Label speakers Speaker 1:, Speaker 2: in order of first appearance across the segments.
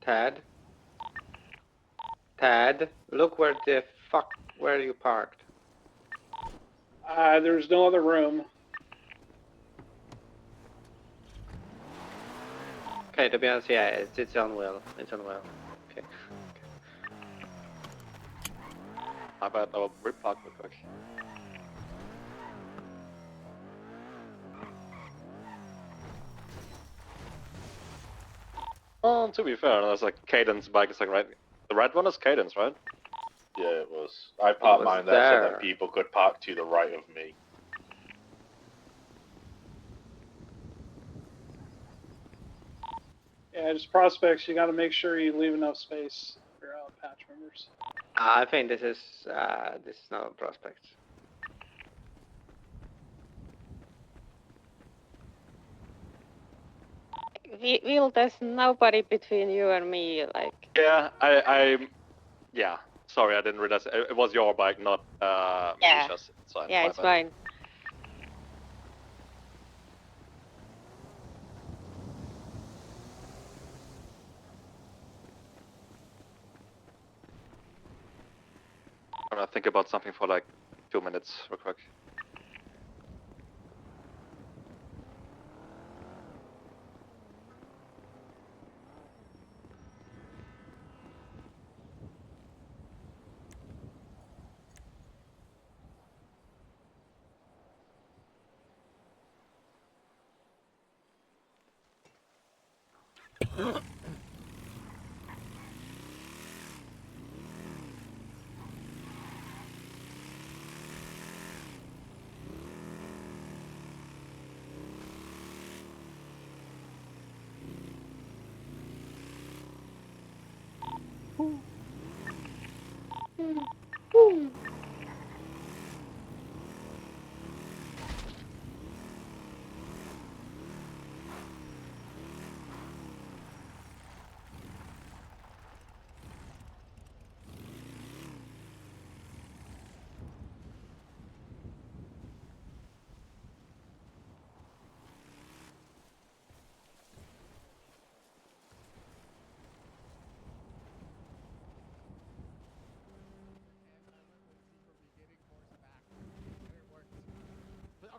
Speaker 1: Ted? Ted, look where you parked.
Speaker 2: There's no other room.
Speaker 1: Okay, to be honest, yeah, it's on well. It's on well. Okay.
Speaker 3: How about I'll repark real quick. Well, to be fair, there's like Cadence bike is like right. The red one is Cadence, right?
Speaker 4: Yeah, it was. I parked mine there so
Speaker 1: there.
Speaker 4: that people could park to the right of me.
Speaker 2: Yeah, just prospects. You got to make sure you leave enough space for patch members.
Speaker 1: I think this is not a prospect.
Speaker 5: Will, there's nobody between you and me, like...
Speaker 3: Yeah, yeah. Sorry, I didn't realize it was your bike, not
Speaker 5: Yeah.
Speaker 3: Misha's. So
Speaker 5: Yeah, it's fine.
Speaker 3: I'm gonna think about something for like 2 minutes, real quick.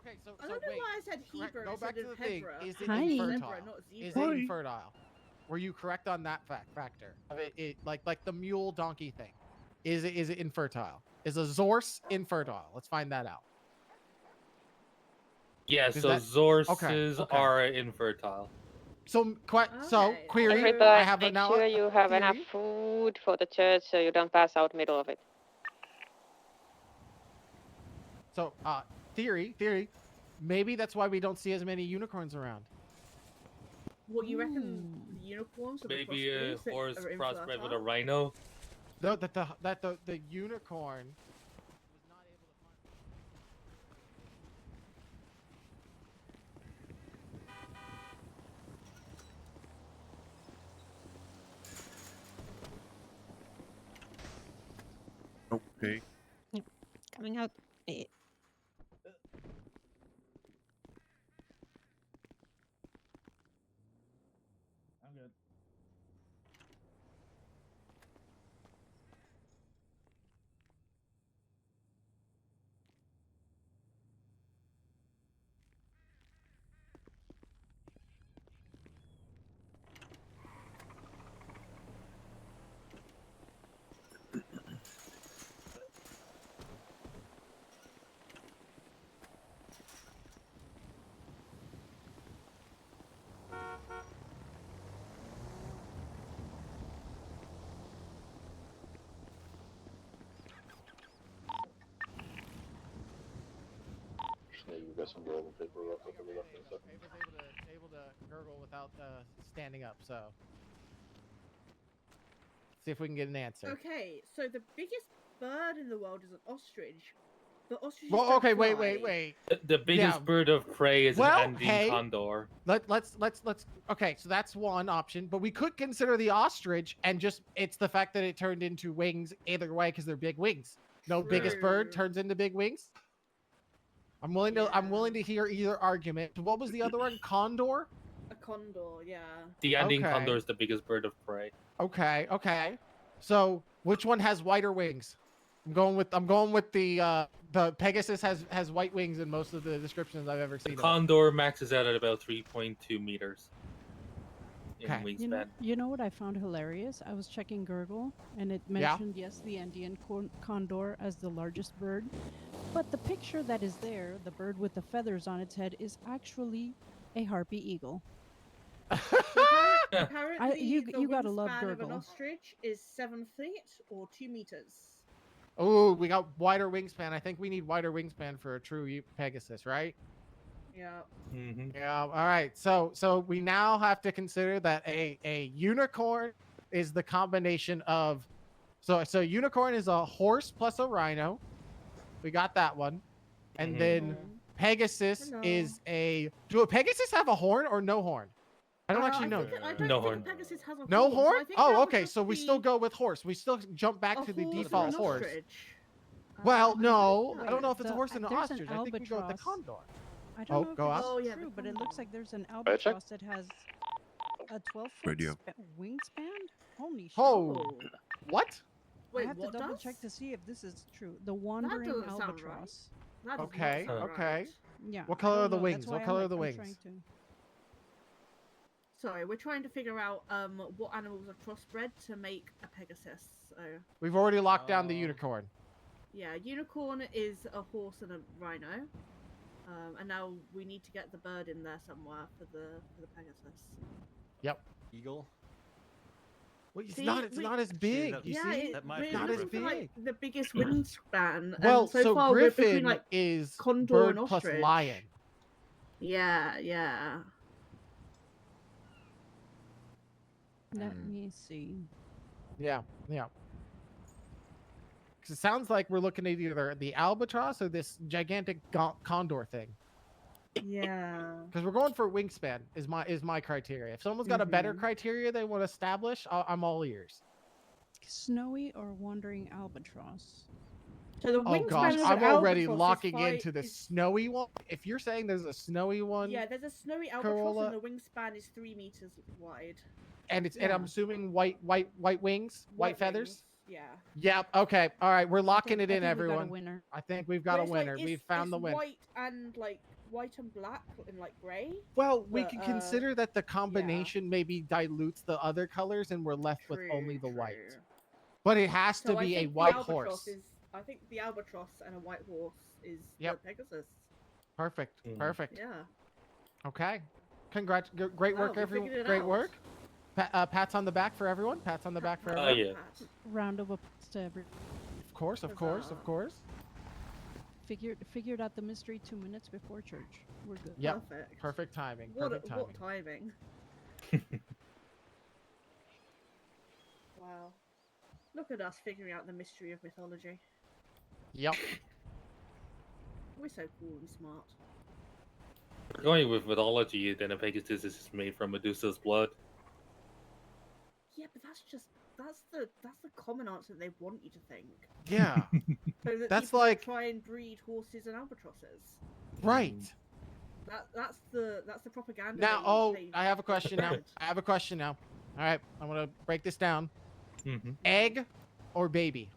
Speaker 6: Okay, so
Speaker 7: I don't know
Speaker 6: wait.
Speaker 7: why I said Hebrew
Speaker 6: Go back to the thing. Is it
Speaker 7: Hi.
Speaker 6: infertile?
Speaker 7: Not
Speaker 6: Is
Speaker 7: zebra.
Speaker 6: it infertile? Were you correct on that factor? Of it like the mule donkey thing. Is it infertile? Is a Zorse infertile? Let's find that out.
Speaker 8: Yeah,
Speaker 6: Is
Speaker 8: so
Speaker 6: that-
Speaker 8: Zorses
Speaker 6: okay.
Speaker 8: are infertile.
Speaker 6: So
Speaker 7: Okay.
Speaker 6: query.
Speaker 5: Everybody,
Speaker 6: I have
Speaker 5: make
Speaker 6: now
Speaker 5: sure
Speaker 6: a
Speaker 5: you have
Speaker 6: theory.
Speaker 5: enough food for the church so you don't pass out middle of it.
Speaker 6: So theory. Maybe that's why we don't see as many unicorns around.
Speaker 7: What you reckon? The unicorns? Or
Speaker 8: Maybe
Speaker 7: the
Speaker 8: a
Speaker 7: crossbreeds that
Speaker 8: horse
Speaker 7: are
Speaker 8: crossbred with a
Speaker 7: infertile?
Speaker 8: rhino.
Speaker 6: No, that the unicorn was not able to find.
Speaker 9: Okay.
Speaker 5: Coming out.
Speaker 10: I'm good.
Speaker 4: Yeah, you got some rolling paper up with the left in a second.
Speaker 6: Paper's able to gurgle without standing up. So see if we can get an answer.
Speaker 7: Okay, so the biggest bird in the world is an ostrich. But ostriches
Speaker 6: Well,
Speaker 7: don't
Speaker 6: okay,
Speaker 7: fly.
Speaker 6: wait.
Speaker 8: The biggest bird of prey is an Andean condor.
Speaker 6: Let's okay, so that's one option, but we could consider the ostrich and just it's the fact that it turned into wings either way because they're big wings. No, biggest bird turns into big wings. I'm willing to hear either argument. What was the other one? Condor?
Speaker 7: A condor, yeah.
Speaker 8: The Andean condor is the biggest bird of prey.
Speaker 6: Okay, okay. So which one has whiter wings? I'm going with the Pegasus has white wings in most of the descriptions I've ever
Speaker 8: The
Speaker 6: seen.
Speaker 8: Condor maxes out at about 3.2 meters in
Speaker 6: Okay.
Speaker 8: wingspan.
Speaker 9: You know what I found hilarious? I was checking Gurgle, and it mentioned, yes, the Andean condor as the largest bird. But the picture that is there, the bird with the feathers on its head, is actually a harpy eagle.
Speaker 7: Apparently,
Speaker 9: you gotta love
Speaker 7: wingspan of an
Speaker 9: Gurgle.
Speaker 7: ostrich is 7 feet or 2 meters.
Speaker 6: Oh, we got wider wingspan. I think we need wider wingspan for a true Pegasus, right?
Speaker 7: Yeah.
Speaker 8: Mm-hmm.
Speaker 6: Yeah. All right. So we now have to consider that a unicorn is the combination of so unicorn is a horse plus a rhino. We got that one. And then Pegasus is do a Pegasus have a horn or no horn? I don't actually know.
Speaker 7: I don't
Speaker 8: No
Speaker 7: think
Speaker 8: horn.
Speaker 7: Pegasus has a
Speaker 6: No
Speaker 7: horn.
Speaker 6: horn?
Speaker 7: So I think that
Speaker 6: Oh,
Speaker 7: would
Speaker 6: okay.
Speaker 7: just
Speaker 6: So we still
Speaker 7: be
Speaker 6: go with horse. We still jump back
Speaker 7: a
Speaker 6: to the
Speaker 7: horse and
Speaker 6: default
Speaker 7: an
Speaker 6: horse.
Speaker 7: ostrich.
Speaker 6: Well, no,
Speaker 9: Wait,
Speaker 6: I don't know if it's a
Speaker 9: the-
Speaker 6: horse and an
Speaker 9: there's an
Speaker 6: ostrich. I think we go with the
Speaker 9: albatross.
Speaker 6: condor.
Speaker 9: I
Speaker 6: Oh,
Speaker 9: don't know if
Speaker 6: go
Speaker 9: it's
Speaker 6: up.
Speaker 7: Oh, yeah,
Speaker 9: true,
Speaker 7: the
Speaker 9: but it looks like there's an
Speaker 3: check.
Speaker 9: albatross that has a 12-foot
Speaker 11: Radio.
Speaker 9: wingspan. Holy shit!
Speaker 6: Oh, what?
Speaker 7: Wait,
Speaker 9: I have to
Speaker 7: what
Speaker 9: double
Speaker 7: does?
Speaker 9: check to see if this is true. The wandering
Speaker 7: doesn't sound right.
Speaker 9: albatross.
Speaker 7: That does not
Speaker 6: Okay,
Speaker 7: sound
Speaker 6: okay.
Speaker 7: right.
Speaker 9: Yeah.
Speaker 6: What
Speaker 9: I
Speaker 6: color
Speaker 9: don't
Speaker 6: are the
Speaker 9: know,
Speaker 6: wings?
Speaker 9: that's
Speaker 6: What
Speaker 9: why
Speaker 6: color
Speaker 9: I'm
Speaker 6: are the
Speaker 9: like- I'm
Speaker 6: wings?
Speaker 9: trying to-
Speaker 7: Sorry, we're trying to figure out what animals are crossbred to make a Pegasus. So
Speaker 6: We've already locked down the
Speaker 10: Oh.
Speaker 6: unicorn.
Speaker 7: yeah, unicorn is a horse and a rhino, and now we need to get the bird in there somewhere for the Pegasus.
Speaker 10: Eagle.
Speaker 6: Well, it's
Speaker 7: See,
Speaker 6: not. It's
Speaker 7: we-
Speaker 6: not as big.
Speaker 10: that-
Speaker 6: You
Speaker 7: Yeah,
Speaker 6: see?
Speaker 10: That might
Speaker 7: we're
Speaker 10: be
Speaker 6: not as
Speaker 7: looking for, like,
Speaker 6: big.
Speaker 7: the biggest wingspan.
Speaker 6: Well,
Speaker 7: and so
Speaker 6: so
Speaker 7: far we're between,
Speaker 6: griffin
Speaker 7: like,
Speaker 6: is
Speaker 7: condor
Speaker 6: bird
Speaker 7: and
Speaker 6: plus
Speaker 7: ostrich.
Speaker 6: lion.
Speaker 7: Yeah, yeah.
Speaker 9: Let me see.
Speaker 6: Yeah, yeah. Because it sounds like we're looking at either the albatross or this gigantic condor thing.
Speaker 7: Yeah.
Speaker 6: Because we're going for wingspan is my criteria. If someone's got a better criteria they want to establish, I'm all ears.
Speaker 9: Snowy or wandering albatross?
Speaker 7: So the
Speaker 6: Oh
Speaker 7: wingspan
Speaker 6: gosh,
Speaker 7: of an
Speaker 6: I'm already
Speaker 7: albatross is
Speaker 6: locking
Speaker 7: five-
Speaker 6: into the
Speaker 7: is-
Speaker 6: snowy one. If you're saying there's a snowy one,
Speaker 7: Yeah, there's a snowy albatross
Speaker 6: Corolla.
Speaker 7: and the wingspan is 3 meters wide.
Speaker 6: and it's and I'm
Speaker 7: Yeah.
Speaker 6: assuming white wings, white feathers.
Speaker 7: wings, Yeah.
Speaker 6: Yep. Okay. All right. We're locking it
Speaker 9: I
Speaker 6: in,
Speaker 9: think we got a
Speaker 6: everyone.
Speaker 9: winner.
Speaker 6: I think we've got
Speaker 7: Well,
Speaker 6: a
Speaker 7: it's like-
Speaker 6: winner.
Speaker 7: it's-
Speaker 6: We've found the
Speaker 7: it's
Speaker 6: winner.
Speaker 7: white and black and like grey.
Speaker 6: Well, we
Speaker 7: but,
Speaker 6: can consider that the combination maybe dilutes the other colors, and we're left with only the white.
Speaker 7: True.
Speaker 6: But it has to
Speaker 7: So I
Speaker 6: be a
Speaker 7: think the
Speaker 6: white
Speaker 7: albatross
Speaker 6: horse.
Speaker 7: I think the albatross and a white horse is
Speaker 6: Yep.
Speaker 7: the Pegasus.
Speaker 6: Perfect.
Speaker 8: Mhm.
Speaker 6: Perfect.
Speaker 7: Yeah.
Speaker 6: Okay. Great
Speaker 7: Wow,
Speaker 6: work,
Speaker 7: we
Speaker 6: everyone.
Speaker 7: figured it
Speaker 6: Great
Speaker 7: out.
Speaker 6: work. Pats on the back for everyone. Pats on the back for
Speaker 8: Oh,
Speaker 6: everyone.
Speaker 8: yeah.
Speaker 9: Round of applause to every.
Speaker 6: Of course. Of course. Of
Speaker 7: Huzzah.
Speaker 6: course.
Speaker 9: Figured out the mystery 2 minutes before church. We're good.
Speaker 6: Yep.
Speaker 7: Perfect.
Speaker 6: Perfect timing.
Speaker 7: What
Speaker 6: Perfect timing.
Speaker 7: what timing? Wow. Look at us figuring out the mystery of mythology.
Speaker 6: Yep.
Speaker 7: We're so cool and smart.
Speaker 8: Going with mythology, then a Pegasus is made from Medusa's blood.
Speaker 7: Yeah, but that's the common answer they want you to think.
Speaker 6: Yeah.
Speaker 7: So that
Speaker 6: That's
Speaker 7: people
Speaker 6: like-
Speaker 7: try and breed horses and albatrosses.
Speaker 6: Right.
Speaker 7: That's the propaganda.
Speaker 6: Now,
Speaker 7: they
Speaker 6: I have a question now.
Speaker 7: spread.
Speaker 6: I have a question now. All right, I'm gonna break this down.
Speaker 8: Mm-hmm.
Speaker 6: Egg or baby?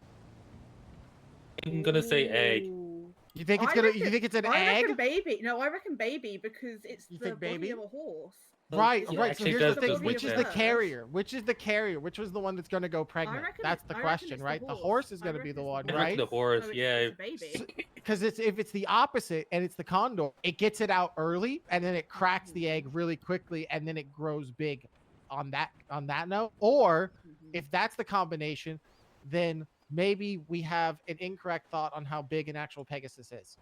Speaker 8: I'm gonna say egg.
Speaker 7: Ooh.
Speaker 6: You think it's
Speaker 7: I
Speaker 6: gonna?
Speaker 7: reckon-
Speaker 6: You think it's an
Speaker 7: I
Speaker 6: egg?
Speaker 7: reckon baby. No, I reckon baby because it's
Speaker 6: You
Speaker 7: the
Speaker 6: think
Speaker 7: body
Speaker 6: baby?
Speaker 7: of a horse.
Speaker 6: Right,
Speaker 7: It's
Speaker 8: Yeah,
Speaker 6: right.
Speaker 7: like
Speaker 6: So
Speaker 8: actually,
Speaker 6: here's
Speaker 8: that
Speaker 6: the thing:
Speaker 8: does
Speaker 6: which
Speaker 8: make
Speaker 6: is the
Speaker 8: sense.
Speaker 6: carrier? Which is the carrier? Which was the one that's gonna go pregnant?
Speaker 7: reckon
Speaker 6: That's
Speaker 7: it-
Speaker 6: the
Speaker 7: I reckon
Speaker 6: question,
Speaker 7: it's the
Speaker 6: right? The
Speaker 7: horse.
Speaker 6: horse is
Speaker 7: I
Speaker 6: gonna
Speaker 7: reckon
Speaker 6: be the
Speaker 7: it's the
Speaker 6: one,
Speaker 7: horse.
Speaker 8: I reckon
Speaker 6: right?
Speaker 8: the horse,
Speaker 7: So
Speaker 8: yeah.
Speaker 7: it's a baby.
Speaker 6: Because if it's the opposite and it's the condor, it gets it out early and then it cracks the egg really quickly and then it grows big. On that note, or
Speaker 7: Mhm.
Speaker 6: if that's the combination, then maybe we have an incorrect thought on how big an actual Pegasus is.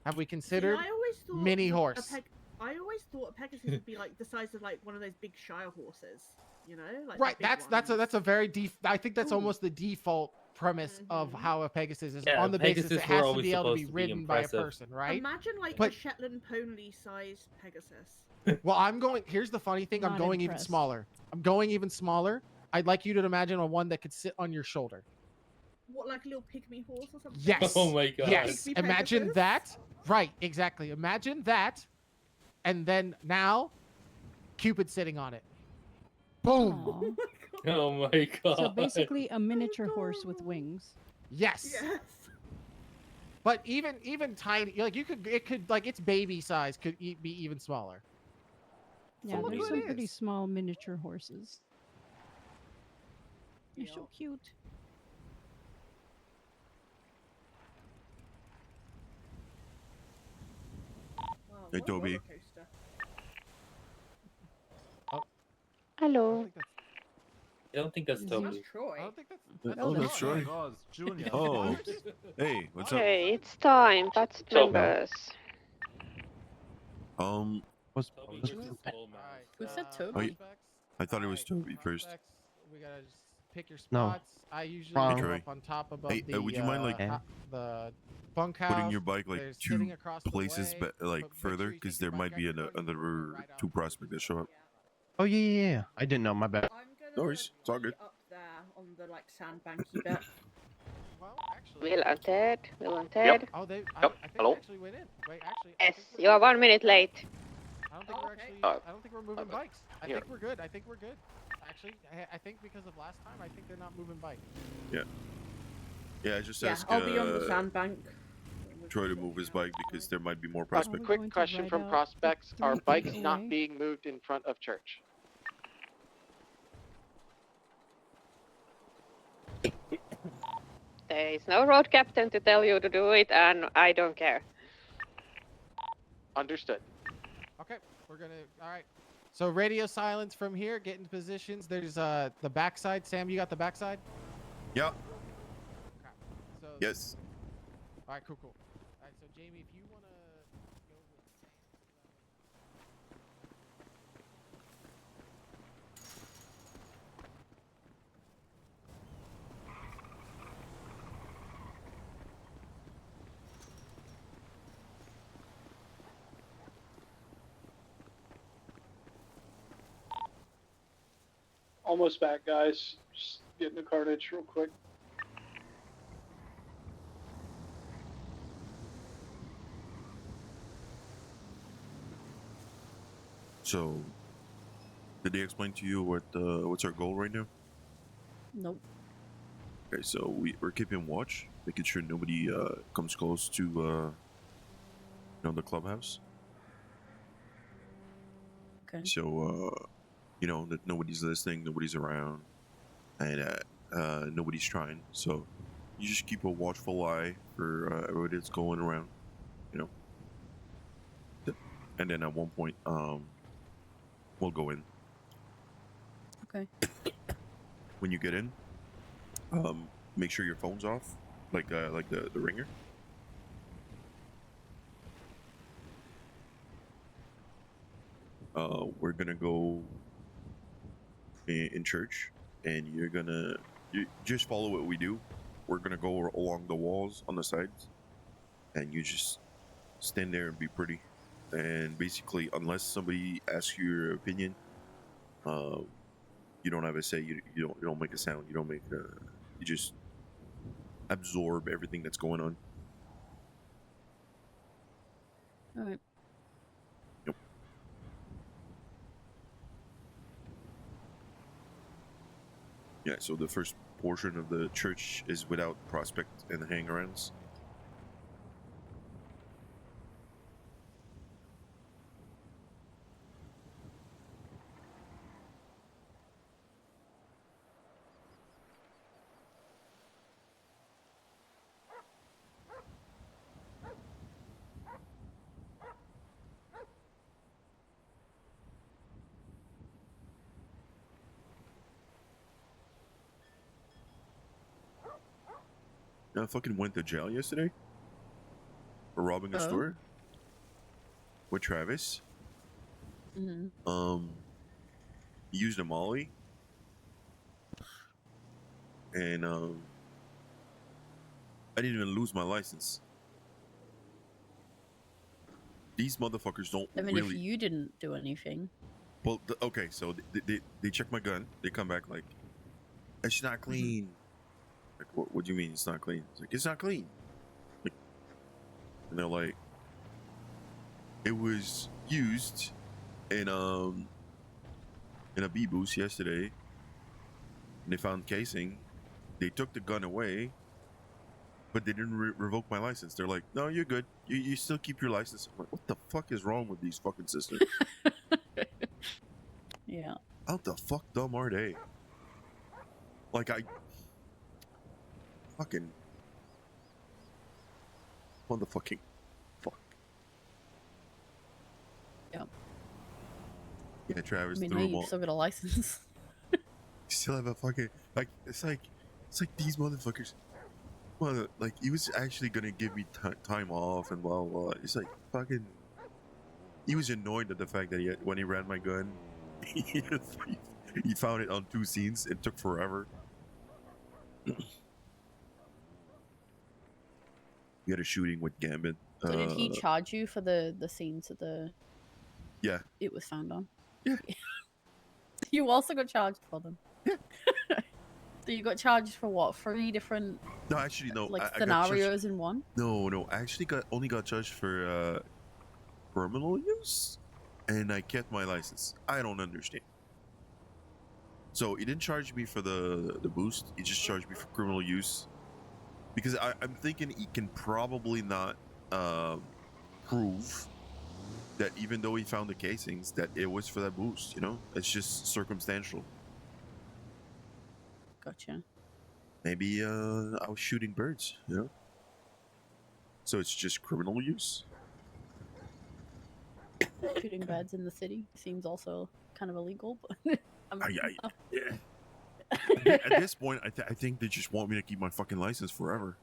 Speaker 6: Have we
Speaker 7: See,
Speaker 6: considered
Speaker 7: I always thought
Speaker 6: mini
Speaker 7: a
Speaker 6: horse?
Speaker 7: I always thought a Pegasus would be like the size of like one of those big Shire horses. You know, like the
Speaker 6: Right,
Speaker 7: big
Speaker 6: that's
Speaker 7: ones.
Speaker 6: a very I think that's
Speaker 7: Ooh.
Speaker 6: almost the default premise of
Speaker 7: Mhm.
Speaker 6: how a Pegasus is
Speaker 8: Yeah,
Speaker 6: on the basis it
Speaker 8: Pegasus were
Speaker 6: has to
Speaker 8: always
Speaker 6: be able to be
Speaker 8: supposed to be
Speaker 6: ridden by a
Speaker 8: impressive.
Speaker 6: person, right?
Speaker 7: Imagine like
Speaker 6: But-
Speaker 7: a Shetland pony-sized Pegasus.
Speaker 6: Well, I'm going. Here's the funny thing. I'm
Speaker 9: Not
Speaker 6: going even
Speaker 9: impressed.
Speaker 6: smaller. I'm going even smaller. I'd like you to imagine a one that could sit on your shoulder.
Speaker 7: What, like a little pygmy horse or something?
Speaker 6: Yes.
Speaker 8: Oh my god.
Speaker 6: Yes.
Speaker 7: Pygmy
Speaker 6: Imagine
Speaker 7: Pegasus?
Speaker 6: that. Right. Exactly. Imagine that, and then now, Cupid sitting on it. Boom.
Speaker 9: Aw.
Speaker 8: Oh my god.
Speaker 9: So basically, a miniature horse with wings.
Speaker 6: Yes.
Speaker 7: Yes.
Speaker 6: But even tiny, like it could like its baby size could be even smaller.
Speaker 9: Yeah,
Speaker 6: look
Speaker 9: there's
Speaker 6: who
Speaker 9: some
Speaker 6: it
Speaker 9: pretty
Speaker 6: is.
Speaker 9: small miniature horses. They're so cute.
Speaker 7: Wow,
Speaker 11: Hey,
Speaker 7: what a
Speaker 11: Toby.
Speaker 7: roller coaster.
Speaker 5: Hello.
Speaker 8: I don't think that's
Speaker 9: Is
Speaker 8: Toby.
Speaker 7: That's Troy.
Speaker 6: I don't think that's.
Speaker 9: Oh,
Speaker 11: that's
Speaker 9: that's
Speaker 11: right.
Speaker 10: God, Junior.
Speaker 11: Oh, hey, what's up?
Speaker 5: Okay, it's time. Batch
Speaker 3: So-
Speaker 5: members.
Speaker 11: What's
Speaker 8: Toby
Speaker 11: what's-
Speaker 8: is a small mouse.
Speaker 6: Alright,
Speaker 12: Who said Toby?
Speaker 6: prospects.
Speaker 11: I thought it was
Speaker 6: Alright,
Speaker 11: Toby first.
Speaker 6: prospects, we gotta just pick your
Speaker 10: No.
Speaker 6: spots. I usually
Speaker 10: Wrong.
Speaker 6: go
Speaker 11: Troy.
Speaker 6: up on top above
Speaker 11: Hey,
Speaker 6: the.
Speaker 11: would you mind, like,
Speaker 6: the bunkhouse?
Speaker 11: putting your bike like
Speaker 6: There's
Speaker 11: two
Speaker 6: sitting across the
Speaker 11: places,
Speaker 6: way,
Speaker 11: like
Speaker 6: but make
Speaker 11: further,
Speaker 6: sure you
Speaker 11: because
Speaker 6: take your
Speaker 11: there might
Speaker 6: bike
Speaker 11: be
Speaker 6: out your car, you can go
Speaker 11: another
Speaker 6: right
Speaker 11: two
Speaker 6: off.
Speaker 11: prospects that show up.
Speaker 10: Oh yeah. I didn't know. My bad.
Speaker 7: I'm gonna
Speaker 11: No worries, it's all
Speaker 7: be
Speaker 11: good.
Speaker 7: up there on the like sandbanky bit.
Speaker 6: Well, actually.
Speaker 5: Will and Ted. Will and Ted.
Speaker 6: Oh, they.
Speaker 3: Yep,
Speaker 6: I think
Speaker 3: hello?
Speaker 6: they actually went in. Wait, actually. I
Speaker 5: Yes,
Speaker 6: think we're
Speaker 5: you are
Speaker 6: good.
Speaker 5: 1 minute late.
Speaker 6: I don't think
Speaker 7: Oh,
Speaker 6: we're
Speaker 7: okay.
Speaker 6: actually.
Speaker 3: Uh,
Speaker 6: I don't think we're moving
Speaker 3: okay.
Speaker 6: bikes. I
Speaker 3: Here.
Speaker 6: think we're good. I think we're good. Actually, I think because of last time, I think they're not moving bikes.
Speaker 11: Yeah, I just
Speaker 7: Yeah,
Speaker 11: asked
Speaker 7: I'll be on the sandbank.
Speaker 11: Troy to move his bike because there might be more
Speaker 9: Are we
Speaker 11: prospects.
Speaker 9: going
Speaker 3: Quick
Speaker 9: to
Speaker 3: question
Speaker 9: ride
Speaker 3: from
Speaker 9: out
Speaker 3: prospects: Are
Speaker 9: 3 feet
Speaker 3: bikes not
Speaker 9: away?
Speaker 3: being moved in front of church?
Speaker 5: There is no road captain to tell you to do it, and I don't care.
Speaker 3: Understood.
Speaker 6: Okay, we're gonna. All right. So radio silence from here. Get into positions. There's the backside. Sam, you got the backside.
Speaker 11: Yeah.
Speaker 6: Okay. So.
Speaker 11: Yes.
Speaker 6: All right. Cool. All right. So Jamie, if you wanna go with Sam.
Speaker 2: Almost back, guys. Just getting the carnage real quick.
Speaker 11: So, did they explain to you what's our goal right now?
Speaker 12: Nope.
Speaker 11: Okay, so we're keeping watch, making sure nobody comes close to the clubhouse.
Speaker 12: Okay.
Speaker 11: So that nobody's listening, nobody's around, and nobody's trying. So you just keep a watchful eye for everybody that's going around, and then at one point we'll go in.
Speaker 12: Okay.
Speaker 11: When you get in, make sure your phone's off, like the ringer. We're gonna go in church, and you just follow what we do. We're gonna go along the walls on the sides, and you just stand there and be pretty. And basically, unless somebody asks you your opinion, you don't have a say. You don't make a sound. You don't make you just absorb everything that's going on.
Speaker 12: All right.
Speaker 11: Yep. Yeah, so the first portion of the church is without prospect and hang-arounds. I fucking went to jail yesterday for robbing a store with Travis.
Speaker 12: Mm-hmm.
Speaker 11: Used a molly, and I didn't even lose my license. These motherfuckers don't
Speaker 12: I mean,
Speaker 11: really.
Speaker 12: if you didn't do anything.
Speaker 11: Well, okay, so they check my gun. They come back like, it's not clean. Like, what do you mean it's not clean? It's like, it's not clean. Like, and they're like, it was used in a bee boost yesterday, and they found casing. They took the gun away, but they didn't revoke my license. They're like, no, you're good. You still keep your license. I'm like, what the fuck is wrong with these fucking systems?
Speaker 12: Yeah.
Speaker 11: How the fuck dumb are they? Like, I fucking motherfucking fuck.
Speaker 12: Yeah.
Speaker 11: Yeah, Travis
Speaker 12: I mean,
Speaker 11: threw
Speaker 12: now
Speaker 11: them all.
Speaker 12: you've still got a license.
Speaker 11: You still have a fucking like. It's like these motherfuckers. Well, like he was actually gonna give me time off and blah blah. Blah. It's like fucking. He was annoyed at the fact that when he ran my gun, he found it on 2 scenes. It took forever. We had a shooting with Gambit.
Speaker 12: So did he charge you for the scenes that
Speaker 11: Yeah.
Speaker 12: it was found on?
Speaker 11: Yeah.
Speaker 12: You also got charged for them.
Speaker 11: Yeah.
Speaker 12: So you got charged for what? 3 different
Speaker 11: No, actually, no.
Speaker 12: like
Speaker 11: I got
Speaker 12: scenarios in one?
Speaker 11: No. I actually only got charged for criminal use, and I kept my license. I don't understand. So he didn't charge me for the boost. He just charged me for criminal use, because I'm thinking he can probably not prove that even though he found the casings, that it was for that boost. You know, it's just circumstantial.
Speaker 12: Gotcha.
Speaker 11: Maybe I was shooting birds. You know. So it's just criminal use.
Speaker 12: Shooting birds in the city seems also kind of illegal, but
Speaker 11: yeah. At this point, I think they just want me to keep my fucking license forever.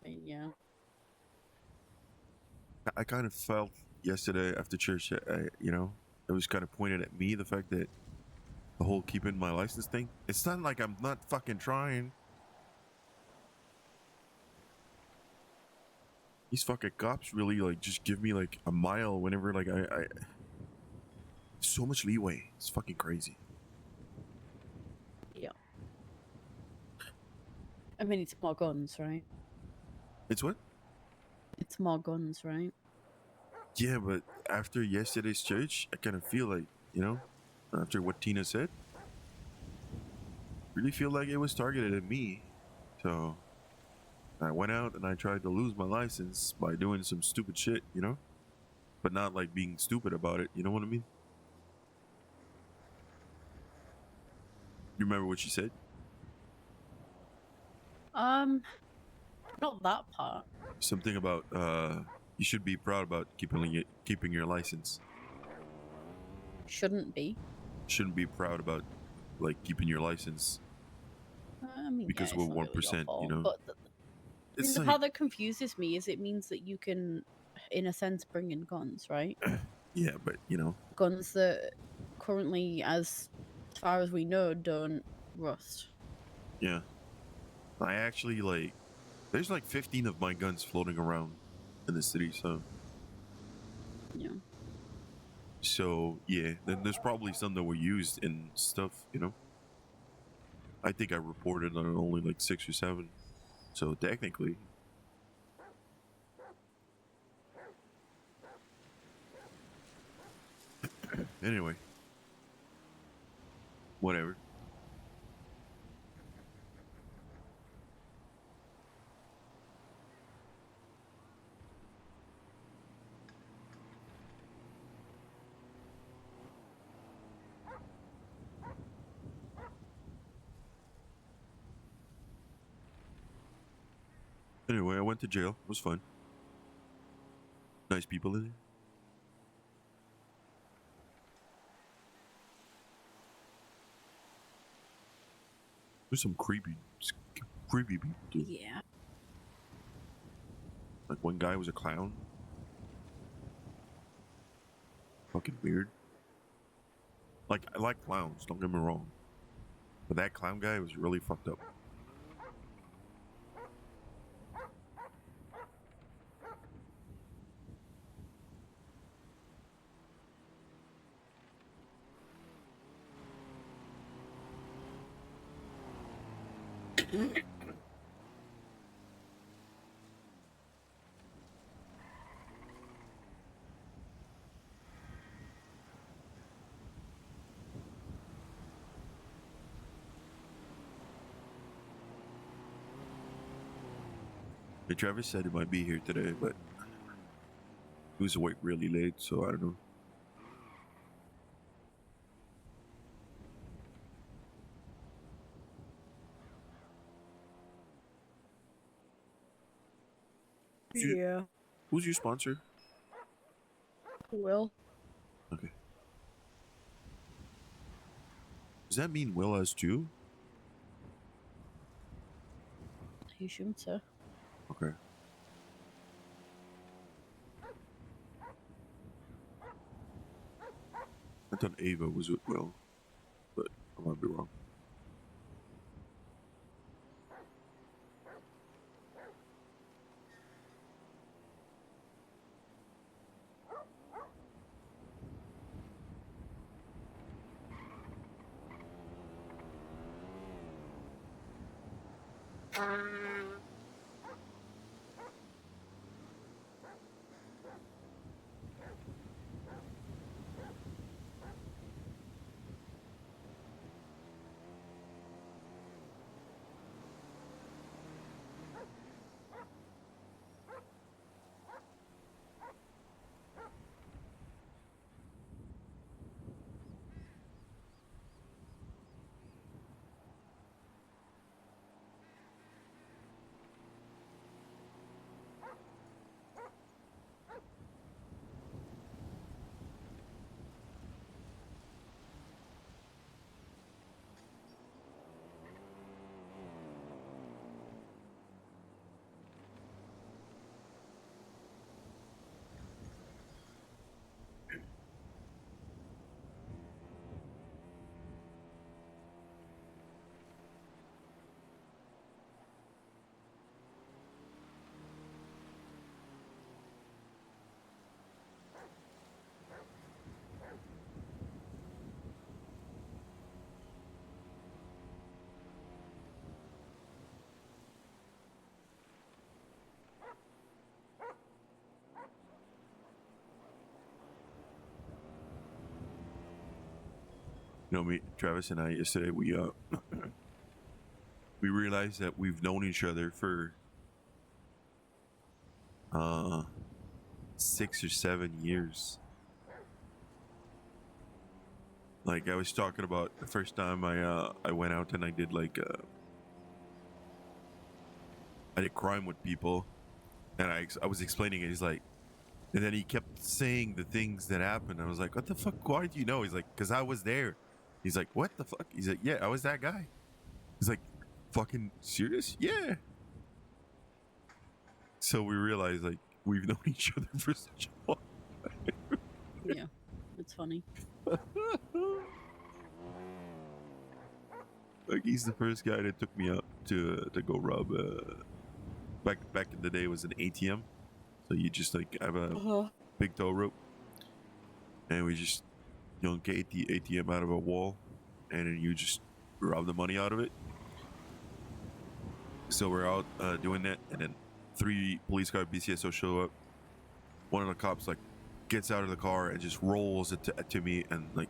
Speaker 12: Yeah.
Speaker 11: I kind of felt yesterday after church, you know, it was kind of pointed at me, the fact that the whole keeping my license thing. It's not like I'm not fucking trying. These fucking cops really like just give me like a mile whenever like I so much leeway. It's fucking crazy.
Speaker 12: Yeah. I mean, it's more guns, right?
Speaker 11: It's what?
Speaker 12: It's more guns, right?
Speaker 11: Yeah, but after yesterday's church, I kind of feel like, you know, after what Tina said, really feel like it was targeted at me. So I went out and I tried to lose my license by doing some stupid shit, you know? But not like being stupid about it, you know what I mean? You remember what she said?
Speaker 12: Not that part.
Speaker 11: Something about you should be proud about keeping your license.
Speaker 12: Shouldn't be.
Speaker 11: Shouldn't be proud about like keeping your license
Speaker 12: I mean,
Speaker 11: because
Speaker 12: yeah,
Speaker 11: we're
Speaker 12: it's not
Speaker 11: 1%,
Speaker 12: really your fault,
Speaker 11: you know?
Speaker 12: But
Speaker 11: It's
Speaker 12: the
Speaker 11: like,
Speaker 12: part that confuses me is it means that you can, in a sense, bring in guns, right?
Speaker 11: yeah, but you know,
Speaker 12: Guns that currently, as far as we know, don't rust.
Speaker 11: yeah. I actually like there's like 15 of my guns floating around in the city, so
Speaker 12: Yeah.
Speaker 11: so yeah, then there's probably some that were used in stuff, you know. I think I reported on only like 6 or 7, so technically. Anyway, whatever. Anyway, I went to jail. It was fun. Nice people in there. There's some creepy people too.
Speaker 12: Yeah.
Speaker 11: Like one guy was a clown. Fucking weird. Like, I like clowns, don't get me wrong. But that clown guy was really fucked up. Hey, Travis said he might be here today, but he was awake really late, so I don't know.
Speaker 12: Yeah.
Speaker 11: Who's your sponsor?
Speaker 12: Will.
Speaker 11: Okay. Does that mean Will has two?
Speaker 12: I assume so.
Speaker 11: Okay. I thought Ava was with Will, but I might be wrong. You know, me, Travis, and I yesterday we we realized that we've known each other for 6 or 7 years. Like I was talking about the first time I went out and I did like I did crime with people, and I was explaining it. He's like, and then he kept saying the things that happened. I was like, what the fuck? Why do you know? He's like, because I was there. He's like, what the fuck? He's like, yeah, I was that guy. He's like, fucking serious? Yeah. So we realized like we've known each other for such a long time.
Speaker 12: Yeah. It's funny.
Speaker 11: Like he's the first guy that took me out to go rob. Back in the day, it was an ATM. So you just like have a big tow rope, and we just yank the ATM out of a wall, and then you just rob the money out of it. So we're out doing that, and then 3 police car BCSO show up. One of the cops like gets out of the car and just rolls it to me and like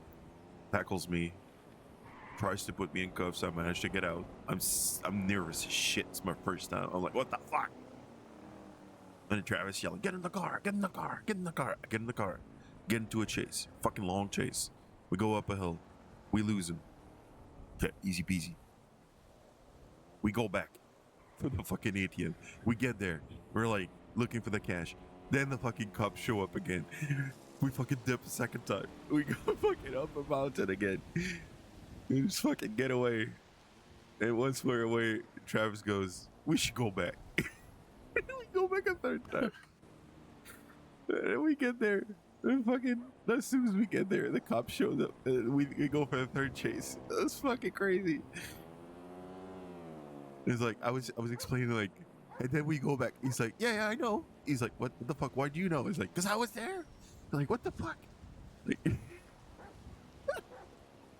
Speaker 11: tackles me, tries to put me in cuffs. I managed to get out. I'm nervous as shit. It's my first time. I'm like, what the fuck? And then Travis yelling, get in the car, get in the car, get in the car, get in the car. Get into a chase. Fucking long chase. We go up a hill. We lose him. Okay, easy peasy. We go back for the fucking ATM. We get there. We're like looking for the cash. Then the fucking cops show up again. We fucking dip a second time. We go fucking up a mountain again. We just fucking get away. And once we're away, Travis goes, we should go back. We go back a third time. And we get there. And fucking, as soon as we get there, the cops shows up. And we go for the third chase. That's fucking crazy. It's like, I was explaining, like, and then we go back. He's like, yeah, I know. He's like, what the fuck? Why do you know? He's like, because I was there. I'm like, what the fuck? Like,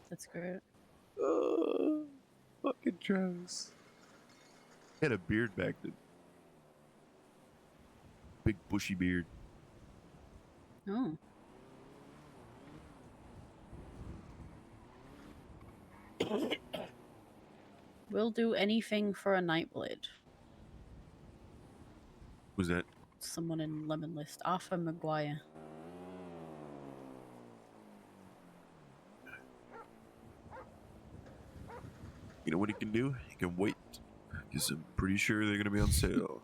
Speaker 12: That's great.
Speaker 11: fucking Travis. He had a beard back then. Big bushy beard.
Speaker 12: Oh. We'll do anything for a Nightblade.
Speaker 11: Who's that?
Speaker 12: Someone in Lemon List. Arthur Maguire.
Speaker 11: You know what he can do? He can wait. Because I'm pretty sure they're going to be on sale.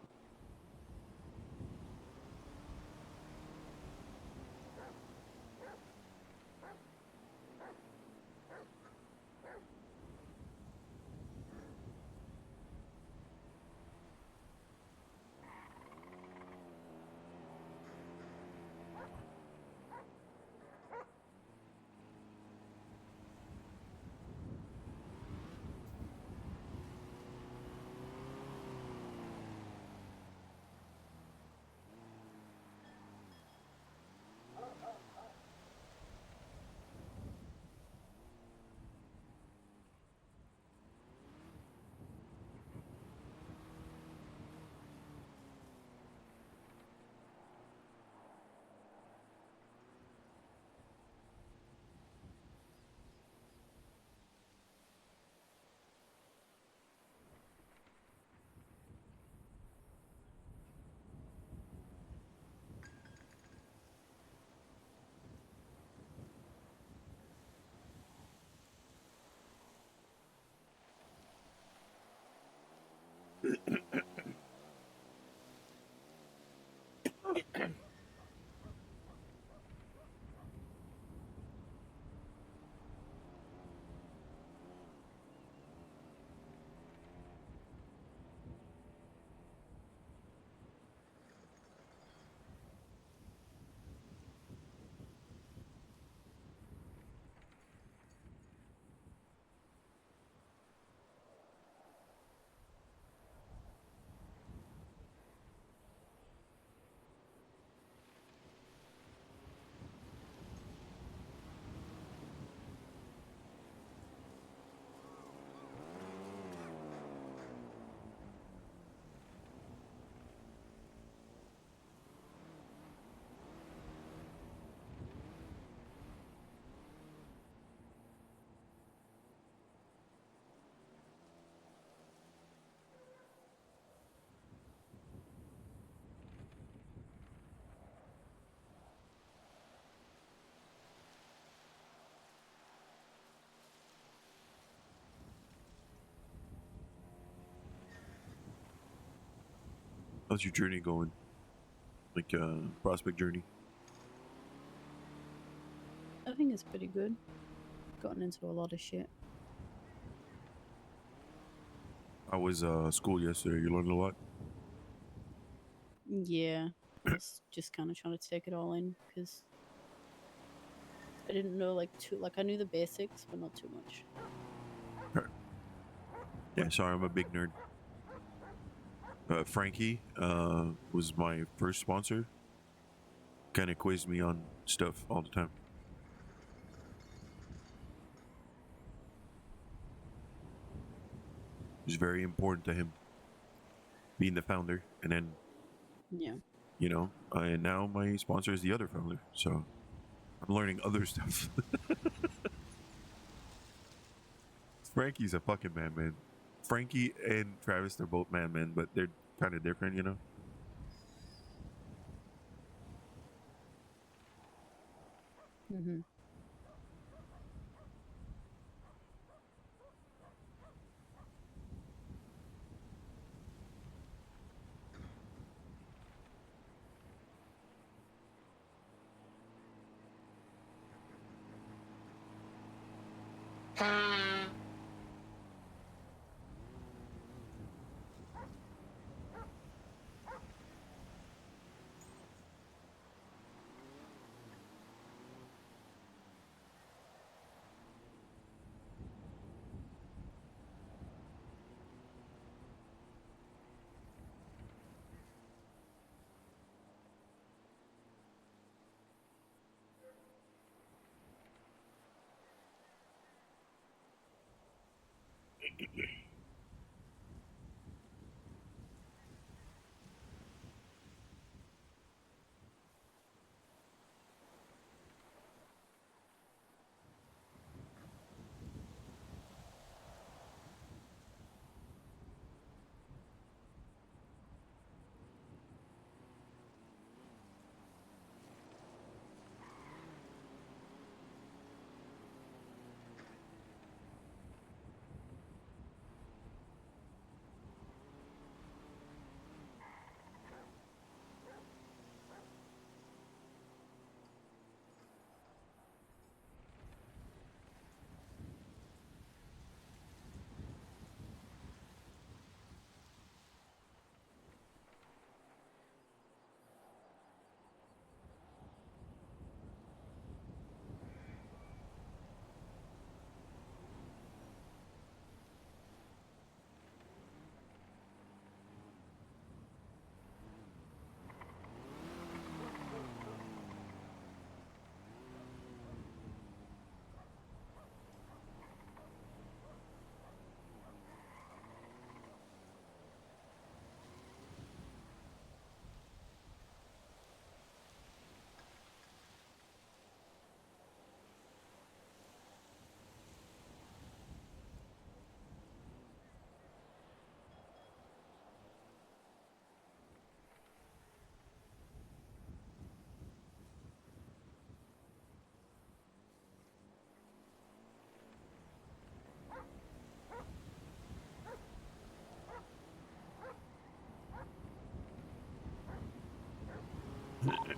Speaker 11: How's your journey going? Like, prospect journey?
Speaker 12: I think it's pretty good. Gotten into a lot of shit.
Speaker 11: How was school yesterday? You learned a lot?
Speaker 12: Yeah, I was just kind of trying to take it all in because I didn't know like I knew the basics, but not too much.
Speaker 11: Yeah, sorry, I'm a big nerd. Frankie was my first sponsor. Kind of quizzed me on stuff all the time. It was very important to him being the founder, and then
Speaker 12: Yeah.
Speaker 11: you know, and now my sponsor is the other founder, so I'm learning other stuff. Frankie's a fucking man. Frankie and Travis, they're both man, but they're kind of different, you know.
Speaker 12: Mm-hmm.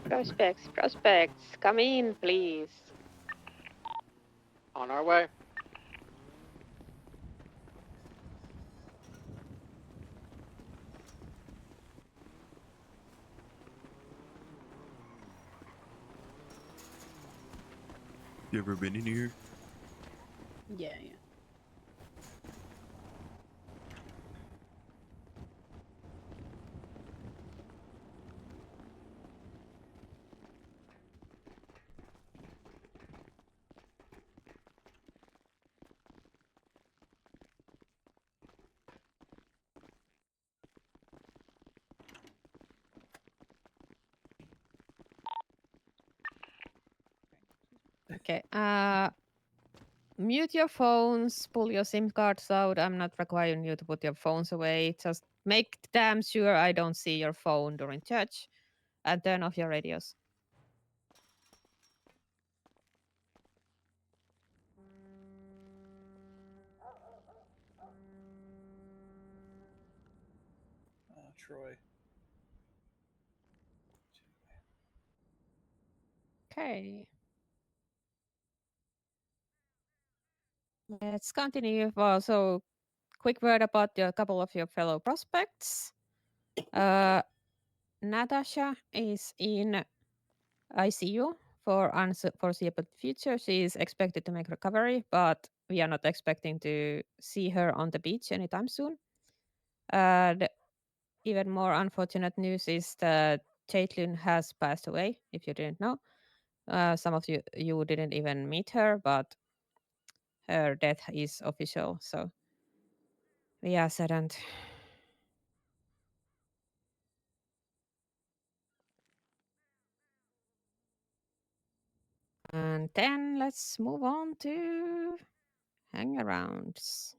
Speaker 5: Prospects, come in, please.
Speaker 3: On our way.
Speaker 11: You ever been in here?
Speaker 12: Yeah.
Speaker 5: Okay. Mute your phones, pull your SIM cards out. I'm not requiring you to put your phones away. Just make damn sure I don't see your phone during church, and turn off your radios.
Speaker 2: Troy.
Speaker 5: Okay. Let's continue. Well, so quick word about a couple of your fellow prospects. Natasha is in ICU for unforeseeable future. She is expected to make recovery, but we are not expecting to see her on the beach anytime soon. The even more unfortunate news is that Caitlin has passed away, if you didn't know. Some of you didn't even meet her, but her death is official, so we are saddened. And then let's move on to hangarounds.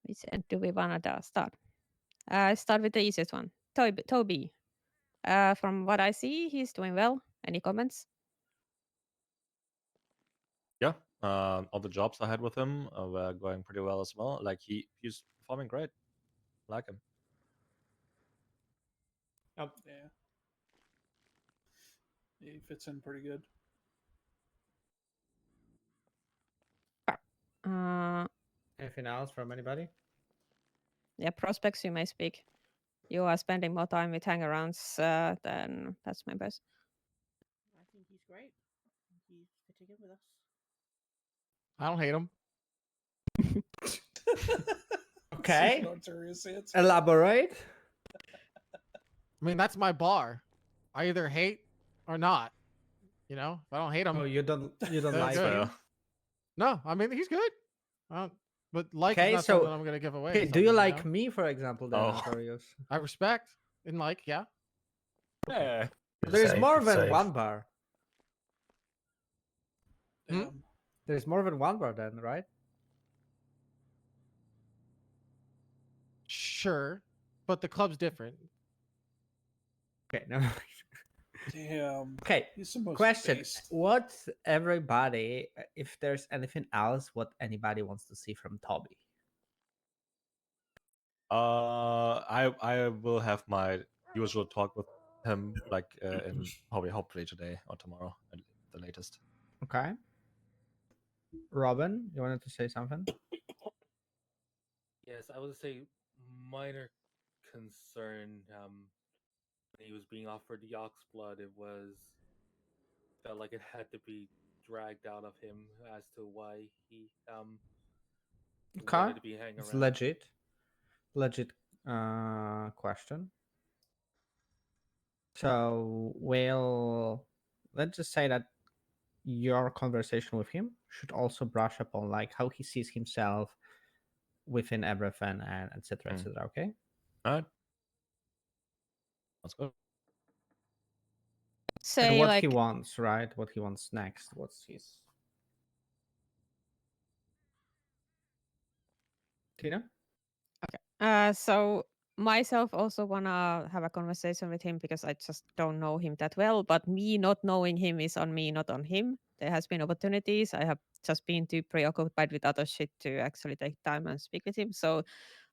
Speaker 5: Which end do we want to start? Start with the easiest one. Toby. From what I see, he's doing well. Any comments?
Speaker 13: Yeah, all the jobs I had with him were going pretty well as well. Like he's performing great. I like him.
Speaker 2: Yeah. He fits in pretty good.
Speaker 14: Anything else from anybody?
Speaker 5: Yeah, prospects, you may speak. You are spending more time with hangarounds than that's my best.
Speaker 7: I think he's great. He's fitting in with us.
Speaker 6: I don't hate him.
Speaker 14: Okay.
Speaker 2: Notorious answer.
Speaker 14: Elaborate.
Speaker 6: I mean, that's my bar. I either hate or not. You know, if I don't hate him.
Speaker 14: Oh, you don't
Speaker 6: That's
Speaker 14: like
Speaker 6: good.
Speaker 14: him?
Speaker 6: No, I mean he's good. But like is
Speaker 14: Okay,
Speaker 6: not
Speaker 14: so
Speaker 6: something I'm gonna give away.
Speaker 14: okay, do you
Speaker 6: something,
Speaker 14: like
Speaker 6: know?
Speaker 14: me, for example, then, Notorious?
Speaker 6: I respect and like, yeah.
Speaker 13: Yeah.
Speaker 14: There's more than one bar.
Speaker 2: Damn.
Speaker 14: There's more than one bar then, right?
Speaker 6: Sure, but the club's different.
Speaker 14: Okay, no.
Speaker 2: Damn.
Speaker 14: Okay.
Speaker 2: He's the most
Speaker 14: Question:
Speaker 2: based.
Speaker 14: What's everybody? If there's anything else, what anybody wants to see from Toby?
Speaker 13: I will have my usual talk with him, like in hopefully today or tomorrow at the latest.
Speaker 14: Okay. Robin, you wanted to say something?
Speaker 8: Yes, I would say minor concern. When he was being offered the ox blood, it felt like it had to be dragged out of him as to why he
Speaker 14: Okay,
Speaker 8: wanted to be hanging
Speaker 14: it's
Speaker 8: around.
Speaker 14: legit question. So let's just say that your conversation with him should also brush up on like how he sees himself within everything and etc. etc. Okay.
Speaker 13: All right. That's good.
Speaker 5: Say
Speaker 14: and what
Speaker 5: like
Speaker 14: he wants, right? What he wants next. What's his Tina?
Speaker 5: so myself also wanna have a conversation with him because I just don't know him that well. But me not knowing him is on me, not on him. There has been opportunities. I have just been too preoccupied with other shit to actually take time and speak with him. So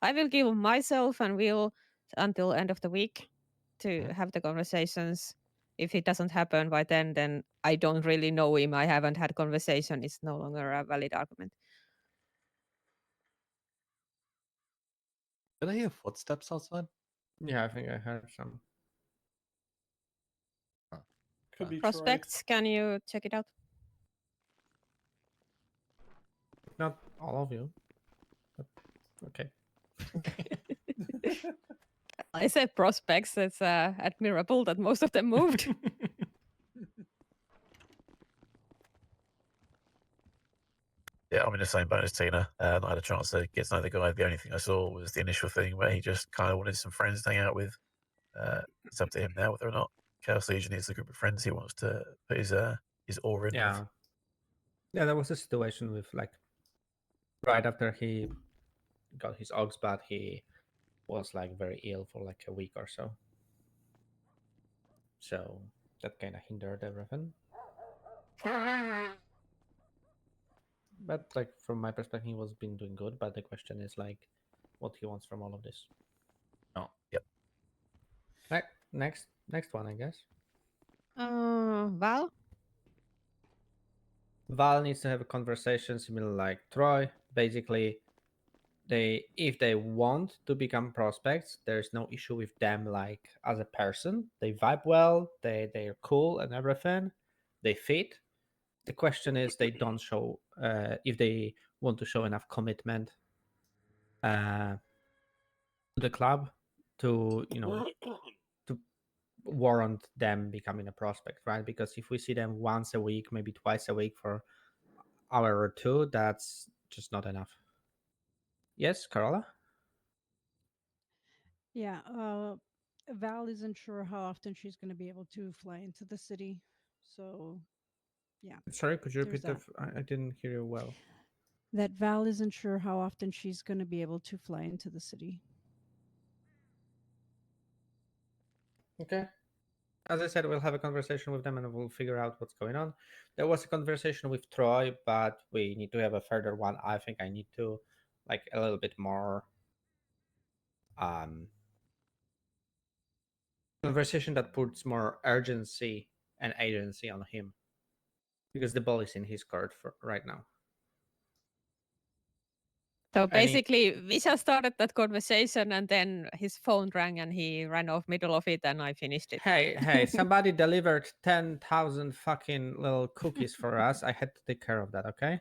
Speaker 5: I will give myself and will until end of the week to have the conversations. If it doesn't happen by then I don't really know him. I haven't had conversation. It's no longer a valid argument.
Speaker 13: Did I hear footsteps outside?
Speaker 14: Yeah, I think I heard some.
Speaker 2: Could be
Speaker 5: Prospects, can you check it out?
Speaker 14: Not all of you. But okay.
Speaker 5: I said prospects. It's admirable that most of them moved.
Speaker 15: Yeah, I'm in the same boat as Tina. I had a chance to get to know the guy. The only thing I saw was the initial thing where he just kind of wanted some friends to hang out with. It's up to him now whether or not Chaos Legion is the group of friends he wants to put his aura in
Speaker 14: Yeah.
Speaker 15: with.
Speaker 14: Yeah, there was a situation with like right after he got his Oxbat, he was like very ill for like a week or so. So that kind of hindered everything. But like from my perspective, he was been doing good. But the question is like, what he wants from all of this.
Speaker 13: Oh,
Speaker 15: yep.
Speaker 14: Next one, I guess.
Speaker 5: Val?
Speaker 14: Val needs to have a conversation similar like Troy. Basically, if they want to become prospects, there's no issue with them like as a person. They vibe well, they're cool and everything. They fit. The question is they don't show if they want to show enough commitment to the club to to warrant them becoming a prospect, right? Because if we see them once a week, maybe twice a week for hour or two, that's just not enough. Yes, Carola?
Speaker 9: Yeah, Val isn't sure how often she's going to be able to fly into the city. So, yeah.
Speaker 14: Sorry, could you repeat
Speaker 9: there's
Speaker 14: that? I didn't hear you well.
Speaker 9: That Val isn't sure how often she's going to be able to fly into the city.
Speaker 14: Okay. As I said, we'll have a conversation with them and we'll figure out what's going on. There was a conversation with Troy, but we need to have a further one. I think I need to like a little bit more conversation that puts more urgency and agency on him. Because the ball is in his court for right now.
Speaker 5: So basically, we just started that conversation and then his phone rang and he ran off middle of it and I finished it.
Speaker 14: Hey, somebody delivered 10,000 fucking little cookies for us. I had to take care of that, okay?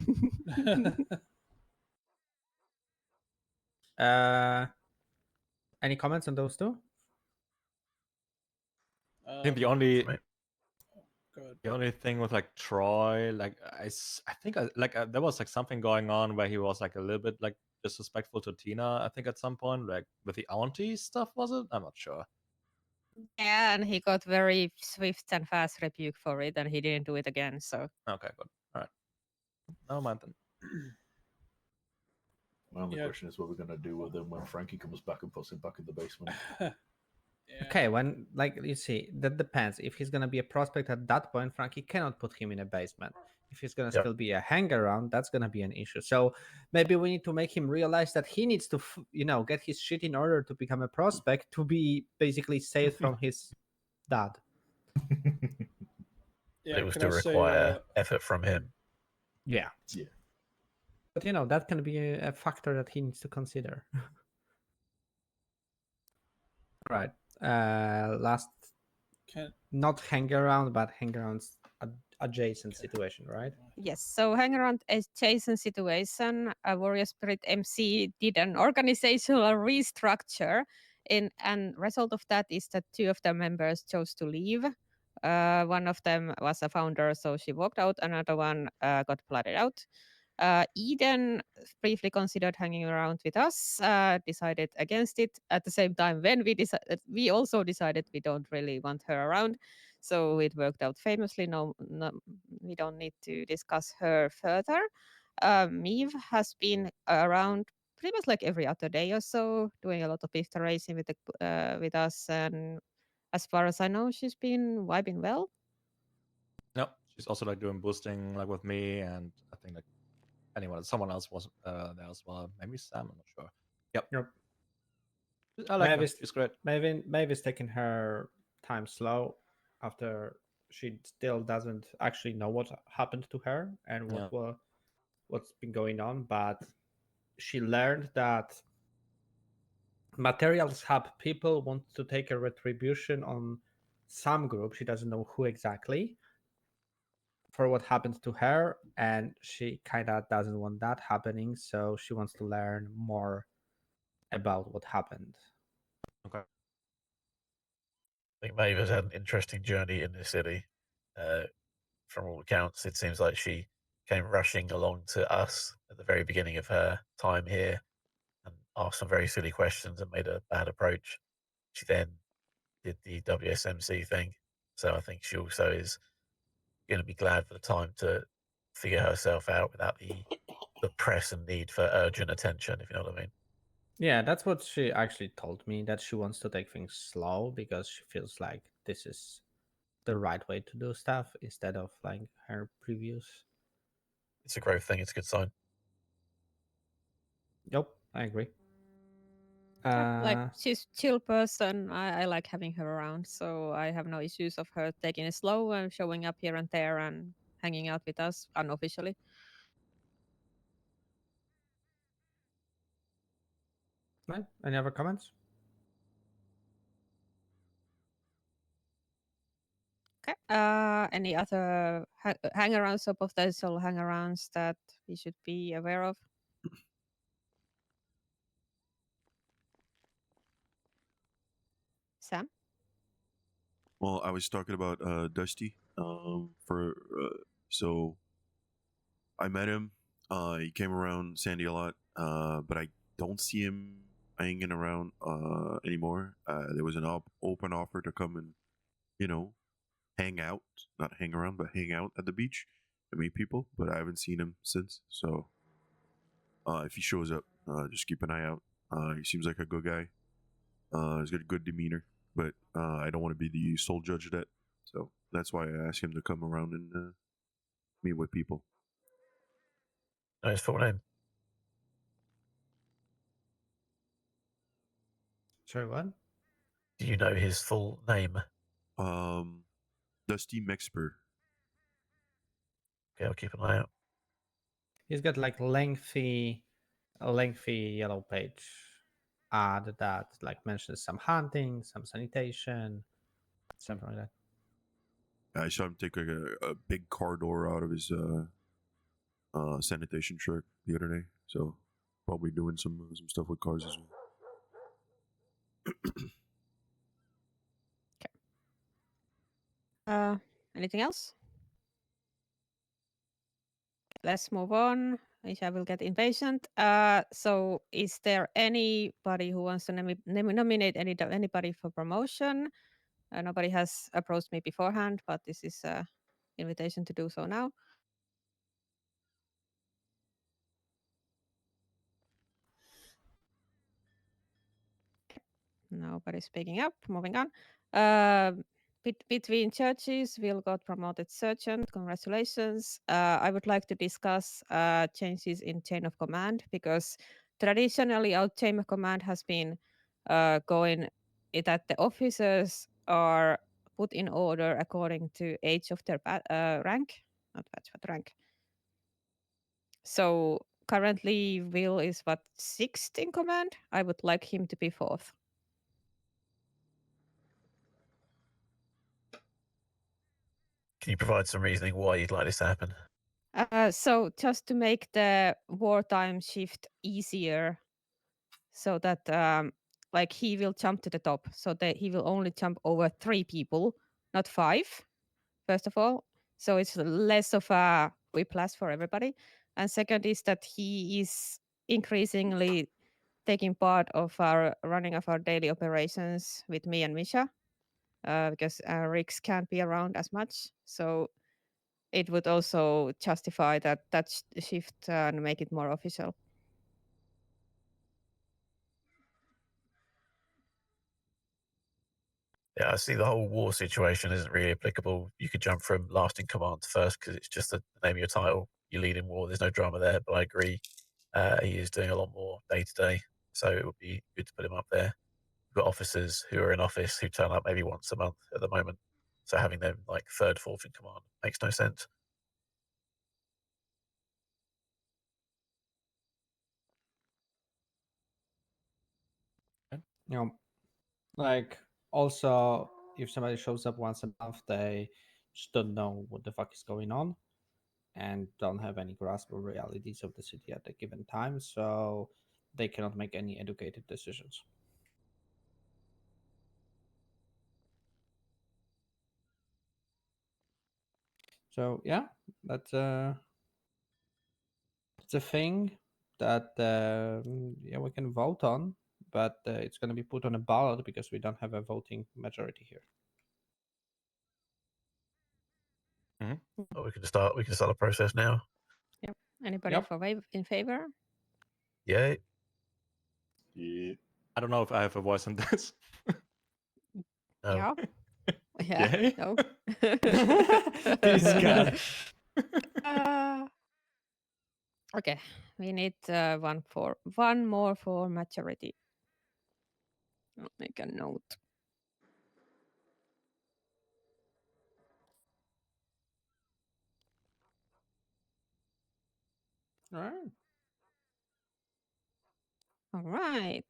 Speaker 14: Any comments on those two?
Speaker 13: I think the only
Speaker 2: Good.
Speaker 13: the only thing with like Troy, like I think there was like something going on where he was like a little bit like disrespectful to Tina. I think at some point, like with the auntie stuff, was it? I'm not sure.
Speaker 5: Yeah, and he got very swift and fast rebuke for it and he didn't do it again. So
Speaker 13: Okay, good. All right. No mind then.
Speaker 4: My only question is what we're gonna do with him when Frankie comes back and puts him back in the basement.
Speaker 14: Okay, when like you see, that depends. If he's gonna be a prospect at that point, Frankie cannot put him in a basement. If he's gonna still be a hang around, that's gonna be an issue. So maybe we need to make him realize that he needs to, get his shit in order to become a prospect to be basically saved from his dad.
Speaker 15: But it will still require effort from him.
Speaker 14: Yeah.
Speaker 4: Yeah.
Speaker 14: But that can be a factor that he needs to consider. Right. Last, not hang around, but hang around adjacent situation, right?
Speaker 5: yes, so hang around adjacent situation. Warrior Spirit MC did an organizational restructure, and result of that is that 2 of the members chose to leave. One of them was a founder, so she walked out. Another one got flooded out. Eden briefly considered hanging around with us, decided against it. At the same time, when we also decided we don't really want her around. So it worked out famously. No, we don't need to discuss her further. Meve has been around pretty much like every other day or so, doing a lot of pistol racing with us. And as far as I know, she's been vibing well.
Speaker 13: No, she's also like doing boosting like with me, and I think like someone else was there as well. Maybe Sam. I'm not sure. Yep. I like her.
Speaker 14: Mavis,
Speaker 13: She's great.
Speaker 14: Mavis taking her time slow after she still doesn't actually know what happened to her and what's been going on, but she learned that Materials Hub people want to take a retribution on some group. She doesn't know who exactly for what happened to her, and she kind of doesn't want that happening. So she wants to learn more about what happened.
Speaker 13: Okay.
Speaker 15: I think Maeve has had an interesting journey in the city. From all accounts, it seems like she came rushing along to us at the very beginning of her time here and asked some very silly questions and made a bad approach. She then did the WSMC thing. So I think she also is going to be glad for the time to figure herself out without the press and need for urgent attention, if you know what I mean.
Speaker 14: Yeah, that's what she actually told me, that she wants to take things slow because she feels like this is the right way to do stuff instead of like her previous.
Speaker 15: It's a growth thing. It's a good sign.
Speaker 14: Yep, I agree.
Speaker 5: Like she's chill person. I like having her around, so I have no issues of her taking it slow and showing up here and there and hanging out with us unofficially.
Speaker 14: Right. Any other comments?
Speaker 5: Okay. Any other hangarounds or potential hangarounds that we should be aware of? Sam?
Speaker 11: Well, I was talking about Dusty. So I met him. He came around Sandy a lot, but I don't see him hanging around anymore. There was an open offer to come and, hang out, not hang around, but hang out at the beach and meet people. But I haven't seen him since. So if he shows up, just keep an eye out. He seems like a good guy. He's got a good demeanor, but I don't want to be the sole judge of that. So that's why I asked him to come around and meet with people.
Speaker 15: No, his full name.
Speaker 14: Sorry, what?
Speaker 15: Do you know his full name?
Speaker 11: Dusty Mexper.
Speaker 15: Okay, I'll keep an eye out.
Speaker 14: He's got like a lengthy yellow page ad that like mentions some hunting, some sanitation, something like that.
Speaker 11: I saw him take like a big car door out of his sanitation truck the other day. So probably doing some stuff with cars as well.
Speaker 5: Anything else? Let's move on. I will get impatient. So is there anybody who wants to nominate anybody for promotion? Nobody has approached me beforehand, but this is an invitation to do so now. Nobody's speaking up. Moving on. Between churches, Will got promoted sergeant. Congratulations. I would like to discuss changes in chain of command because traditionally our chain of command has been going that the officers are put in order according to age of their rank, not badge, but rank. So currently Will is what, 6th in command? I would like him to be 4th.
Speaker 15: Can you provide some reasoning why you'd like this to happen?
Speaker 5: So just to make the wartime shift easier, so that like he will jump to the top, so that he will only jump over 3 people, not 5. First of all, so it's less of a whiplash for everybody. And second is that he is increasingly taking part of our running of our daily operations with me and Misha, because Rix can't be around as much. So it would also justify that shift and make it more official.
Speaker 15: Yeah, I see the whole war situation isn't really applicable. You could jump from last in command to first because it's just the name of your title. You lead in war. There's no drama there, but I agree. He is doing a lot more day to day, so it would be good to put him up there. we've got officers who are in office who turn up maybe once a month at the moment. So having them like third, fourth in command makes no sense.
Speaker 14: You know, like also if somebody shows up once a month, they just don't know what the fuck is going on and don't have any grasp of realities of the city at a given time, so they cannot make any educated decisions. So yeah, that's a thing that yeah, we can vote on, but it's going to be put on a ballot because we don't have a voting majority here.
Speaker 15: Well, we can start the process now.
Speaker 5: Yep. Anybody
Speaker 14: Yep.
Speaker 5: in favor?
Speaker 15: Yeah.
Speaker 4: Yeah.
Speaker 13: I don't know if I have a voice in this.
Speaker 5: Yeah. Yeah.
Speaker 13: Yay?
Speaker 5: No.
Speaker 14: This guy.
Speaker 5: Okay, we need one more for majority. I'll make a note. All right.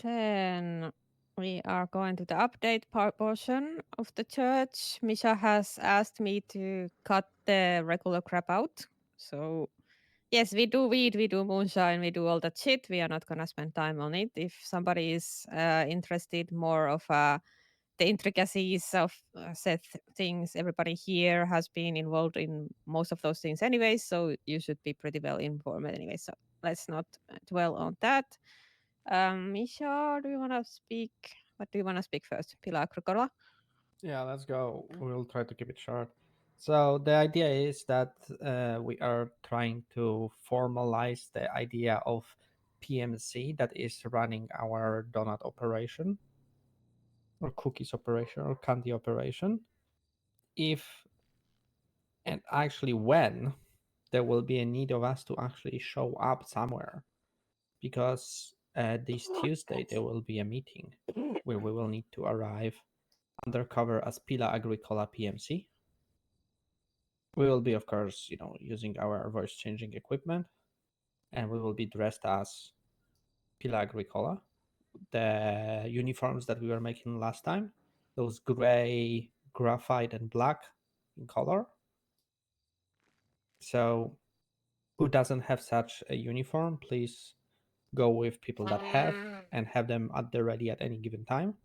Speaker 5: Then we are going to the update portion of the church. Misha has asked me to cut the regular crap out. So yes, we do weed, we do moonshine, we do all that shit. We are not gonna spend time on it. If somebody is interested more of the intricacies of set things, everybody here has been involved in most of those things anyway, so you should be pretty well informed anyway. So let's not dwell on that. Misha, do you want to speak? What do you want to speak first? Pila Agricola?
Speaker 14: Yeah, let's go. We'll try to keep it short. So the idea is that we are trying to formalize the idea of PMC that is running our donut operation or cookies operation or candy operation. If and actually when there will be a need of us to actually show up somewhere, because this Tuesday there will be a meeting where we will need to arrive undercover as Pila Agricola PMC. We will be, of course, using our voice changing equipment, and we will be dressed as Pila Agricola. The uniforms that we were making last time, those gray, graphite, and black in color. So, who doesn't have such a uniform, please go with people that have and have them at the ready at any given time.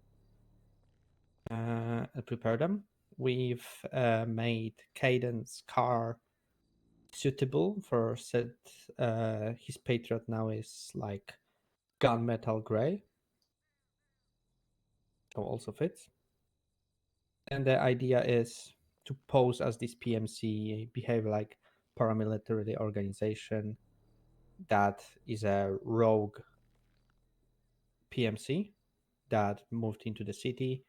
Speaker 14: And prepare them. We've made Caden's car suitable for said. His Patriot now is like gunmetal gray, so also fits. And the idea is to pose as this PMC, behave like paramilitary organization that is a rogue PMC that moved into the city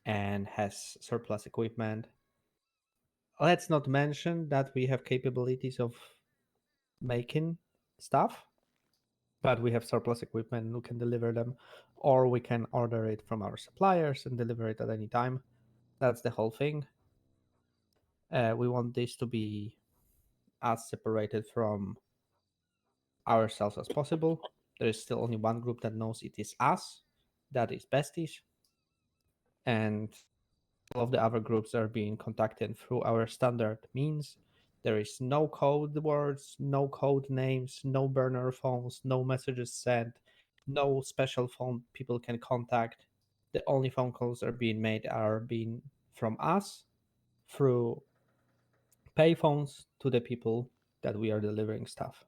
Speaker 14: and has surplus equipment. Let's not mention that we have capabilities of making stuff, but we have surplus equipment and we can deliver them, or we can order it from our suppliers and deliver it at any time. That's the whole thing. We want this to be as separated from ourselves as possible. There is still only one group that knows it is us, that is Besties, and all of the other groups are being contacted through our standard means. There is no code words, no code names, no burner phones, no messages sent, no special phone people can contact. The only phone calls are being made are being from us through payphones to the people that we are delivering stuff.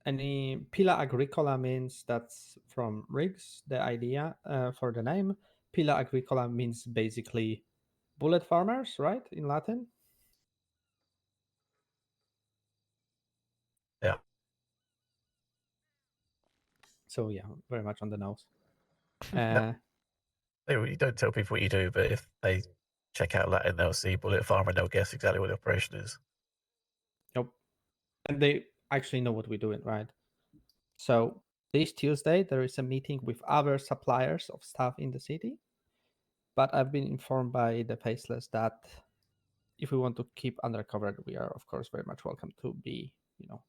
Speaker 14: Any Pila Agricola means that's from Riggs, the idea for the name. Pila Agricola means basically bullet farmers, right, in Latin?
Speaker 15: Yeah.
Speaker 14: So yeah, very much on the nose.
Speaker 15: You don't tell people what you do, but if they check out Latin, they'll see bullet farmer and they'll guess exactly what the operation is.
Speaker 14: Yep. And they actually know what we're doing, right? So This Tuesday, there is a meeting with other suppliers of stuff in the city. But I've been informed by the Faceless that if we want to keep undercover, we are, of course, very much welcome to be,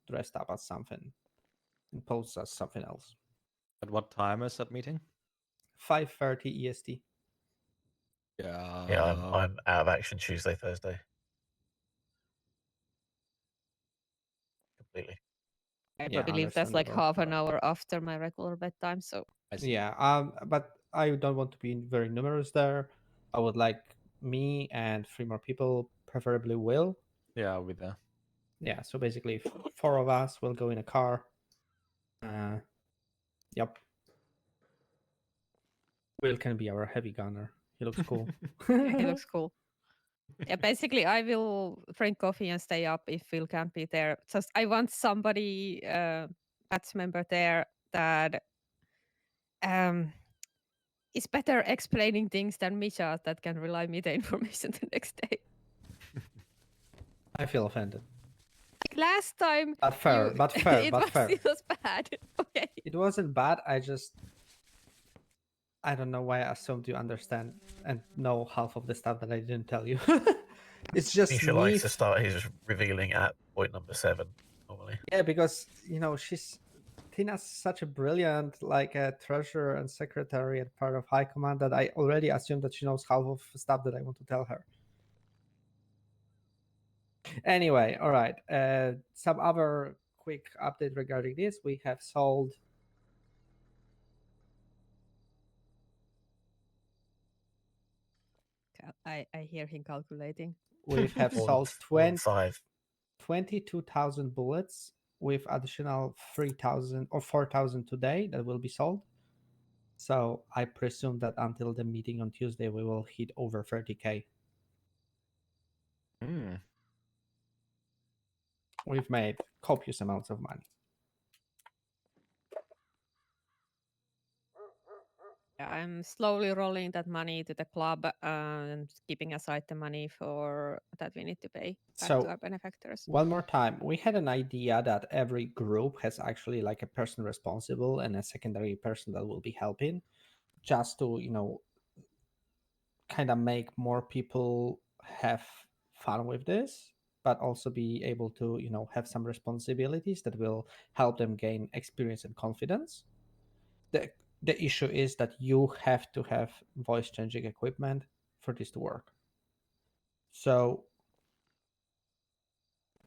Speaker 14: dressed up as something and pose as something else.
Speaker 13: At what time is that meeting?
Speaker 14: 5:30 EST.
Speaker 13: Yeah.
Speaker 15: Yeah, I'm out of action Tuesday, Thursday. Completely.
Speaker 5: I
Speaker 14: Yeah,
Speaker 5: believe that's like
Speaker 14: understandable.
Speaker 5: half an hour after my regular bedtime, so
Speaker 14: Yeah, but I don't want to be very numerous there. I would like me and 3 more people, preferably Will.
Speaker 13: Yeah, I'll be there.
Speaker 14: Yeah, so basically 4 of us will go in a car. Yep. Will can be our heavy gunner. He looks cool.
Speaker 5: yeah, he looks cool. Yeah, basically, I will drink coffee and stay up if Phil can't be there. Just I want somebody, batch member there that is better explaining things than Misha that can relay me the information the next day.
Speaker 14: I feel offended.
Speaker 5: Like last time,
Speaker 14: But fair,
Speaker 5: you-
Speaker 14: but fair,
Speaker 5: it
Speaker 14: but
Speaker 5: was,
Speaker 14: fair.
Speaker 5: It was bad. Okay.
Speaker 14: It wasn't bad. I don't know why I assumed you understand and know half of the stuff that I didn't tell you. It's just
Speaker 15: Misha
Speaker 14: me.
Speaker 15: likes to start his revealing at point number 7 normally.
Speaker 14: Yeah, because Tina's such a brilliant treasurer and secretary and part of high command that I already assume that she knows half of the stuff that I want to tell her. Anyway, all right. Some other quick update regarding this: we have sold.
Speaker 5: I hear him calculating.
Speaker 14: We have
Speaker 15: More
Speaker 14: sold
Speaker 15: than 5.
Speaker 14: 22,000 bullets with additional 3,000 or 4,000 today that will be sold. So I presume that until the meeting on Tuesday, we will hit over 30K. We've made copious amounts of money.
Speaker 5: Yeah, I'm slowly rolling that money to the club and keeping aside the money for that we need to pay back to our benefactors.
Speaker 14: One more time, we had an idea that every group has actually like a person responsible and a secondary person that will be helping, just to kind of make more people have fun with this, but also be able to have some responsibilities that will help them gain experience and confidence. The issue is that you have to have voice changing equipment for this to work. So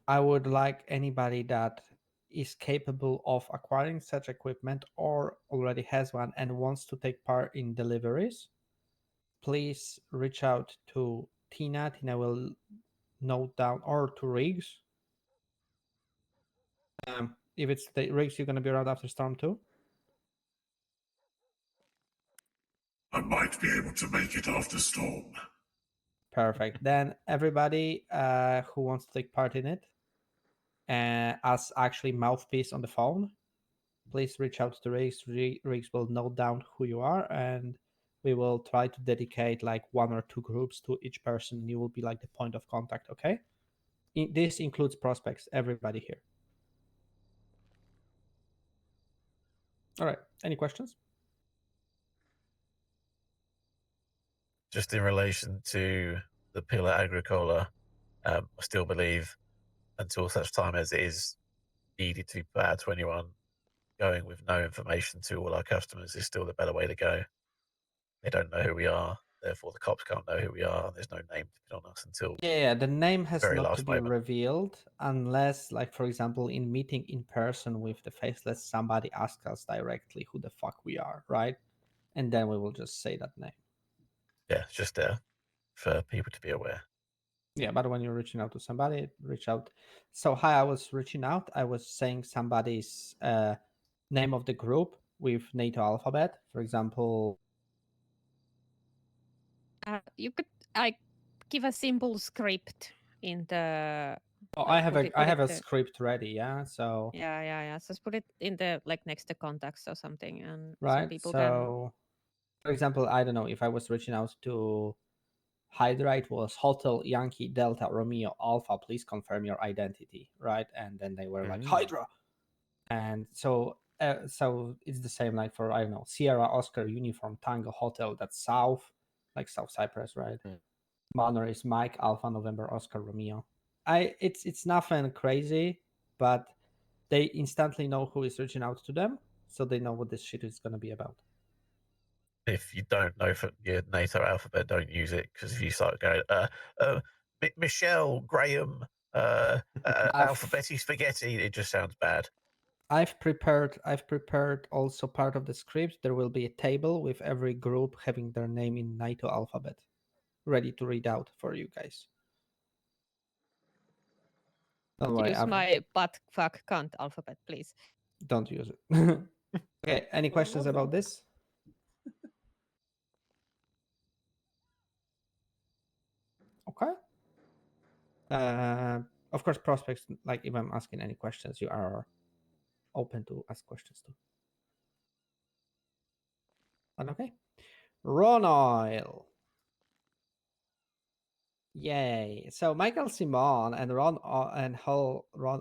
Speaker 14: I would like anybody that is capable of acquiring such equipment or already has one and wants to take part in deliveries, please reach out to Tina. Tina will note down, or to Riggs. If it's the Riggs, you're going to be around after Storm 2?
Speaker 16: I might be able to make it after Storm.
Speaker 14: Perfect. Then everybody who wants to take part in it, as actually mouthpiece on the phone, please reach out to Riggs. Riggs will note down who you are, and we will try to dedicate like 1 or 2 groups to each person. You will be like the point of contact, okay? This includes prospects, everybody here. All right. Any questions?
Speaker 15: Just in relation to the Pillar Agricola, I still believe until such time as it is needed to be put out to anyone, going with no information to all our customers is still the better way to go. They don't know who we are, therefore the cops can't know who we are, and there's no name to put on us until
Speaker 14: Yeah, the name has
Speaker 15: very
Speaker 14: not to
Speaker 15: last
Speaker 14: be
Speaker 15: moment.
Speaker 14: revealed unless, like, for example, in meeting in person with the Faceless, somebody asks us directly who the fuck we are, right? And then we will just say that name.
Speaker 15: Yeah, it's just there for people to be aware.
Speaker 14: Yeah, but when you're reaching out to somebody, reach out. So hi, I was reaching out. I was saying somebody's name of the group with NATO alphabet. For example,
Speaker 5: You could give a simple script in the.
Speaker 14: oh,
Speaker 5: like,
Speaker 14: I have a script ready. Yeah, so
Speaker 5: Yeah. Just put it in the next to contacts or something, and so
Speaker 14: right.
Speaker 5: people
Speaker 14: So, for example, I don't know if I was reaching out to Hydra, it was Hotel Yankee Delta Romeo Alpha. Please confirm your identity, right? And then they were like Hydra, and so so it's the same like for, I don't know, Sierra Oscar Uniform Tango Hotel, that's south, like South Cyprus, right? Manor is Mike Alpha November Oscar Romeo. It's nothing crazy, but they instantly know who is reaching out to them, so they know what this shit is gonna be about.
Speaker 15: If you don't know for your NATO alphabet, don't use it, because if you start going, Michelle, Graham, alphabeti spaghetti, it just sounds bad.
Speaker 14: I've prepared also part of the script. There will be a table with every group having their name in NATO alphabet, ready to read out for you guys. Don't worry,
Speaker 5: Use my butt fuck cunt alphabet, please.
Speaker 14: Don't use it. Okay, any questions about this? Okay. Of course, prospects, like if I'm asking any questions, you are open to ask questions too. And okay. Ron Oil. Yay. So Michael Simon and Ron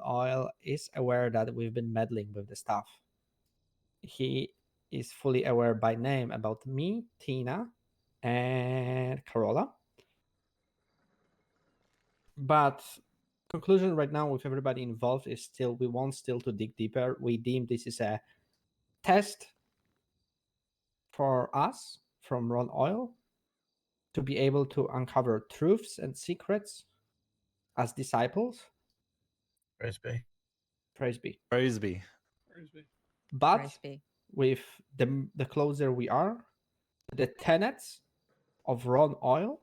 Speaker 14: Oil is aware that we've been meddling with the stuff. He is fully aware by name about me, Tina, and Carola. But conclusion right now with everybody involved is still we want still to dig deeper. We deem this is a test for us from Ron Oil to be able to uncover truths and secrets as disciples.
Speaker 15: Praise be.
Speaker 14: Praise be.
Speaker 13: Praise be.
Speaker 14: But
Speaker 5: Praise be.
Speaker 14: with the closer we are, the tenets of Ron Oil,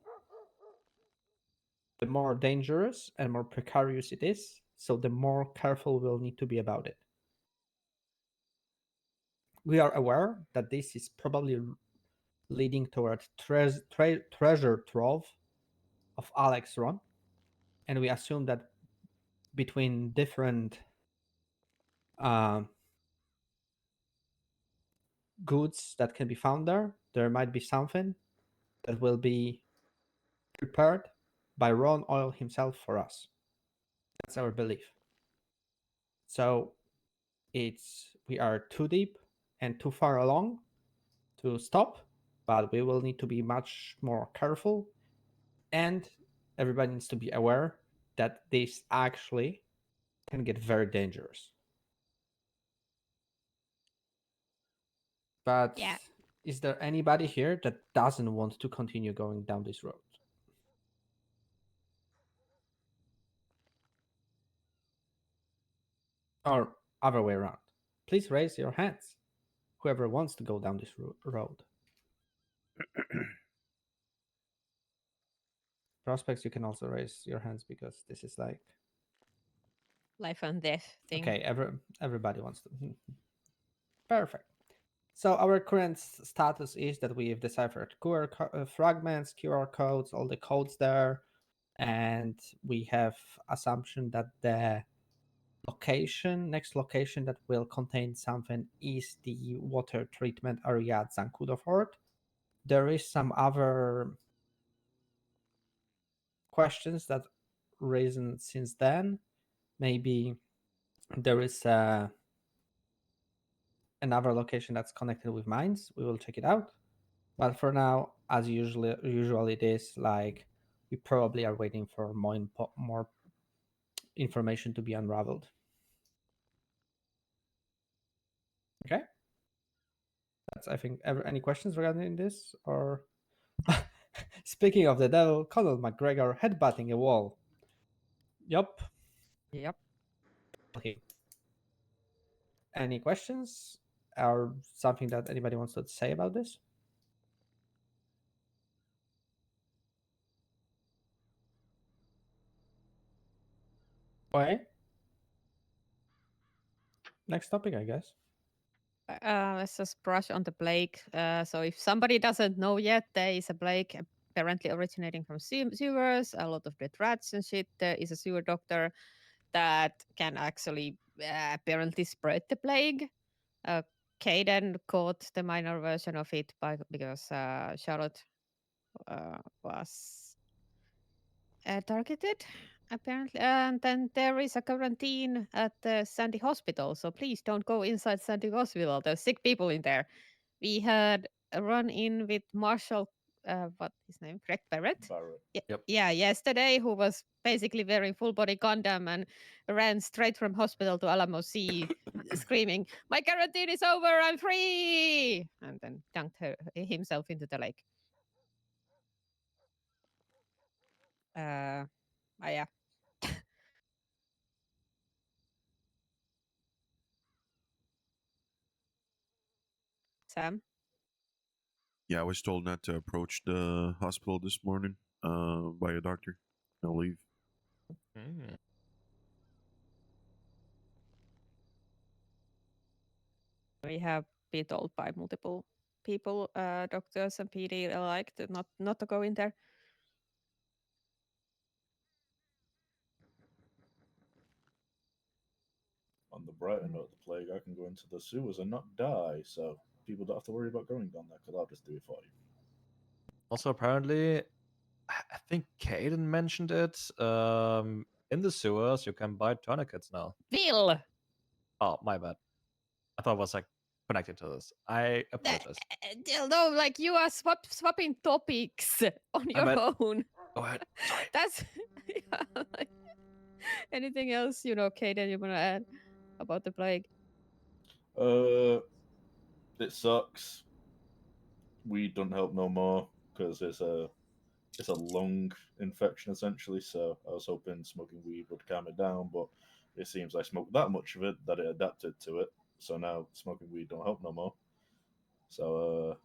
Speaker 14: the more dangerous and more precarious it is. So the more careful we'll need to be about it. We are aware that this is probably leading toward treasure trove of Alex Ron, and we assume that between different goods that can be found there might be something that will be prepared by Ron Oil himself for us. That's our belief. So we are too deep and too far along to stop, but we will need to be much more careful, and everybody needs to be aware that this actually can get very dangerous. But
Speaker 5: yeah.
Speaker 14: Is there anybody here that doesn't want to continue going down this road? Or other way around. Please raise your hands. Whoever wants to go down this road. Prospects, you can also raise your hands because this is like
Speaker 5: life and death thing.
Speaker 14: Okay, everybody wants to. Perfect. So our current status is that we've deciphered QR fragments, QR codes, all the codes there, and we have assumption that the next location that will contain something is the water treatment area at Zancudo Fort. There is some other questions that risen since then. Maybe there is another location that's connected with mines. We will check it out. But for now, as usually it is, like we probably are waiting for more information to be unraveled. Okay. That's, I think, any questions regarding this? Or speaking of the devil, Conor McGregor headbutting a wall. Yup.
Speaker 5: Yep.
Speaker 14: Okay. Any questions or something that anybody wants to say about this? Okay. Next topic, I guess.
Speaker 5: Let's just brush on the Blake. So if somebody doesn't know yet, there is a Blake apparently originating from sewers, a lot of dead rats and shit. There is a sewer doctor that can actually apparently spread the plague. Caden caught the minor version of it because Charlotte was targeted. Apparently, and then there is a quarantine at the Sandy Hospital, so please don't go inside Sandy Hospital. There's sick people in there. We had a run-in with Marshall, what his name, Greg Barrett?
Speaker 4: Barrett.
Speaker 5: Yeah, yesterday, who was basically wearing full-body Gundam and ran straight from hospital to Alamo Sea, screaming, "My quarantine is over! I'm free!" And then dunked himself into the lake. Yeah. Sam?
Speaker 11: Yeah, I was told not to approach the hospital this morning by a doctor. I'll leave.
Speaker 5: We have been told by multiple people, doctors and PD alike, to not to go in there.
Speaker 4: On the brighter note of the plague, I can go into the sewers and not die, so people don't have to worry about going down there because I'll just do it for you.
Speaker 13: Also, apparently, I think Caden mentioned it. In the sewers, you can buy tourniquets now.
Speaker 5: Bill!
Speaker 13: Oh, my bad. I thought it was like connected to this. I apologize.
Speaker 5: No, like you are swapping topics on your
Speaker 13: bad.
Speaker 5: own.
Speaker 13: Go ahead. Sorry.
Speaker 5: That's yeah, like, anything else, Kaden, you want to add about the plague?
Speaker 4: It sucks. Weed don't help no more because it's a lung infection essentially. So I was hoping smoking weed would calm it down, but it seems I smoked that much of it that it adapted to it. So now smoking weed don't help no more. So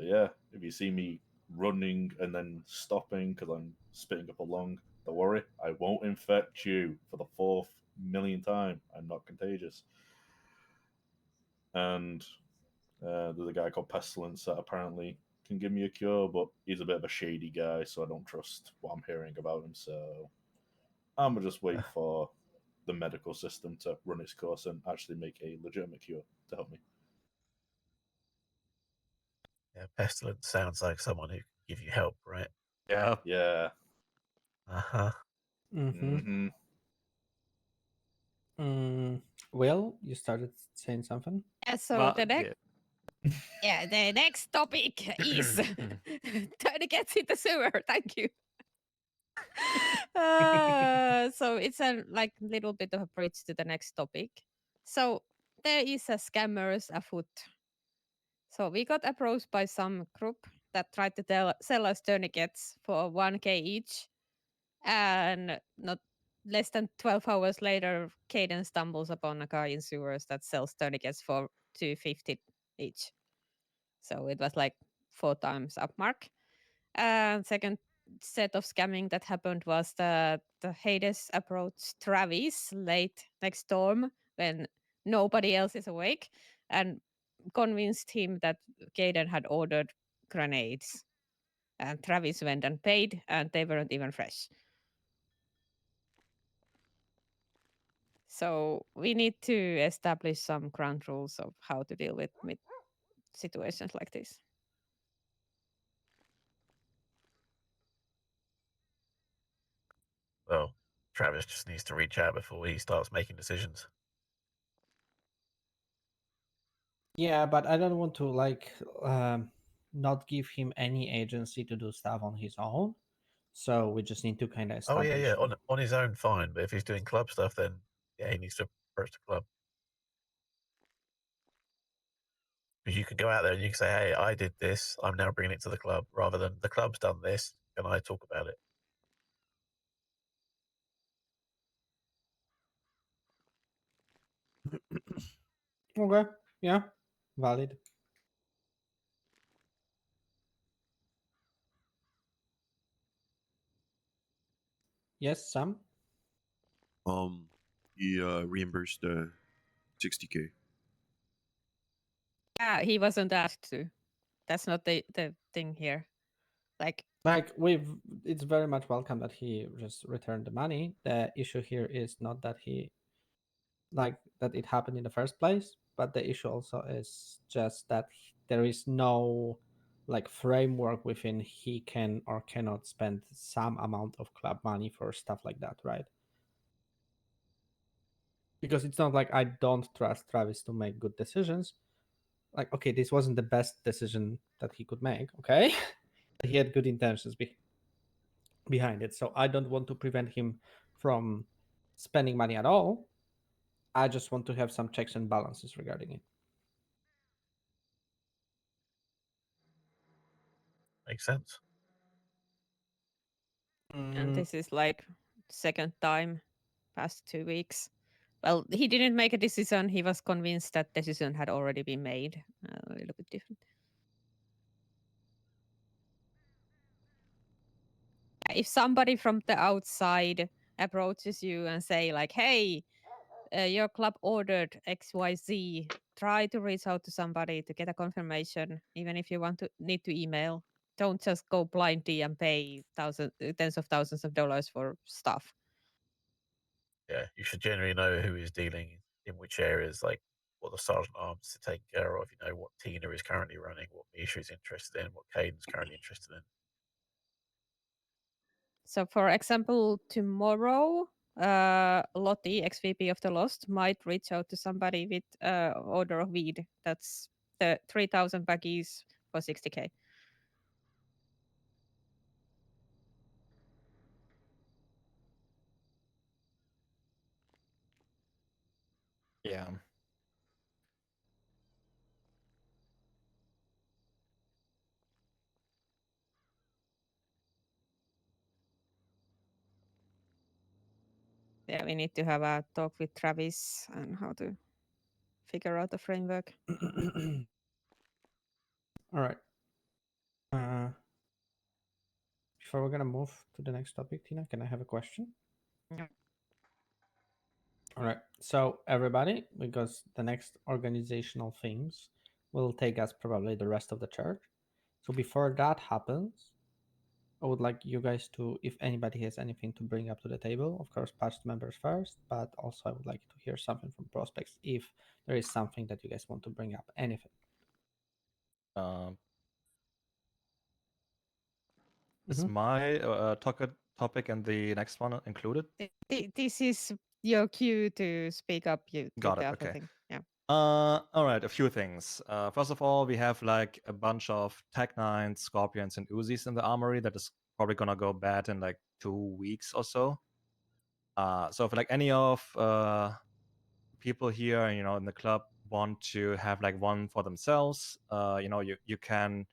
Speaker 4: yeah, if you see me running and then stopping because I'm spitting up a lung, don't worry, I won't infect you for the 4th millionth time. I'm not contagious. And there's a guy called Pestilence that apparently can give me a cure, but he's a bit of a shady guy, so I don't trust what I'm hearing about him. So I'm gonna just wait for the medical system to run its course and actually make a legitimate cure to help me.
Speaker 15: Yeah, Pestilence sounds like someone who can give you help, right?
Speaker 13: Yeah.
Speaker 4: Yeah.
Speaker 15: Uh-huh.
Speaker 14: Mm-hmm. Will, you started saying something?
Speaker 5: Yeah, so the next the next topic is tourniquets in the sewer. Thank you. So it's a like little bit of a bridge to the next topic. So there is a scammers afoot. So we got approached by some group that tried to sell us tourniquets for 1K each, and not less than 12 hours later, Caden stumbles upon a guy in sewers that sells tourniquets for 250 each. So it was like 4 times up mark. And second set of scamming that happened was that the Hades approached Travis late next storm when nobody else is awake and convinced him that Caden had ordered grenades. And Travis went and paid, and they weren't even fresh. So we need to establish some ground rules of how to deal with situations like this.
Speaker 15: Well, Travis just needs to reach out before he starts making decisions.
Speaker 14: Yeah, but I don't want to not give him any agency to do stuff on his own. So we just need to kind of
Speaker 15: Oh
Speaker 14: establish.
Speaker 15: yeah. On his own, fine. But if he's doing club stuff, then yeah, he needs to approach the club. Because you can go out there and you can say, "Hey, I did this. I'm now bringing it to the club," rather than the club's done this. Can I talk about it?
Speaker 14: Okay. Yeah. Valid. Yes, Sam.
Speaker 11: He reimbursed 60K.
Speaker 5: Yeah, he wasn't asked to. That's not the thing here. Like
Speaker 14: It's very much welcome that he just returned the money. The issue here is not that that it happened in the first place, but the issue also is just that there is no like framework within he can or cannot spend some amount of club money for stuff like that, right? Because it's not like I don't trust Travis to make good decisions. Like, okay, this wasn't the best decision that he could make, okay? He had good intentions behind it. So I don't want to prevent him from spending money at all. I just want to have some checks and balances regarding it.
Speaker 15: Makes sense.
Speaker 5: And this is like second time past 2 weeks. Well, he didn't make a decision. He was convinced that decision had already been made. A little bit different. If somebody from the outside approaches you and say like, "Hey, your club ordered XYZ," try to reach out to somebody to get a confirmation, even if you need to email. Don't just go blindly and pay tens of thousands of dollars for stuff.
Speaker 15: Yeah, you should generally know who is dealing in which areas, like what the sergeant arms to take care of. You know what Tina is currently running, what Misha is interested in, what Caden's currently interested in.
Speaker 5: So, for example, tomorrow, Lottie, ex-VP of the Lost, might reach out to somebody with order of weed. That's the 3,000 baggies for 60K.
Speaker 13: Yeah.
Speaker 5: Yeah, we need to have a talk with Travis and how to figure out the framework.
Speaker 14: All right. Before we're gonna move to the next topic, Tina, can I have a question?
Speaker 5: Yeah.
Speaker 14: All right. So everybody, because the next organizational things will take us probably the rest of the church. So before that happens, I would like you guys to, if anybody has anything to bring up to the table, of course, past members first, but also I would like to hear something from prospects if there is something that you guys want to bring up. Anything.
Speaker 13: Is my topic and the next one included?
Speaker 5: This is your cue to speak up.
Speaker 13: Got
Speaker 5: with
Speaker 13: it.
Speaker 5: the
Speaker 13: Okay.
Speaker 5: thing. Yeah.
Speaker 13: All right. A few things. First of all, we have like a bunch of Tech 9s, Scorpions, and Uzis in the armory that is probably gonna go bad in like 2 weeks or so. So if like any of people here, in the club want to have like one for themselves, you can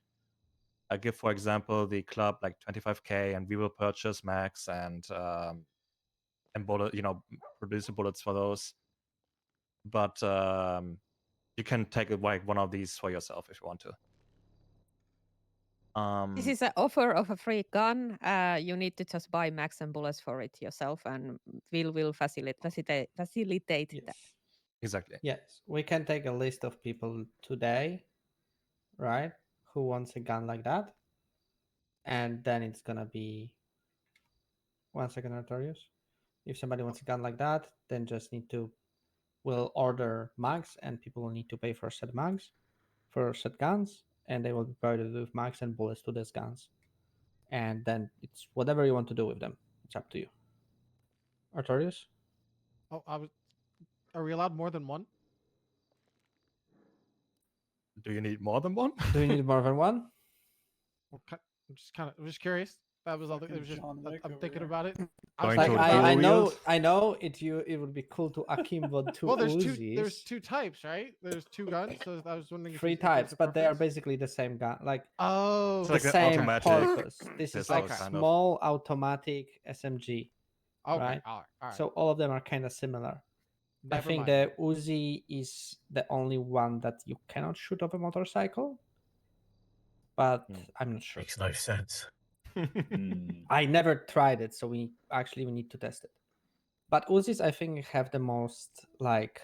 Speaker 13: give, for example, the club like 25K, and we will purchase max and bullet, produce the bullets for those. But you can take like one of these for yourself if you want to.
Speaker 5: This is an offer of a free gun. You need to just buy max and bullets for it yourself, and we'll facilitate that.
Speaker 13: Exactly.
Speaker 14: Yes, we can take a list of people today, right? Who wants a gun like that? And then it's gonna be 1 second, Artorius. If somebody wants a gun like that, then just need to we'll order mags, and people will need to pay for said mags, for said guns, and they will be provided with mags and bullets to these guns. And then it's whatever you want to do with them. It's up to you. Artorius?
Speaker 6: Oh, are we allowed more than one?
Speaker 13: Do you need more than one?
Speaker 14: Do you need more than one?
Speaker 6: Okay. I'm just curious. That was all. It was just. I'm thinking about it.
Speaker 14: I know it would be cool to akimbo two
Speaker 6: well,
Speaker 14: Uzis.
Speaker 6: there's two types, right? There's two guns. So I was wondering.
Speaker 14: Three
Speaker 6: if there's
Speaker 14: types,
Speaker 6: a
Speaker 14: but they are
Speaker 6: preference.
Speaker 14: basically the same gun. Like
Speaker 6: It's
Speaker 14: the
Speaker 13: like an
Speaker 14: same
Speaker 13: automatic
Speaker 14: purpose. This is
Speaker 13: pistol,
Speaker 14: like
Speaker 13: kind of.
Speaker 14: small automatic SMG.
Speaker 6: Okay,
Speaker 14: right?
Speaker 6: all right.
Speaker 14: So all of them are kind of similar. I
Speaker 6: Never
Speaker 14: think
Speaker 6: mind.
Speaker 14: the Uzi is the only one that you cannot shoot off a motorcycle, but I'm not sure.
Speaker 15: Makes no sense.
Speaker 14: I never tried it, so we need to test it. But Uzis, I think, have the most like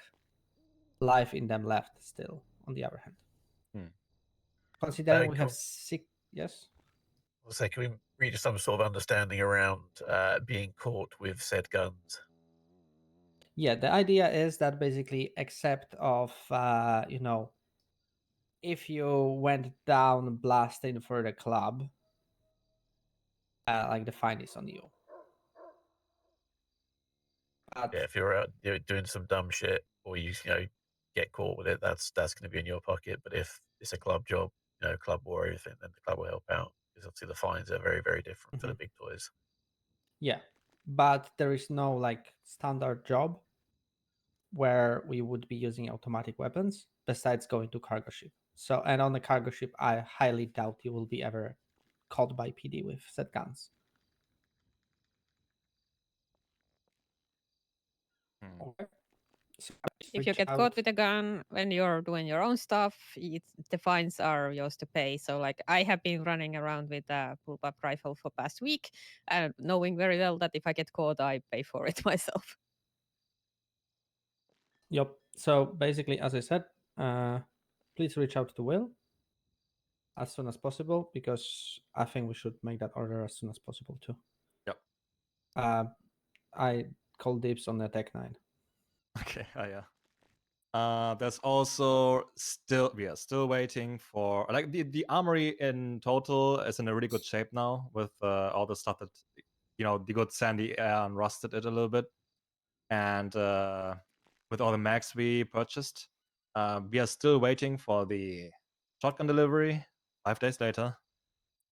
Speaker 14: life in them left still. On the other hand, considering we have six, yes.
Speaker 15: I'll say, can we reach some sort of understanding around being caught with said guns?
Speaker 14: Yeah, the idea is that basically, except of if you went down blasting for the club, like the fine is on you. But
Speaker 15: Yeah, if you're out doing some dumb shit or you get caught with it, that's going to be in your pocket. But if it's a club job, club war or anything, then the club will help out because obviously the fines are very, very different for the big toys.
Speaker 14: yeah, but there is no like standard job where we would be using automatic weapons besides going to cargo ship. So, and on the cargo ship, I highly doubt you will be ever caught by PD with said guns. Okay. So
Speaker 5: If you get caught with a gun when you're doing your own stuff, the fines are yours to pay. So, like, I have been running around with a bullpup rifle for past week, knowing very well that if I get caught, I pay for it myself.
Speaker 14: Yep. So basically, as I said, please reach out to Will as soon as possible because I think we should make that order as soon as possible too.
Speaker 13: Yep.
Speaker 14: I call dibs on the Tech 9.
Speaker 13: Okay. Oh yeah. There's also we are still waiting for like the armory in total is in a really good shape now with all the stuff that the good sandy air and rusted it a little bit, and with all the mags we purchased, we are still waiting for the shotgun delivery 5 days later.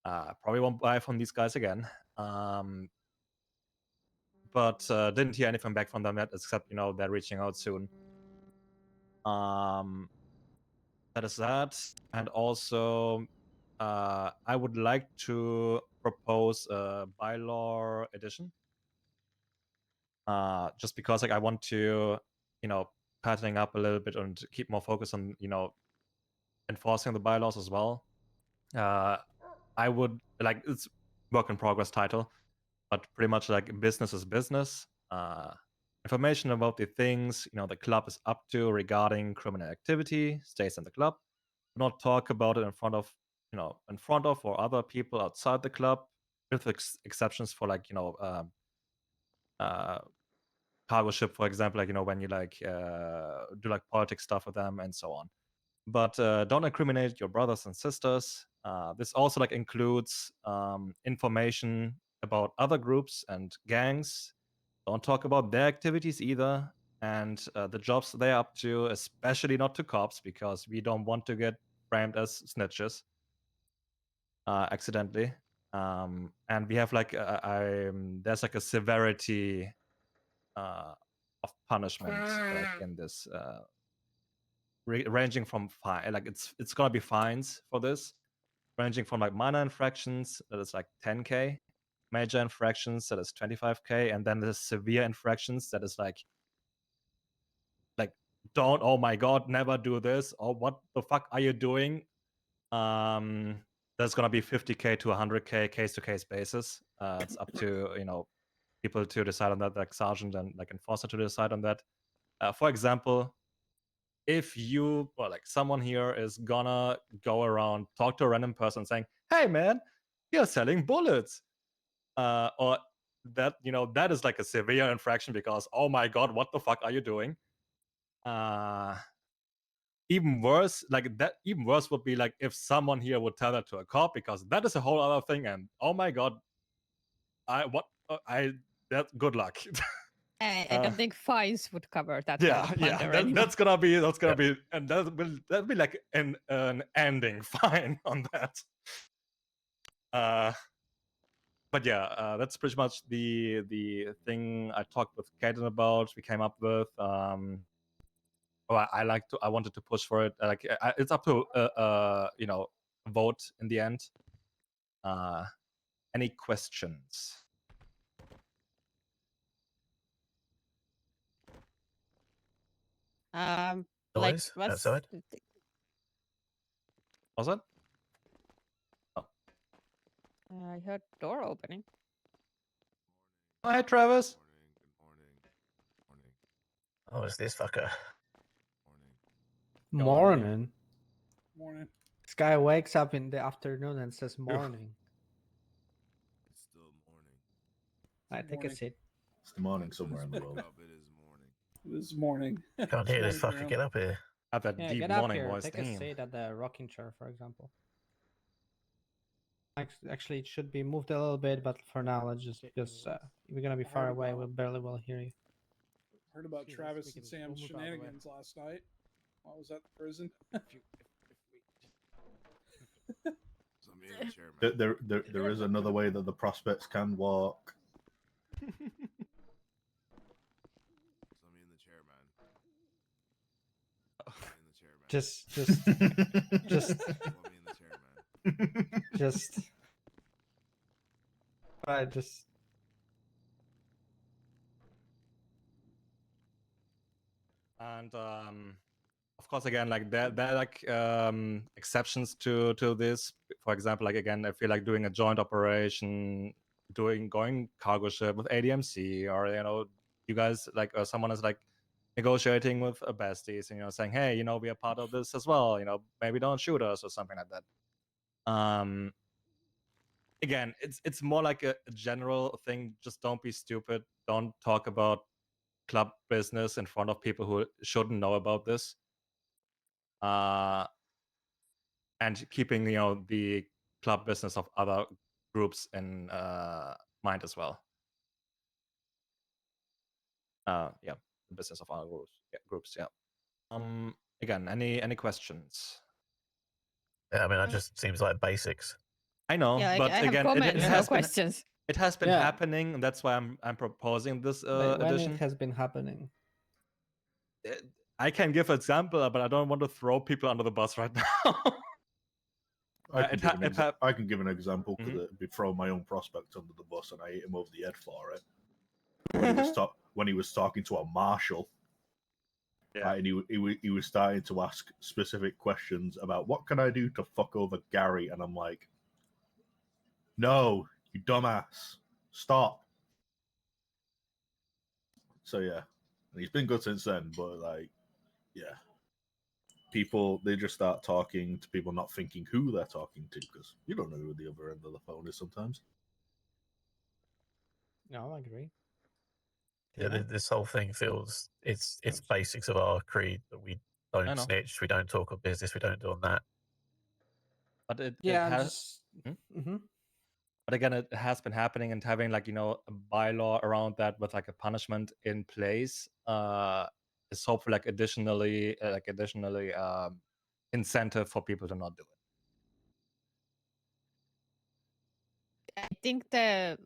Speaker 13: Probably won't buy from these guys again. But didn't hear anything back from them yet, except they're reaching out soon. That is that, and also I would like to propose a bylaw edition. Just because like I want to patterning up a little bit and keep more focus on enforcing the bylaws as well. I would like it's work in progress title, but pretty much like business is business. Information about the things the club is up to regarding criminal activity stays in the club. Do not talk about it in front of or other people outside the club, with exceptions for like cargo ship, for example, like when you like do like politics stuff with them and so on. But don't incriminate your brothers and sisters. This also like includes information about other groups and gangs. Don't talk about their activities either, and the jobs they're up to, especially not to cops, because we don't want to get framed as snitches accidentally. And we have like there's like a severity of punishment like in this ranging from fine, like it's gonna be fines for this, ranging from like minor infractions that is like 10K, major infractions that is 25K, and then there's severe infractions that is like don't, oh my god, never do this, or what the fuck are you doing? There's gonna be 50K to 100K case-to-case basis. It's up to people to decide on that, like sergeant and like enforcer to decide on that. For example, if you or like someone here is gonna go around, talk to a random person saying, hey man, you're selling bullets, or that that is like a severe infraction because oh my god, what the fuck are you doing? Even worse would be like if someone here would tell that to a cop, because that is a whole other thing, and oh my god, good luck.
Speaker 5: I don't think fines would cover that.
Speaker 13: Yeah,
Speaker 5: kind of
Speaker 13: yeah,
Speaker 5: plunder anymore.
Speaker 13: that's gonna be, and that'll be like an ending fine on that. But yeah, that's pretty much the thing I talked with Kaden about. We came up with. I wanted to push for it. Like it's up to vote in the end. Any questions?
Speaker 5: Like
Speaker 15: Noise
Speaker 5: what's
Speaker 15: outside?
Speaker 13: Was it?
Speaker 5: I heard door opening.
Speaker 13: Hi, Travis.
Speaker 15: Oh, it's this fucker.
Speaker 14: Morning.
Speaker 2: Morning.
Speaker 14: This guy wakes up in the afternoon and says morning.
Speaker 11: It's still morning.
Speaker 14: I take a seat.
Speaker 4: It's the morning somewhere in the world.
Speaker 2: It is morning.
Speaker 15: Can't hear this
Speaker 2: Morning,
Speaker 15: fucker
Speaker 2: Graham.
Speaker 15: get up here.
Speaker 13: have that
Speaker 14: Yeah,
Speaker 13: deep
Speaker 14: get up
Speaker 13: morning
Speaker 14: here.
Speaker 13: voice.
Speaker 14: Take a
Speaker 13: Damn.
Speaker 14: seat at the rocking chair, for example. Actually, it should be moved a little bit, but for now, let's just because we're gonna be
Speaker 2: I
Speaker 14: far
Speaker 2: heard
Speaker 14: away.
Speaker 2: about-
Speaker 14: We barely will hear you.
Speaker 2: Heard about
Speaker 6: Excuse us,
Speaker 2: Travis
Speaker 6: we
Speaker 2: and
Speaker 6: can-
Speaker 2: Sam's
Speaker 6: we'll move out of the way.
Speaker 2: shenanigans last night while I was at the prison.
Speaker 11: So me and the chairman.
Speaker 4: There is another way that the prospects can walk.
Speaker 11: So me and the chairman. Me and the chairman.
Speaker 14: Just,
Speaker 11: So me and the chairman.
Speaker 14: just. I just.
Speaker 13: And of course, again, like there are like exceptions to this. For example, like again, I feel like doing a joint operation, going cargo ship with ADMC, or you guys like, or someone is like negotiating with a besties, and saying, hey, we are part of this as well. Maybe don't shoot us or something like that. Again, it's more like a general thing. Just don't be stupid. Don't talk about club business in front of people who shouldn't know about this. And keeping the club business of other groups in mind as well. Yeah, the business of other groups. Yeah. Again, any questions?
Speaker 15: Yeah, I mean, that just seems like basics.
Speaker 13: I know,
Speaker 5: Yeah,
Speaker 13: but
Speaker 5: I have
Speaker 13: again,
Speaker 5: comments,
Speaker 13: it
Speaker 5: no
Speaker 13: has been
Speaker 5: questions.
Speaker 13: it has been
Speaker 14: Yeah.
Speaker 13: happening, and that's why I'm proposing this
Speaker 14: When
Speaker 13: edition.
Speaker 14: it has been happening.
Speaker 13: I can give an example, but I don't want to throw people under the bus right now.
Speaker 4: I can give an example because it'd be throwing my own prospect under the bus, and I hit him over the head for it. When he was talking to a marshal, and he was starting to ask specific questions about what can I do to fuck over Gary, and I'm like, no, you dumbass, stop. So yeah, and he's been good since then, but like, yeah. People, they just start talking to people not thinking who they're talking to because you don't know who the other end of the phone is sometimes.
Speaker 14: No, I agree.
Speaker 15: Yeah, this whole thing feels it's basics of our creed that we
Speaker 13: I
Speaker 15: don't
Speaker 13: know.
Speaker 15: snitch, we don't talk on business, we don't do on that.
Speaker 13: But it
Speaker 14: I'm
Speaker 13: has. But again, it has been happening, and having like a bylaw around that with like a punishment in place is hopefully like additionally incentive for people to not do it.
Speaker 5: I think the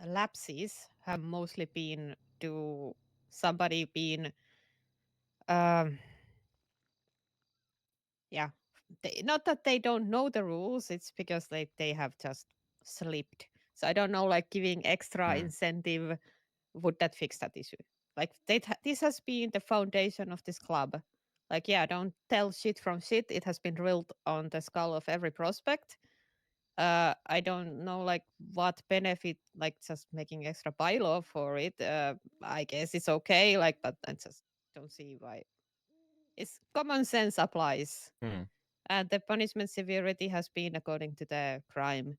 Speaker 5: lapses have mostly been to somebody being yeah, not that they don't know the rules, it's because they have just slipped. So I don't know, like giving extra incentive, would that fix that issue? Like this has been the foundation of this club. Like, yeah, don't tell shit from shit. It has been drilled on the skull of every prospect. I don't know like what benefit, like just making extra bylaw for it. I guess it's okay, like, but I just don't see why. It's common sense applies. And the punishment severity has been according to the crime.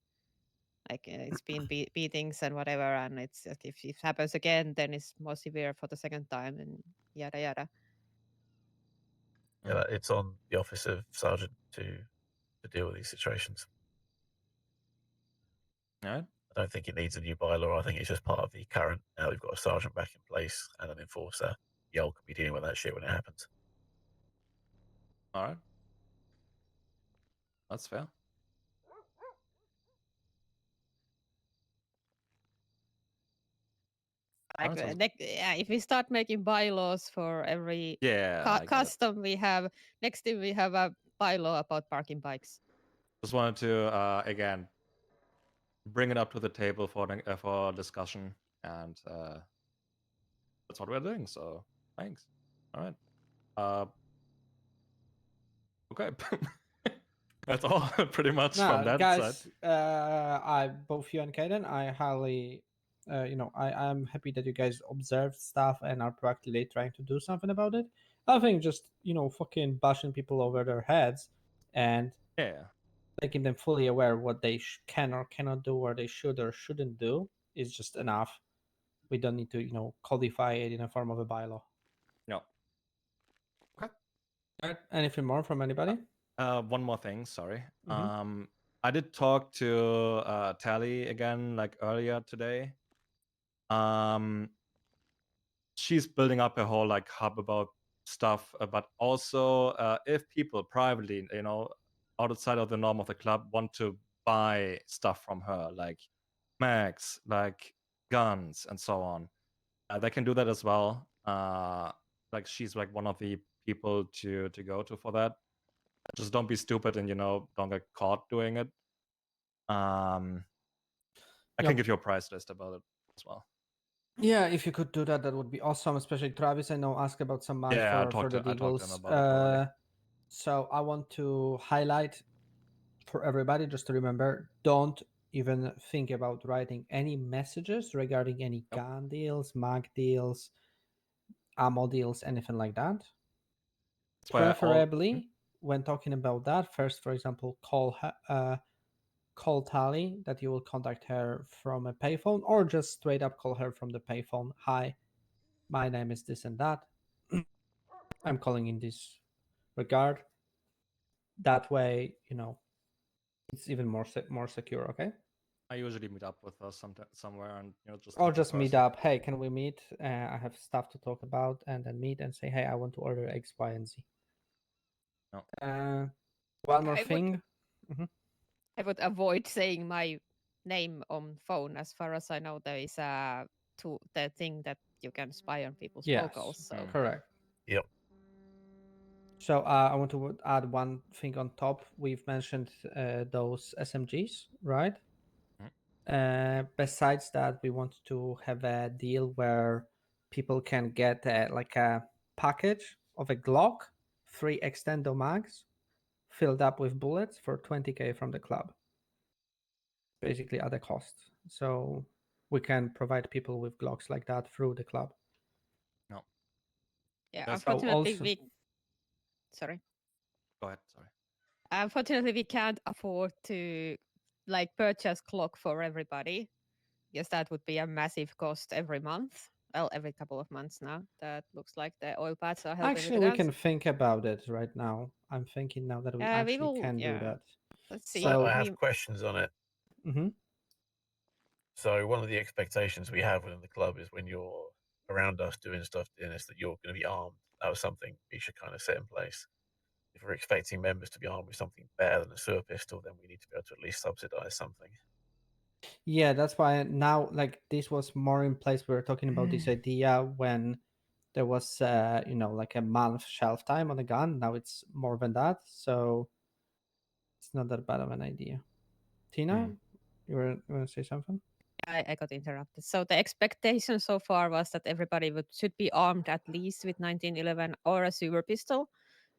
Speaker 5: Like it's been beatings and whatever, and it's like if it happens again, then it's more severe for the second time, and yada yada.
Speaker 15: Yeah, it's on the office of sergeant to deal with these situations.
Speaker 13: Alright.
Speaker 15: I don't think it needs a new bylaw. I think it's just part of the current. Now we've got a sergeant back in place and an enforcer. Y'all can be dealing with that shit when it happens.
Speaker 13: All right, that's fair.
Speaker 5: Like,
Speaker 13: sounds-
Speaker 5: yeah, if we start making bylaws for every
Speaker 13: Yeah, I get it.
Speaker 5: custom we have, next thing we have a bylaw about parking bikes.
Speaker 13: Just wanted to again bring it up to the table for discussion, and that's what we're doing. So thanks. All right. Okay. That's all pretty much from that
Speaker 14: guys,
Speaker 13: side.
Speaker 14: both you and Kaden, I highly, I'm happy that you guys observed stuff and are proactively trying to do something about it. I think just fucking bashing people over their heads and making them fully aware what they can or cannot do, or they should or shouldn't do, is just enough. We don't need to codify it in a form of a bylaw.
Speaker 13: No. Okay.
Speaker 14: All right. Anything more from anybody?
Speaker 13: One more thing, sorry.
Speaker 14: Mhm.
Speaker 13: I did talk to Tally again, like earlier today. She's building up a whole like hub about stuff, but also if people privately, outside of the norm of the club, want to buy stuff from her, like mags, like guns, and so on, they can do that as well. Like she's like one of the people to go to for that. Just don't be stupid and don't get caught doing it. I can give you a price list about it as well.
Speaker 14: Yeah, if you could do that, that would be awesome. Especially Travis, I know, asked about some money
Speaker 13: Yeah, I
Speaker 14: for
Speaker 13: talked
Speaker 14: the
Speaker 13: to him
Speaker 14: Deagles.
Speaker 13: about it already.
Speaker 14: So I want to highlight for everybody just to remember: don't even think about writing any messages regarding any gun deals, mag deals, ammo deals, anything like that.
Speaker 13: That's why
Speaker 14: Preferably, when talking about that, first, for example, call Tally that you will contact her from a payphone, or just straight up call her from the payphone. Hi, my name is this and that. I'm calling in this regard. That way, it's even more secure. Okay.
Speaker 13: I usually meet up with her somewhere and just
Speaker 14: Or
Speaker 13: talk in
Speaker 14: just meet
Speaker 13: person.
Speaker 14: up. Hey, can we meet? I have stuff to talk about, and then meet and say, hey, I want to order X, Y, and Z.
Speaker 13: No.
Speaker 14: One more
Speaker 5: I would-
Speaker 14: thing.
Speaker 5: I would avoid saying my name on phone. As far as I know, there is the thing that you can spy on people's phone
Speaker 14: Yes,
Speaker 5: calls. So
Speaker 14: correct.
Speaker 15: Yep.
Speaker 14: So I want to add one thing on top. We've mentioned those SMGs, right? Besides that, we want to have a deal where people can get like a package of a Glock, 3 extendo mags, filled up with bullets for 20k from the club. Basically at a cost. So we can provide people with Glocks like that through the club.
Speaker 13: No.
Speaker 5: yeah,
Speaker 13: That's
Speaker 5: unfortunately
Speaker 14: also-
Speaker 5: we. Sorry.
Speaker 13: Go ahead. Sorry.
Speaker 5: Unfortunately, we can't afford to like purchase clock for everybody, because that would be a massive cost every month. Well, every couple of months now. That looks like the oil pads are helping
Speaker 14: Actually,
Speaker 5: with
Speaker 14: we
Speaker 5: that.
Speaker 14: can think about it right now. I'm thinking now that we actually can do that.
Speaker 5: Let's see.
Speaker 15: So I have questions on it.
Speaker 14: Mhm.
Speaker 15: So one of the expectations we have within the club is when you're around us doing stuff, Dennis, that you're going to be armed. That was something we should kind of set in place. If we're expecting members to be armed with something better than a sewer pistol, then we need to be able to at least subsidize something.
Speaker 14: Yeah, that's why now, like, this was more in place. We were talking about this idea when there was, like a month shelf time on a gun. Now it's more than that. So it's not that bad of an idea. Tina, you want to say something?
Speaker 5: I got interrupted. So the expectation so far was that everybody should be armed at least with 1911 or a super pistol,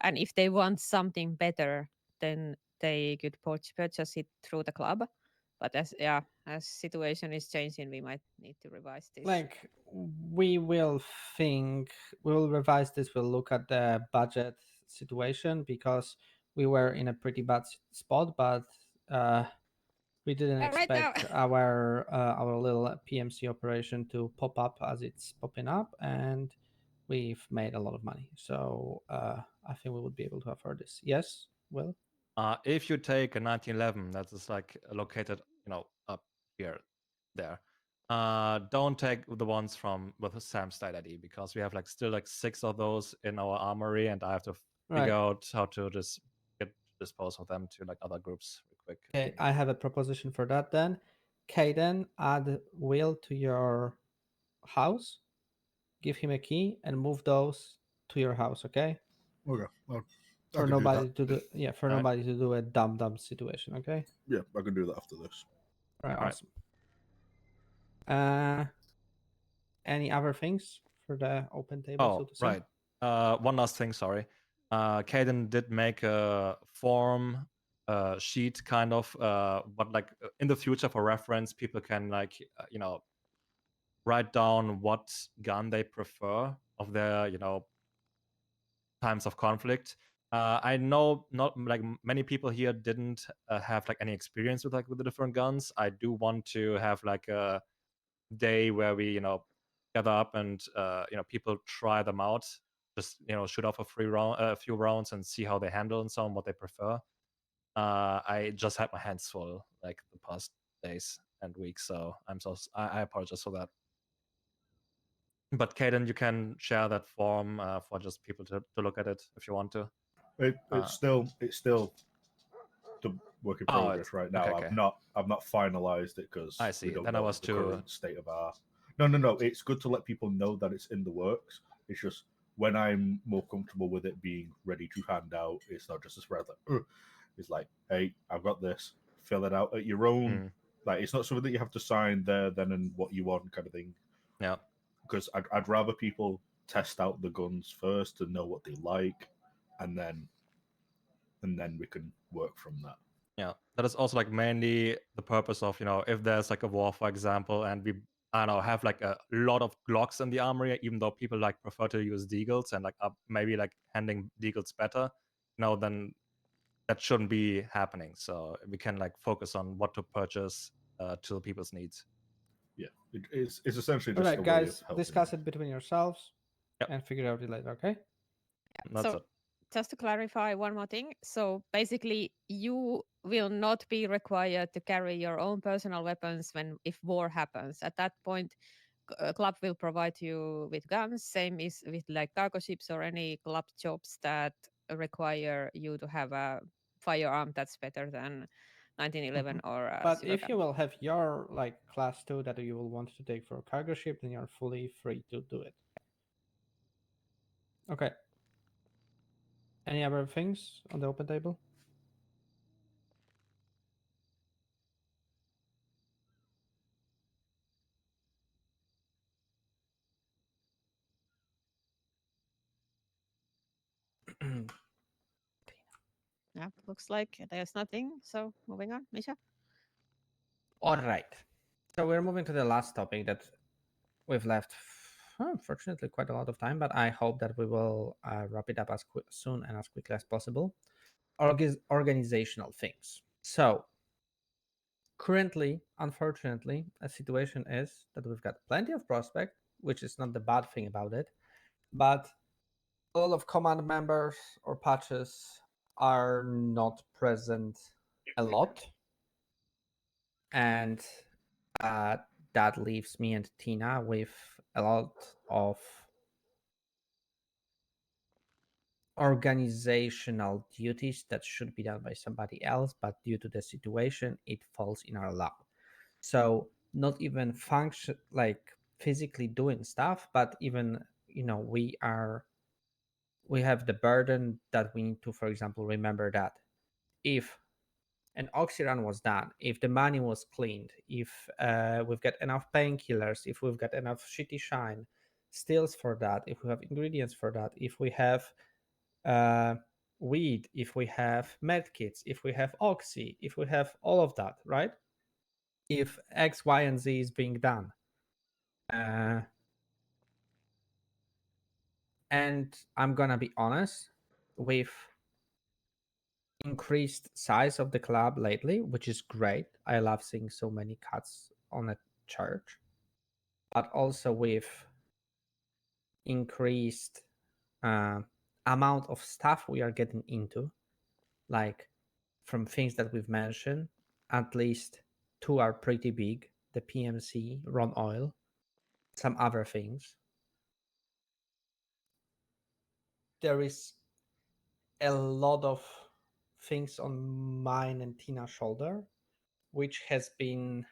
Speaker 5: and if they want something better, then they could purchase it through the club. But as situation is changing, we might need to revise this.
Speaker 14: Like, we will revise this. We'll look at the budget situation because we were in a pretty bad spot, but we didn't
Speaker 5: Right now.
Speaker 14: expect our little PMC operation to pop up as it's popping up, and we've made a lot of money. So I think we would be able to afford this. Yes, Will?
Speaker 13: If you take a 1911 that is like located, up here, there, don't take the ones with Sam's Style ID, because we have still 6 of those in our armory, and I have to figure out how to just dispose of them to other groups real quick.
Speaker 14: Okay, I have a proposition for that then. Kaden, add Will to your house, give him a key, and move those to your house. Okay.
Speaker 4: Okay. Well, I
Speaker 14: For
Speaker 4: can do
Speaker 14: nobody
Speaker 4: that.
Speaker 14: to do, nobody to do a dumb situation. Okay.
Speaker 4: Yeah, I can do that after this.
Speaker 14: All right.
Speaker 13: All right.
Speaker 14: Awesome. Any other things for the open table, so to say?
Speaker 13: Right. One last thing, sorry. Caden did make a form sheet kind of, but in the future for reference, people can write down what gun they prefer of their, times of conflict. I know not many people here didn't have any experience with with the different guns. I do want to have a day where we gather up and people try them out just shoot off a few rounds and see how they handle and so on, what they prefer. I just had my hands full like the past days and weeks, so I apologize for that. But Kaden, you can share that form for just people to look at it if you want to.
Speaker 4: It's still the work in progress right now.
Speaker 13: okay.
Speaker 4: I've not finalized it because
Speaker 13: I see.
Speaker 4: we don't
Speaker 13: Then
Speaker 4: know
Speaker 13: I was
Speaker 4: the
Speaker 13: too.
Speaker 4: current state of our. No. It's good to let people know that it's in the works. It's just when I'm more comfortable with it being ready to hand out, it's not just a spread like, it's like, hey, I've got this. Fill it out at your own. Like, it's not something that you have to sign there, then, and what you want kind of thing.
Speaker 13: Yeah.
Speaker 4: Because I'd rather people test out the guns first to know what they like, and then we can work from that.
Speaker 13: Yeah, that is also like mainly the purpose of if there's like a war, for example, and we I don't know have like a lot of Glocks in the armory, even though people like prefer to use Deagles and like maybe like handling Deagles better, then that shouldn't be happening. So we can like focus on what to purchase to people's needs.
Speaker 4: Yeah, it's essentially
Speaker 14: All
Speaker 4: just
Speaker 14: right,
Speaker 4: a
Speaker 14: guys,
Speaker 4: way of helping.
Speaker 14: discuss it between yourselves and figure out it later. Okay.
Speaker 13: That's
Speaker 5: so
Speaker 13: it.
Speaker 5: just to clarify one more thing. So basically, you will not be required to carry your own personal weapons if war happens. At that point, club will provide you with guns. Same is with like cargo ships or any club jobs that require you to have a firearm that's better than 1911 or a
Speaker 14: But
Speaker 5: super
Speaker 14: if
Speaker 5: gun.
Speaker 14: you will have your like class 2 that you will want to take for a cargo ship, then you're fully free to do it. Okay. Any other things on the open table?
Speaker 5: Yeah, looks like there's nothing. So moving on, Misha.
Speaker 14: All right. So we're moving to the last topic that we've left, unfortunately, quite a lot of time, but I hope that we will wrap it up as soon and as quickly as possible. Organizational things. So currently, unfortunately, a situation is that we've got plenty of prospect, which is not the bad thing about it, but a lot of command members or patches are not present a lot, and that leaves me and Tina with a lot of organizational duties that should be done by somebody else, but due to the situation, it falls in our lap. So not even function like physically doing stuff, but even we have the burden that we need to, for example, remember that if an oxyrun was done, if the money was cleaned, if we've got enough painkillers, if we've got enough shitty shine, stills for that, if we have ingredients for that, if we have weed, if we have medkits, if we have oxy, if we have all of that, right? If X, Y, and Z is being done. And I'm gonna be honest, with increased size of the club lately, which is great. I love seeing so many cuts on a church, but also with increased amount of stuff we are getting into, like from things that we've mentioned, at least 2 are pretty big: the PMC, Ron Oil, some other things. There is a lot of things on mine and Tina's shoulder, which has been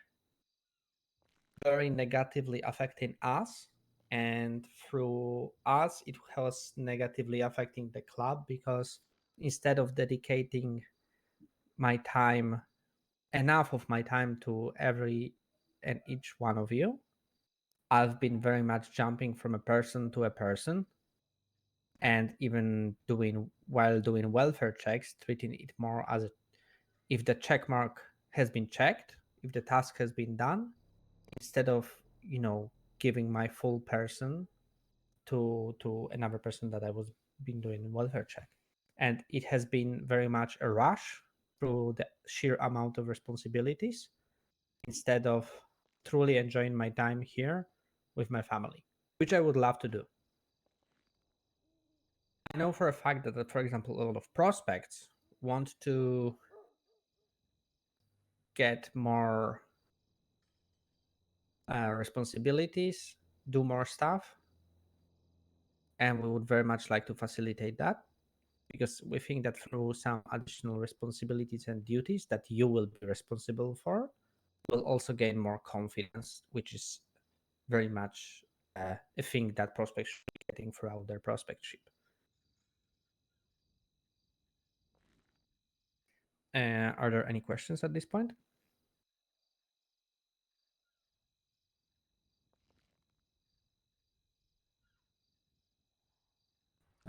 Speaker 14: very negatively affecting us, and through us it was negatively affecting the club, because instead of dedicating my time, enough of my time, to every and each one of you, I've been very much jumping from a person to a person, and even while doing welfare checks, treating it more as if the check mark has been checked, if the task has been done, instead of giving my full person to another person that I was been doing welfare check. And it has been very much a rush through the sheer amount of responsibilities, instead of truly enjoying my time here with my family, which I would love to do. know for a fact that, for example, a lot of prospects want to get more responsibilities, do more stuff, and we would very much like to facilitate that, because we think that through some additional responsibilities and duties that you will be responsible for, will also gain more confidence, which is very much a thing that prospects should be getting throughout their prospectship. Are there any questions at this point?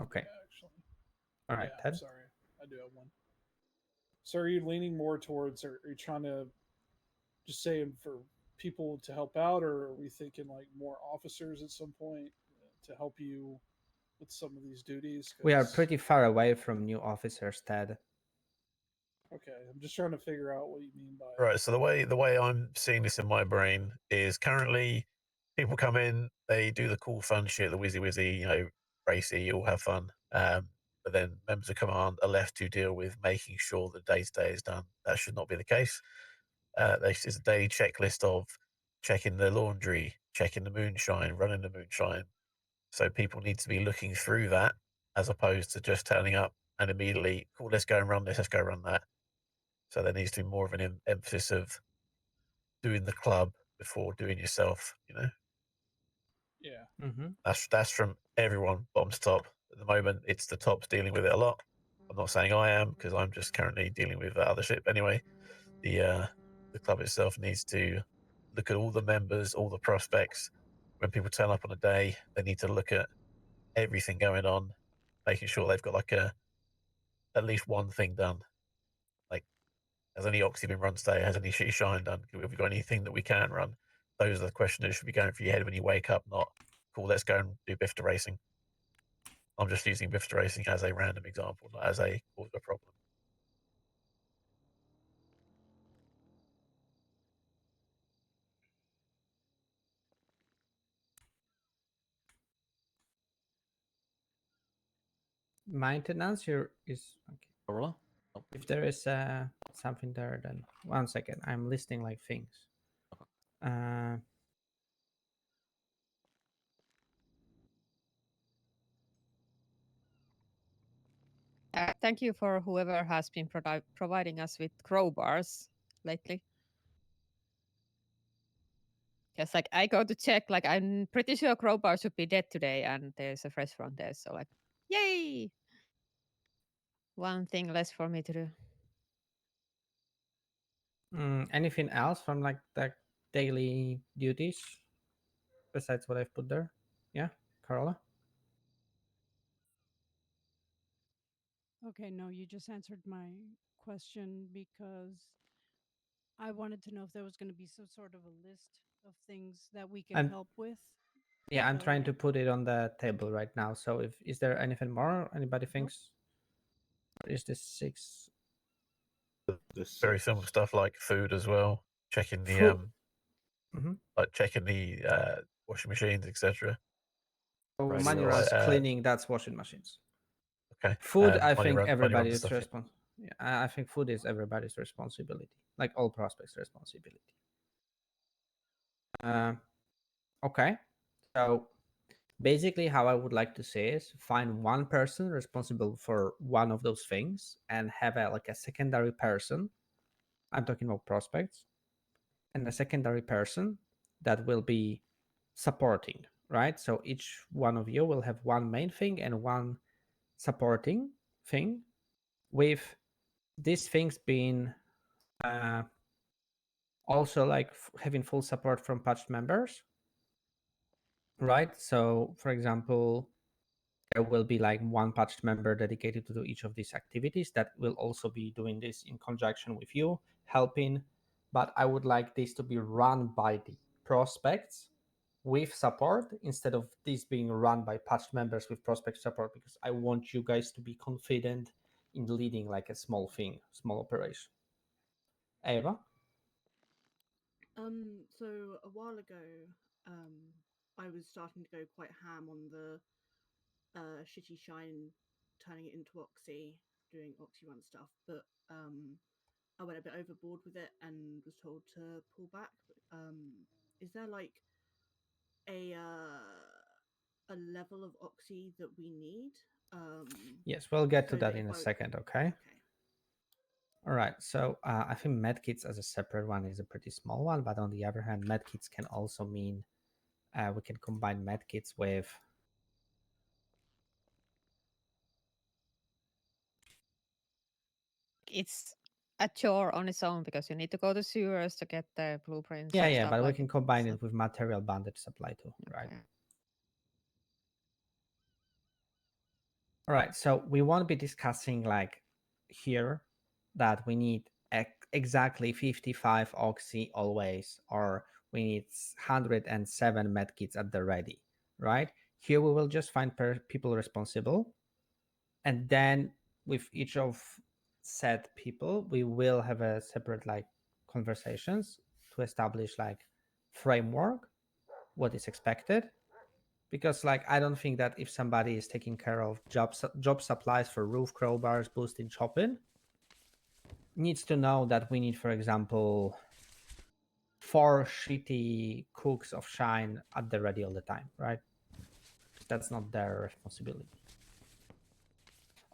Speaker 14: Okay.
Speaker 2: Yeah, actually.
Speaker 14: All right,
Speaker 2: Yeah,
Speaker 14: Ted.
Speaker 2: I'm sorry. I do have one. So are you leaning more towards, or are you trying to just saying for people to help out, or are we thinking like more officers at some point to help you with some of these duties?
Speaker 14: We are pretty far away from new officers, Ted.
Speaker 2: Okay, I'm just trying to figure out what you mean by
Speaker 15: Right. So the way I'm seeing this in my brain is currently people come in, they do the cool fun shit, the wizzy, you know, racy, all have fun. But then members of command are left to deal with making sure the day to day is done. That should not be the case. There's a daily checklist of checking the laundry, checking the moonshine, running the moonshine. So people need to be looking through that as opposed to just turning up and immediately, cool, let's go and run this, let's go run that. So there needs to be more of an emphasis of doing the club before doing yourself, you know?
Speaker 2: Yeah.
Speaker 14: Mm-hmm.
Speaker 15: That's from everyone, bottom to top. At the moment, it's the tops dealing with it a lot. I'm not saying I am, because I'm just currently dealing with other shit. But anyway, the club itself needs to look at all the members, all the prospects. When people turn up on a day, they need to look at everything going on, making sure they've got like at least one thing done. Like, has any Oxy been run today? Has any Shitty Shine done? Have we got anything that we can run? Those are the questions that should be going through your head when you wake up, not, cool, let's go and do Bifta racing. I'm just using Bifta racing as a random example, not as a cause of a problem.
Speaker 14: Maintenance here is okay.
Speaker 13: Corolla?
Speaker 14: If there is something there, then 1 second. I'm listing like things.
Speaker 5: Thank you for whoever has been providing us with crowbars lately. Because like I go to check, like I'm pretty sure crowbar should be dead today, and there's a fresh one there. So like, yay! One thing less for me to do.
Speaker 14: Anything else from like the daily duties besides what I've put there? Yeah, Carola?
Speaker 9: Okay, no, you just answered my question because I wanted to know if there was going to be some sort of a list of things that we can help with.
Speaker 14: Yeah, I'm trying to put it on the table right now. So if is there anything more anybody thinks? Or is this 6?
Speaker 15: Very simple stuff like food as well, checking the
Speaker 14: Food.
Speaker 15: like checking the washing machines, etc.
Speaker 14: So
Speaker 15: Right,
Speaker 14: money
Speaker 15: so,
Speaker 14: runs cleaning, that's washing machines.
Speaker 15: Okay.
Speaker 14: Food, I
Speaker 15: money
Speaker 14: think
Speaker 15: run- money
Speaker 14: everybody
Speaker 15: runs
Speaker 14: is
Speaker 15: stuff, yeah.
Speaker 14: responsible. Yeah, I think food is everybody's responsibility, like all prospects' responsibility. Okay, so basically how I would like to say is find one person responsible for one of those things and have like a secondary person. I'm talking about prospects, and a secondary person that will be supporting, right? So each one of you will have one main thing and one supporting thing, with these things being also like having full support from patched members, right? So for example, there will be like one patched member dedicated to do each of these activities that will also be doing this in conjunction with you, helping. But I would like this to be run by the prospects with support instead of this being run by patched members with prospect support, because I want you guys to be confident in leading like a small thing, small operation. Ava?
Speaker 7: So a while ago, I was starting to go quite ham on the shitty shine turning it into Oxy, doing Oxy run stuff, but I went a bit overboard with it and was told to pull back. Is there like a level of Oxy that we need?
Speaker 14: Yes, we'll get to
Speaker 7: so
Speaker 14: that
Speaker 7: that
Speaker 14: in
Speaker 7: if
Speaker 14: a
Speaker 7: I-
Speaker 14: second, okay? All right, so I think medkits as a separate one is a pretty small one, but on the other hand, medkits can also mean we can combine medkits with.
Speaker 5: It's a chore on its own because you need to go to sewers to get the blueprints.
Speaker 14: Yeah,
Speaker 5: and
Speaker 14: yeah,
Speaker 5: stuff
Speaker 14: but we
Speaker 5: like
Speaker 14: can
Speaker 5: it.
Speaker 14: combine
Speaker 5: So-
Speaker 14: it with material bandage supply too, right? All right, so we won't be discussing like here that we need exactly 55 oxy always, or we need 107 medkits at the ready, right? Here we will just find people responsible, and then with each of said people, we will have a separate like conversations to establish like framework, what is expected, because like I don't think that if somebody is taking care of job supplies for roof crowbars, boosting, chopping, needs to know that we need, for example, 4 shitty cooks of shine at the ready all the time, right? That's not their responsibility.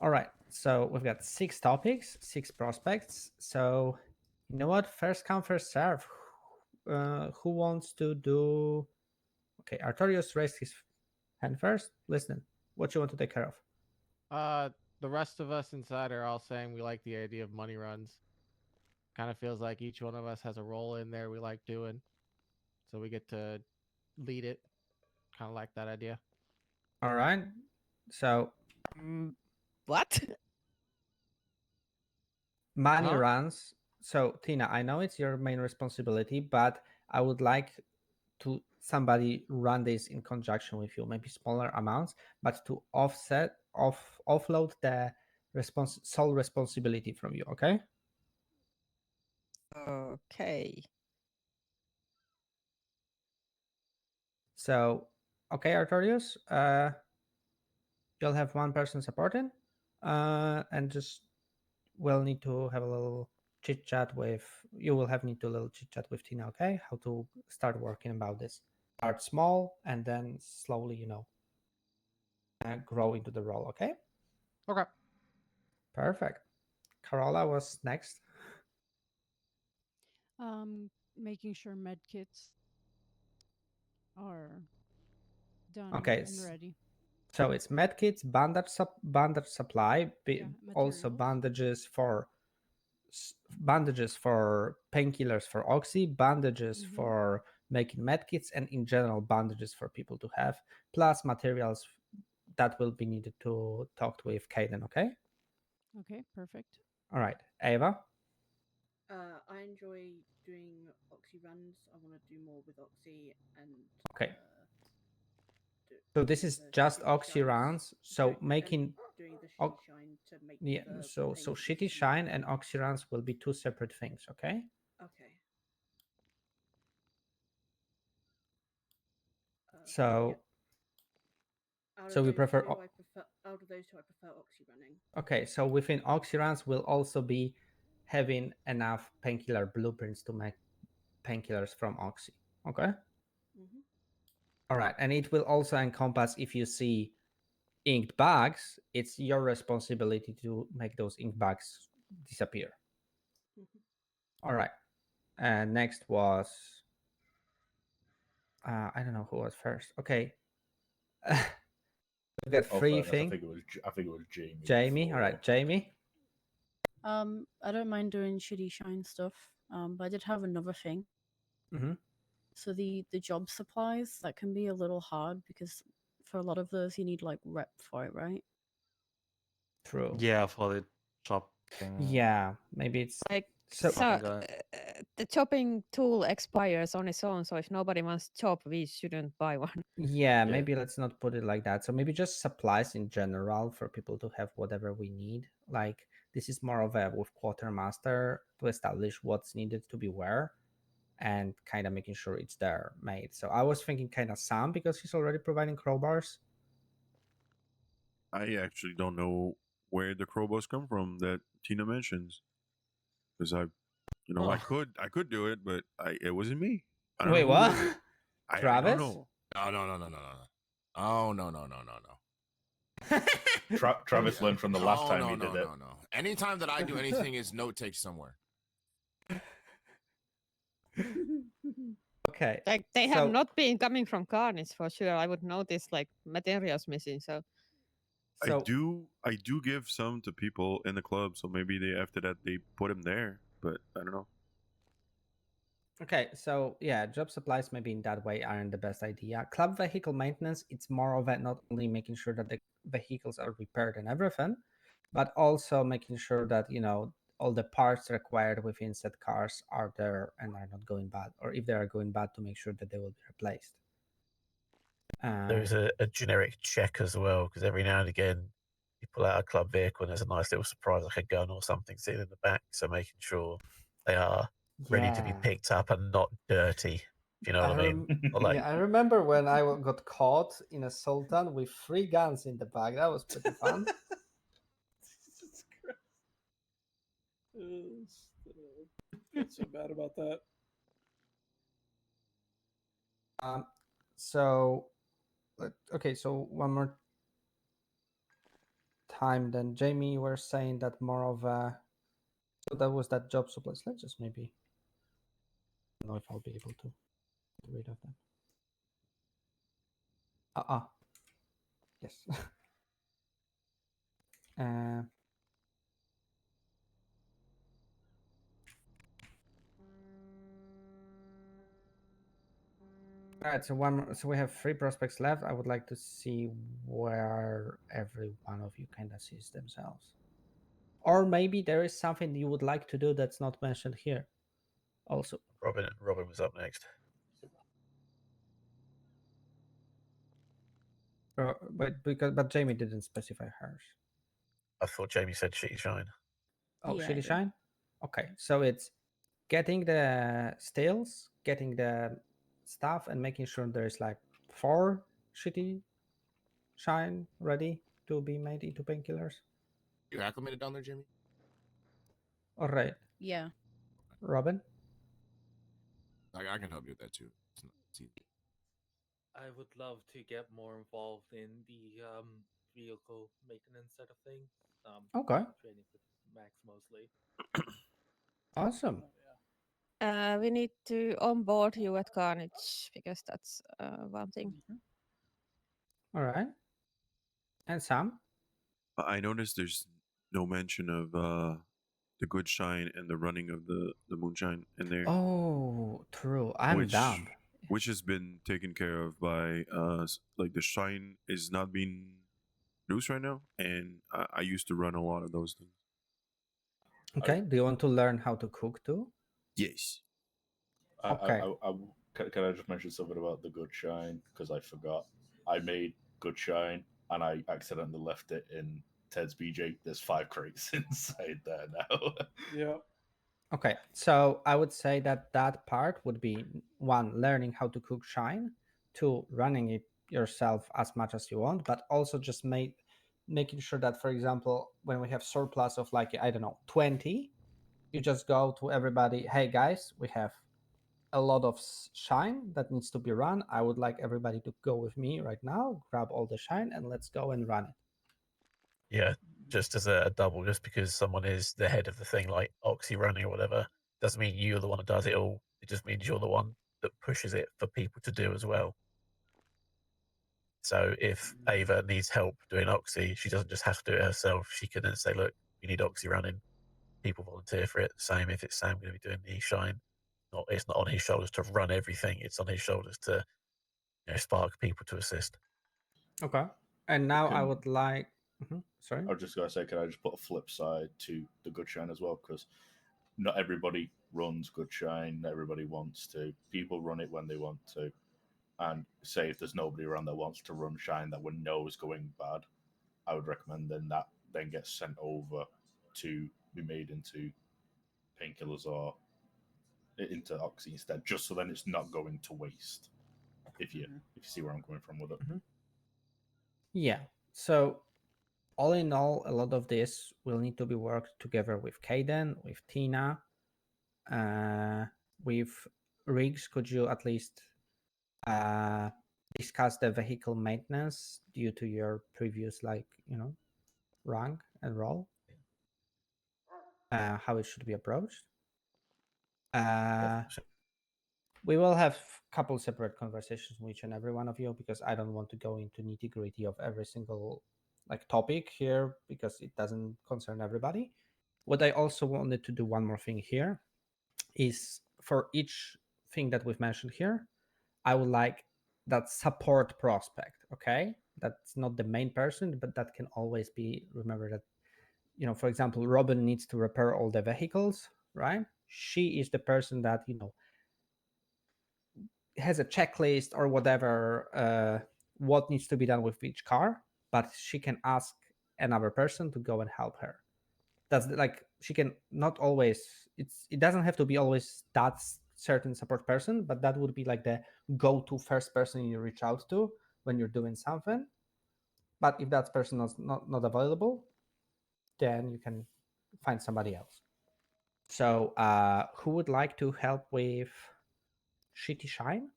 Speaker 14: All right, so we've got 6 topics, 6 prospects. So you know what? First come, first serve. Who wants to do? Okay, Artorius raised his hand first. Listen, what you want to take care of?
Speaker 6: The rest of us inside are all saying we like the idea of money runs. Kind of feels like each one of us has a role in there we like doing, so we get to lead it. Kind of like that idea.
Speaker 14: All right. So,
Speaker 5: what?
Speaker 14: Money
Speaker 6: Huh?
Speaker 14: runs. So, Tina, I know it's your main responsibility, but I would like to somebody run this in conjunction with you, maybe smaller amounts, but to offload the sole responsibility from you. Okay.
Speaker 5: Okay.
Speaker 14: So, okay, Artorius, you'll have one person supporting, and just we'll need to have a little chit chat with. You will have need to little chit chat with Tina. Okay, how to start working about this. Start small and then slowly, grow into the role. Okay.
Speaker 6: Okay.
Speaker 14: Perfect. Carola was next.
Speaker 9: Making sure med kits are done
Speaker 14: Okay.
Speaker 9: and ready.
Speaker 14: So it's medkits, bandage supply,
Speaker 9: Yeah,
Speaker 14: also
Speaker 9: materials.
Speaker 14: bandages for painkillers for oxy, bandages for making medkits, and in general bandages for people to have, plus materials that will be needed to talk with Kaden. Okay.
Speaker 9: Okay, perfect.
Speaker 14: All right, Ava.
Speaker 7: I enjoy doing Oxy runs. I want to do more with Oxy and.
Speaker 14: Okay. So this is just oxy rounds. So making
Speaker 7: doing the shitty shine to make the
Speaker 14: so shitty shine and oxy rounds will be 2 separate things. Okay.
Speaker 7: Okay.
Speaker 14: So
Speaker 7: Out
Speaker 14: so
Speaker 7: of
Speaker 14: we
Speaker 7: those
Speaker 14: prefer.
Speaker 7: two, out of those two, I prefer Oxy running.
Speaker 14: Okay, so within oxy rounds, we'll also be having enough painkiller blueprints to make painkillers from oxy. Okay.
Speaker 7: Mhm.
Speaker 14: All right, and it will also encompass if you see inked bags, it's your responsibility to make those ink bags disappear.
Speaker 7: Mhm.
Speaker 14: All right. And next was I don't know who was first. Okay. We got
Speaker 4: Oh,
Speaker 14: 3
Speaker 4: fairness,
Speaker 14: things.
Speaker 4: I think it was Jamie.
Speaker 14: Jamie. All right, Jamie.
Speaker 12: I don't mind doing shitty shine stuff. But I did have another thing.
Speaker 14: Mm-hmm.
Speaker 12: So the job supplies, that can be a little hard because for a lot of those you need like rep for it, right?
Speaker 14: True.
Speaker 13: Yeah, for the chopping.
Speaker 14: Yeah, maybe it's
Speaker 5: Like
Speaker 14: so.
Speaker 5: the chopping tool expires on its own, so if nobody wants to chop, we shouldn't buy one.
Speaker 14: Yeah, maybe let's not put it like that. So maybe just supplies in general for people to have whatever we need. Like this is more of a with quartermaster to establish what's needed to be where and kind of making sure it's there made. So I was thinking kind of Sam because he's already providing crowbars.
Speaker 11: I actually don't know where the crowbars come from that Tina mentions, because I
Speaker 14: Oh.
Speaker 11: I could do it, but it wasn't me. I don't
Speaker 14: Wait,
Speaker 11: know who
Speaker 14: what?
Speaker 11: did it. I don't
Speaker 14: Travis?
Speaker 11: know.
Speaker 17: No. Oh, no.
Speaker 4: Travis learned from the last
Speaker 17: Oh,
Speaker 4: time
Speaker 17: no,
Speaker 4: he
Speaker 17: no,
Speaker 4: did it.
Speaker 17: no. Anytime that I do anything is note take somewhere.
Speaker 14: Okay.
Speaker 5: Like they have
Speaker 14: so-
Speaker 5: not been coming from Carnage for sure. I would notice like materials missing. So
Speaker 11: I do give some to people in the club, so maybe after that they put them there, but I don't know.
Speaker 14: Okay, so yeah, job supplies maybe in that way aren't the best idea. Club vehicle maintenance, it's more of a not only making sure that the vehicles are repaired and everything, but also making sure that, all the parts required within said cars are there and are not going bad, or if they are going bad, to make sure that they will be replaced.
Speaker 15: There's a generic check as well, because every now and again you pull out a club vehicle and there's a nice little surprise like a gun or something sitting in the back. So making sure they are ready to be
Speaker 14: Yeah.
Speaker 15: picked up and not dirty. If you know what I mean? Or like,
Speaker 14: Yeah, I remember when I got caught in a Sultan with 3 guns in the back. That was pretty fun.
Speaker 2: Jesus Christ. Feel so bad about that.
Speaker 14: So, okay, so one more time then. Jamie, you were saying that more of a... So that was that job supplies. Let's just maybe... I don't know if I'll be able to get rid of them. Yes. All right, so we have 3 prospects left. I would like to see where every one of you kind of sees themselves. Or maybe there is something you would like to do that's not mentioned here. Also,
Speaker 15: Robin was up next.
Speaker 14: but Jamie didn't specify hers.
Speaker 15: I thought Jamie said Shitty Shine.
Speaker 14: Oh,
Speaker 12: Yeah, I
Speaker 14: Shitty
Speaker 12: did.
Speaker 14: Shine? Okay, so it's getting the stills, getting the stuff, and making sure there's like 4 Shitty Shine ready to be made into painkillers.
Speaker 17: You acclimated down there, Jimmy?
Speaker 14: All right.
Speaker 12: Yeah.
Speaker 14: Robin?
Speaker 17: I can help you with that too. It's easy.
Speaker 8: I would love to get more involved in the vehicle maintenance side of things.
Speaker 14: Okay.
Speaker 8: Training with Max mostly.
Speaker 14: Awesome.
Speaker 5: we need to onboard you at Carnage because that's one thing.
Speaker 14: All right. And Sam?
Speaker 11: I noticed there's no mention of the good shine and the running of the moonshine in there.
Speaker 14: Oh, true. I'm dumb.
Speaker 11: Which has been taken care of by like the shine is not being produced right now, and I used to run a lot of those things.
Speaker 14: Okay. Do you want to learn how to cook too?
Speaker 11: Yes.
Speaker 14: Okay.
Speaker 4: Can I just mention something about the good shine? Because I forgot. I made good shine and I accidentally left it in Ted's BJ. There's 5 crates inside there now.
Speaker 2: Yeah.
Speaker 14: Okay, so I would say that part would be 1, learning how to cook shine, 2, running it yourself as much as you want, but also just making sure that, for example, when we have surplus of like, I don't know, 20, you just go to everybody, hey guys, we have a lot of shine that needs to be run. I would like everybody to go with me right now, grab all the shine, and let's go and run it.
Speaker 15: Yeah, just as a double, just because someone is the head of the thing, like Oxy running or whatever, doesn't mean you're the one that does it all. It just means you're the one that pushes it for people to do as well. So if Ava needs help doing Oxy, she doesn't just have to do it herself. She can then say, look, we need Oxy running. People volunteer for it. Same if it's Sam going to be doing the shine. It's not on his shoulders to run everything. It's on his shoulders to spark people to assist.
Speaker 14: Okay. And now I would like... Sorry?
Speaker 4: I was just going to say, can I just put a flip side to the good shine as well? Because not everybody runs good shine. Not everybody wants to. People run it when they want to. And say if there's nobody around that wants to run shine that we know is going bad, I would recommend that then gets sent over to be made into painkillers or into Oxy instead, just so then it's not going to waste. If you see where I'm coming from with it.
Speaker 14: Yeah. So all in all, a lot of this will need to be worked together with Kaden, with Tina, with Riggs. Could you at least discuss the vehicle maintenance due to your previous, rank and role? How it should be approached. We will have a couple separate conversations with each and every one of you, because I don't want to go into nitty-gritty of every single topic here, because it doesn't concern everybody. What I also wanted to do, one more thing here, is for each thing that we've mentioned here, I would like that support prospect. Okay, that's not the main person, but that can always be. Remember that, for example, Robin needs to repair all the vehicles, right? She is the person that has a checklist or whatever, what needs to be done with each car, but she can ask another person to go and help her. That's she can not always, it doesn't have to be always that certain support person, but that would be the go-to first person you reach out to when you're doing something. But if that person is not available, then you can find somebody else. So who would like to help with Shitty Shine?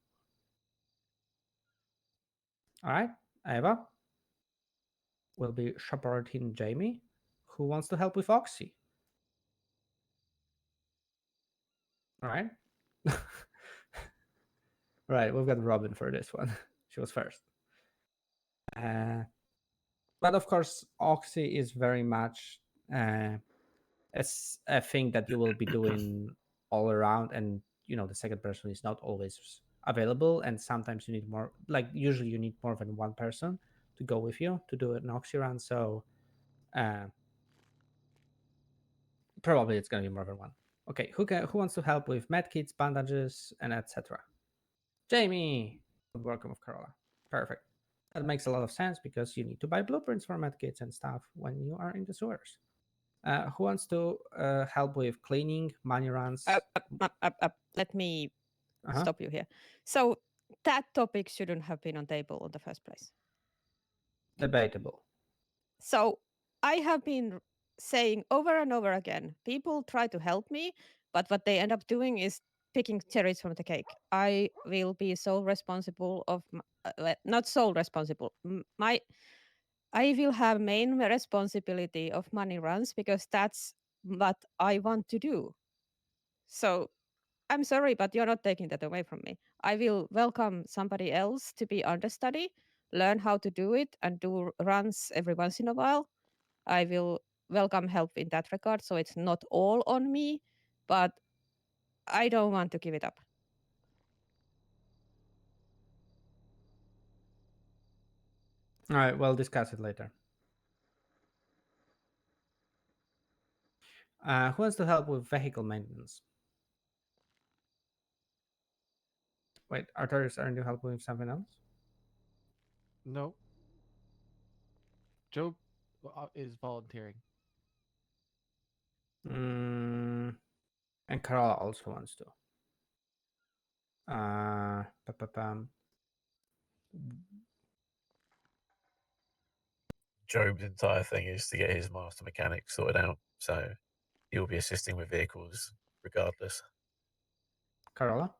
Speaker 14: All right, Eva will be shepherding Jamie. Who wants to help with Oxy? All right. Right, we've got Robin for this one. She was first. But of course, Oxy is very much as a thing that you will be doing all around, and the second person is not always available, and sometimes you need more. Usually, you need more than one person to go with you to do an Oxy run. So probably it's going to be more than one. Okay, who wants to help with medkits, bandages, and etc.? Jamie, welcome with Carola. Perfect. That makes a lot of sense, because you need to buy blueprints for medkits and stuff when you are in the sewers. Who wants to help with cleaning, money runs?
Speaker 5: Let me stop you here. So that topic shouldn't have been on table in the first place.
Speaker 14: Debatable.
Speaker 5: So I have been saying over and over again, people try to help me, but what they end up doing is picking cherries from the cake. I will be sole responsible of, not sole responsible. I will have main responsibility of money runs, because that's what I want to do. So I'm sorry, but you're not taking that away from me. I will welcome somebody else to be understudy, learn how to do it, and do runs every once in a while. I will welcome help in that regard, so it's not all on me, but I don't want to give it up.
Speaker 14: All right, we'll discuss it later. Who wants to help with vehicle maintenance? Wait, Arthur, aren't you helping with something else?
Speaker 6: No. Joe is volunteering.
Speaker 14: And Carola also wants to.
Speaker 15: Job's entire thing is to get his master mechanic sorted out, so he'll be assisting with vehicles regardless.
Speaker 14: Carola?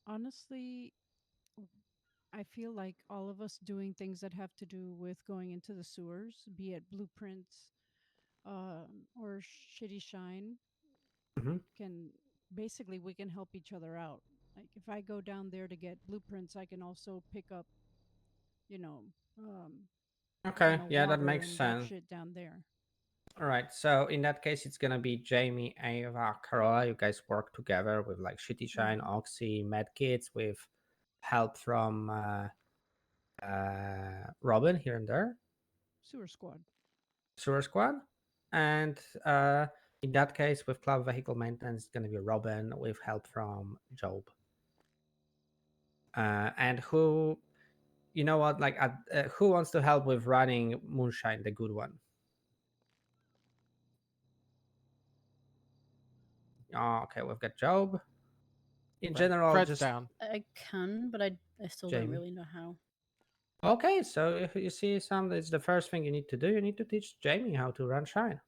Speaker 9: Honestly, I feel like all of us doing things that have to do with going into the sewers, be it blueprints or Shitty Shine, can basically, we can help each other out. Like if I go down there to get blueprints, I can also pick up,
Speaker 14: Okay, yeah, that
Speaker 9: water
Speaker 14: makes
Speaker 9: and
Speaker 14: sense.
Speaker 9: shit down there.
Speaker 14: All right, so in that case, it's gonna be Jamie, Ava, Carola. You guys work together with Shitty Shine, Oxy, medkits, with help from Robin here and there.
Speaker 9: Sewer squad.
Speaker 14: And in that case, with club vehicle maintenance, it's gonna be Robin with help from Job. And who, you know what, who wants to help with running Moonshine, the good one? Oh, okay, we've got Job. In general,
Speaker 6: Fred's
Speaker 14: just
Speaker 6: down.
Speaker 12: I can, but I still
Speaker 14: Jamie?
Speaker 12: don't really know how.
Speaker 14: Okay, so if you see some, it's the first thing you need to do. You need to teach Jamie how to run Shine.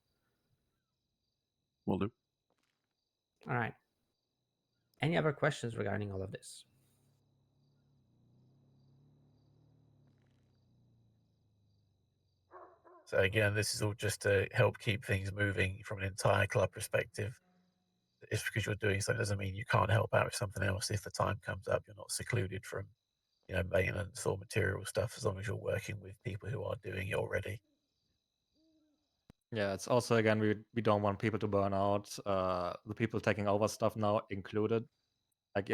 Speaker 11: Will do.
Speaker 14: All right. Any other questions regarding all of this?
Speaker 15: So again, this is all just to help keep things moving from an entire club perspective. Just because you're doing so doesn't mean you can't help out with something else if the time comes up. You're not secluded from, maintenance or material stuff as long as you're working with people who are doing it already.
Speaker 13: Yeah, it's also again we don't want people to burn out. The people taking over stuff now included. Like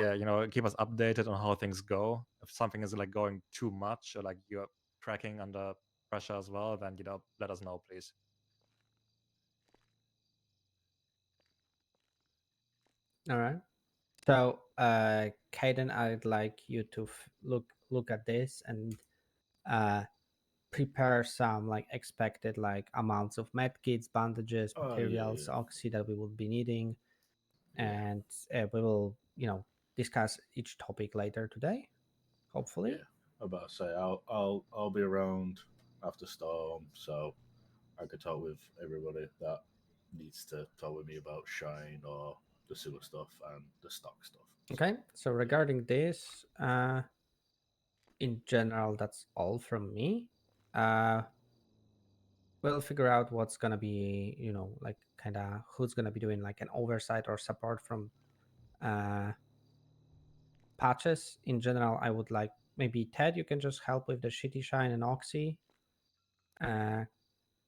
Speaker 13: keep us updated on how things go. If something is like going too much or like you're cracking under pressure as well, then let us know, please.
Speaker 14: All right. So, Kaiden, I'd like you to look at this and prepare some like expected like amounts of med kits, bandages, materials, oxy that we will be needing, and we will discuss each topic later today. Hopefully.
Speaker 4: Yeah, I'm about to say I'll be around after Storm, so I could talk with everybody that needs to talk with me about Shine or the sewer stuff and the stock stuff.
Speaker 14: Okay. So regarding this, in general, that's all from me. We'll figure out what's gonna be, like kind of who's gonna be doing like an oversight or support from patches. In general, I would like maybe Ted, you can just help with the shitty Shine and Oxy.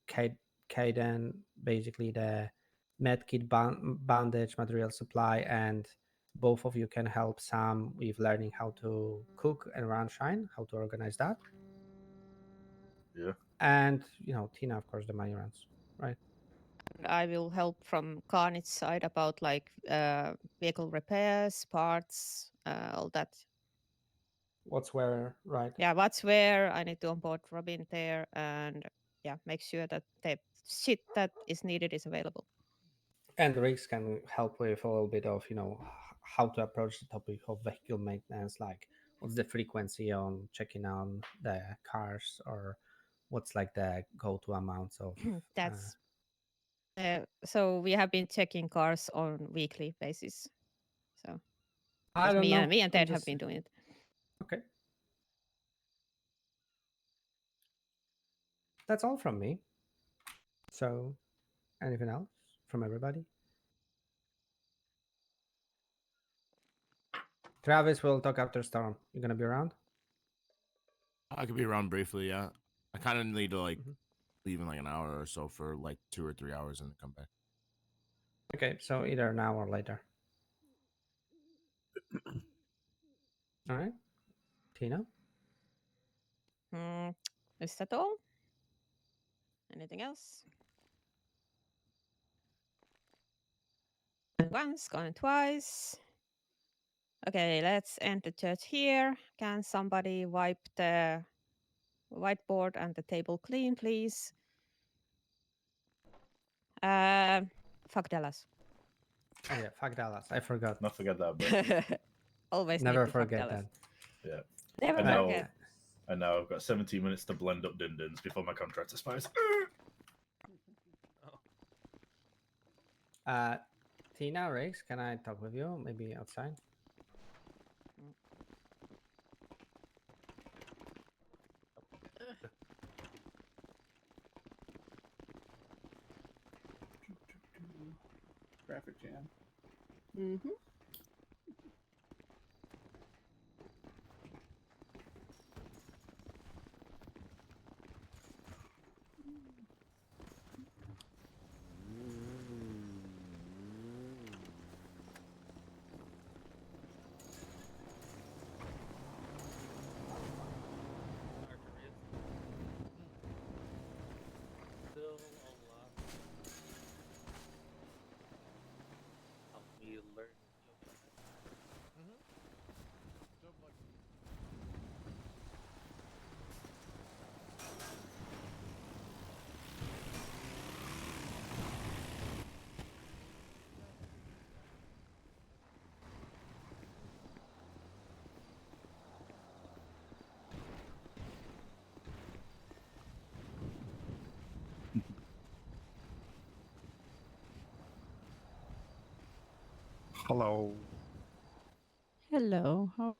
Speaker 14: Kaiden, basically the medkit, bandage, material supply, and both of you can help Sam with learning how to cook and run Shine, how to organize that.
Speaker 4: Yeah.
Speaker 14: And Tina, of course, the money runs, right?
Speaker 5: I will help from Carnage side about like vehicle repairs, parts, all that.
Speaker 14: What's where, right?
Speaker 5: Yeah, what's where. I need to onboard Robin there and make sure that the shit that is needed is available.
Speaker 14: And Riggs can help with a little bit of how to approach the topic of vehicle maintenance, like what's the frequency on checking on the cars, or what's like the go-to amounts of
Speaker 5: That's so we have been checking cars on weekly basis. So
Speaker 14: I don't know.
Speaker 5: me and Ted have been doing it.
Speaker 14: Okay. That's all from me. So, anything else from everybody? Travis, we'll talk after Storm. You gonna be around?
Speaker 17: I could be around briefly, yeah. I kind of need to like leave in like an hour or so for like 2 or 3 hours and then come back.
Speaker 14: Okay, so either now or later. All right. Tina?
Speaker 5: Is that all? Anything else? Going once, going twice. Okay, let's end the church here. Can somebody wipe the whiteboard and the table clean, please? Fuck Dallas.
Speaker 14: Oh yeah, fuck Dallas. I forgot.
Speaker 4: Not forget that, but
Speaker 5: Always
Speaker 14: never
Speaker 5: need to fuck
Speaker 14: forget
Speaker 5: Dallas.
Speaker 14: that.
Speaker 4: yeah.
Speaker 5: Never
Speaker 4: and now,
Speaker 5: forget.
Speaker 4: and now I've got 17 minutes to blend up din-dins before my contract expires.
Speaker 14: Tina, Riggs, can I talk with you? Maybe outside?
Speaker 2: Traffic jam.
Speaker 7: Mm-hmm.
Speaker 8: Still a lot of me learning
Speaker 11: Hello.
Speaker 9: Hello. How?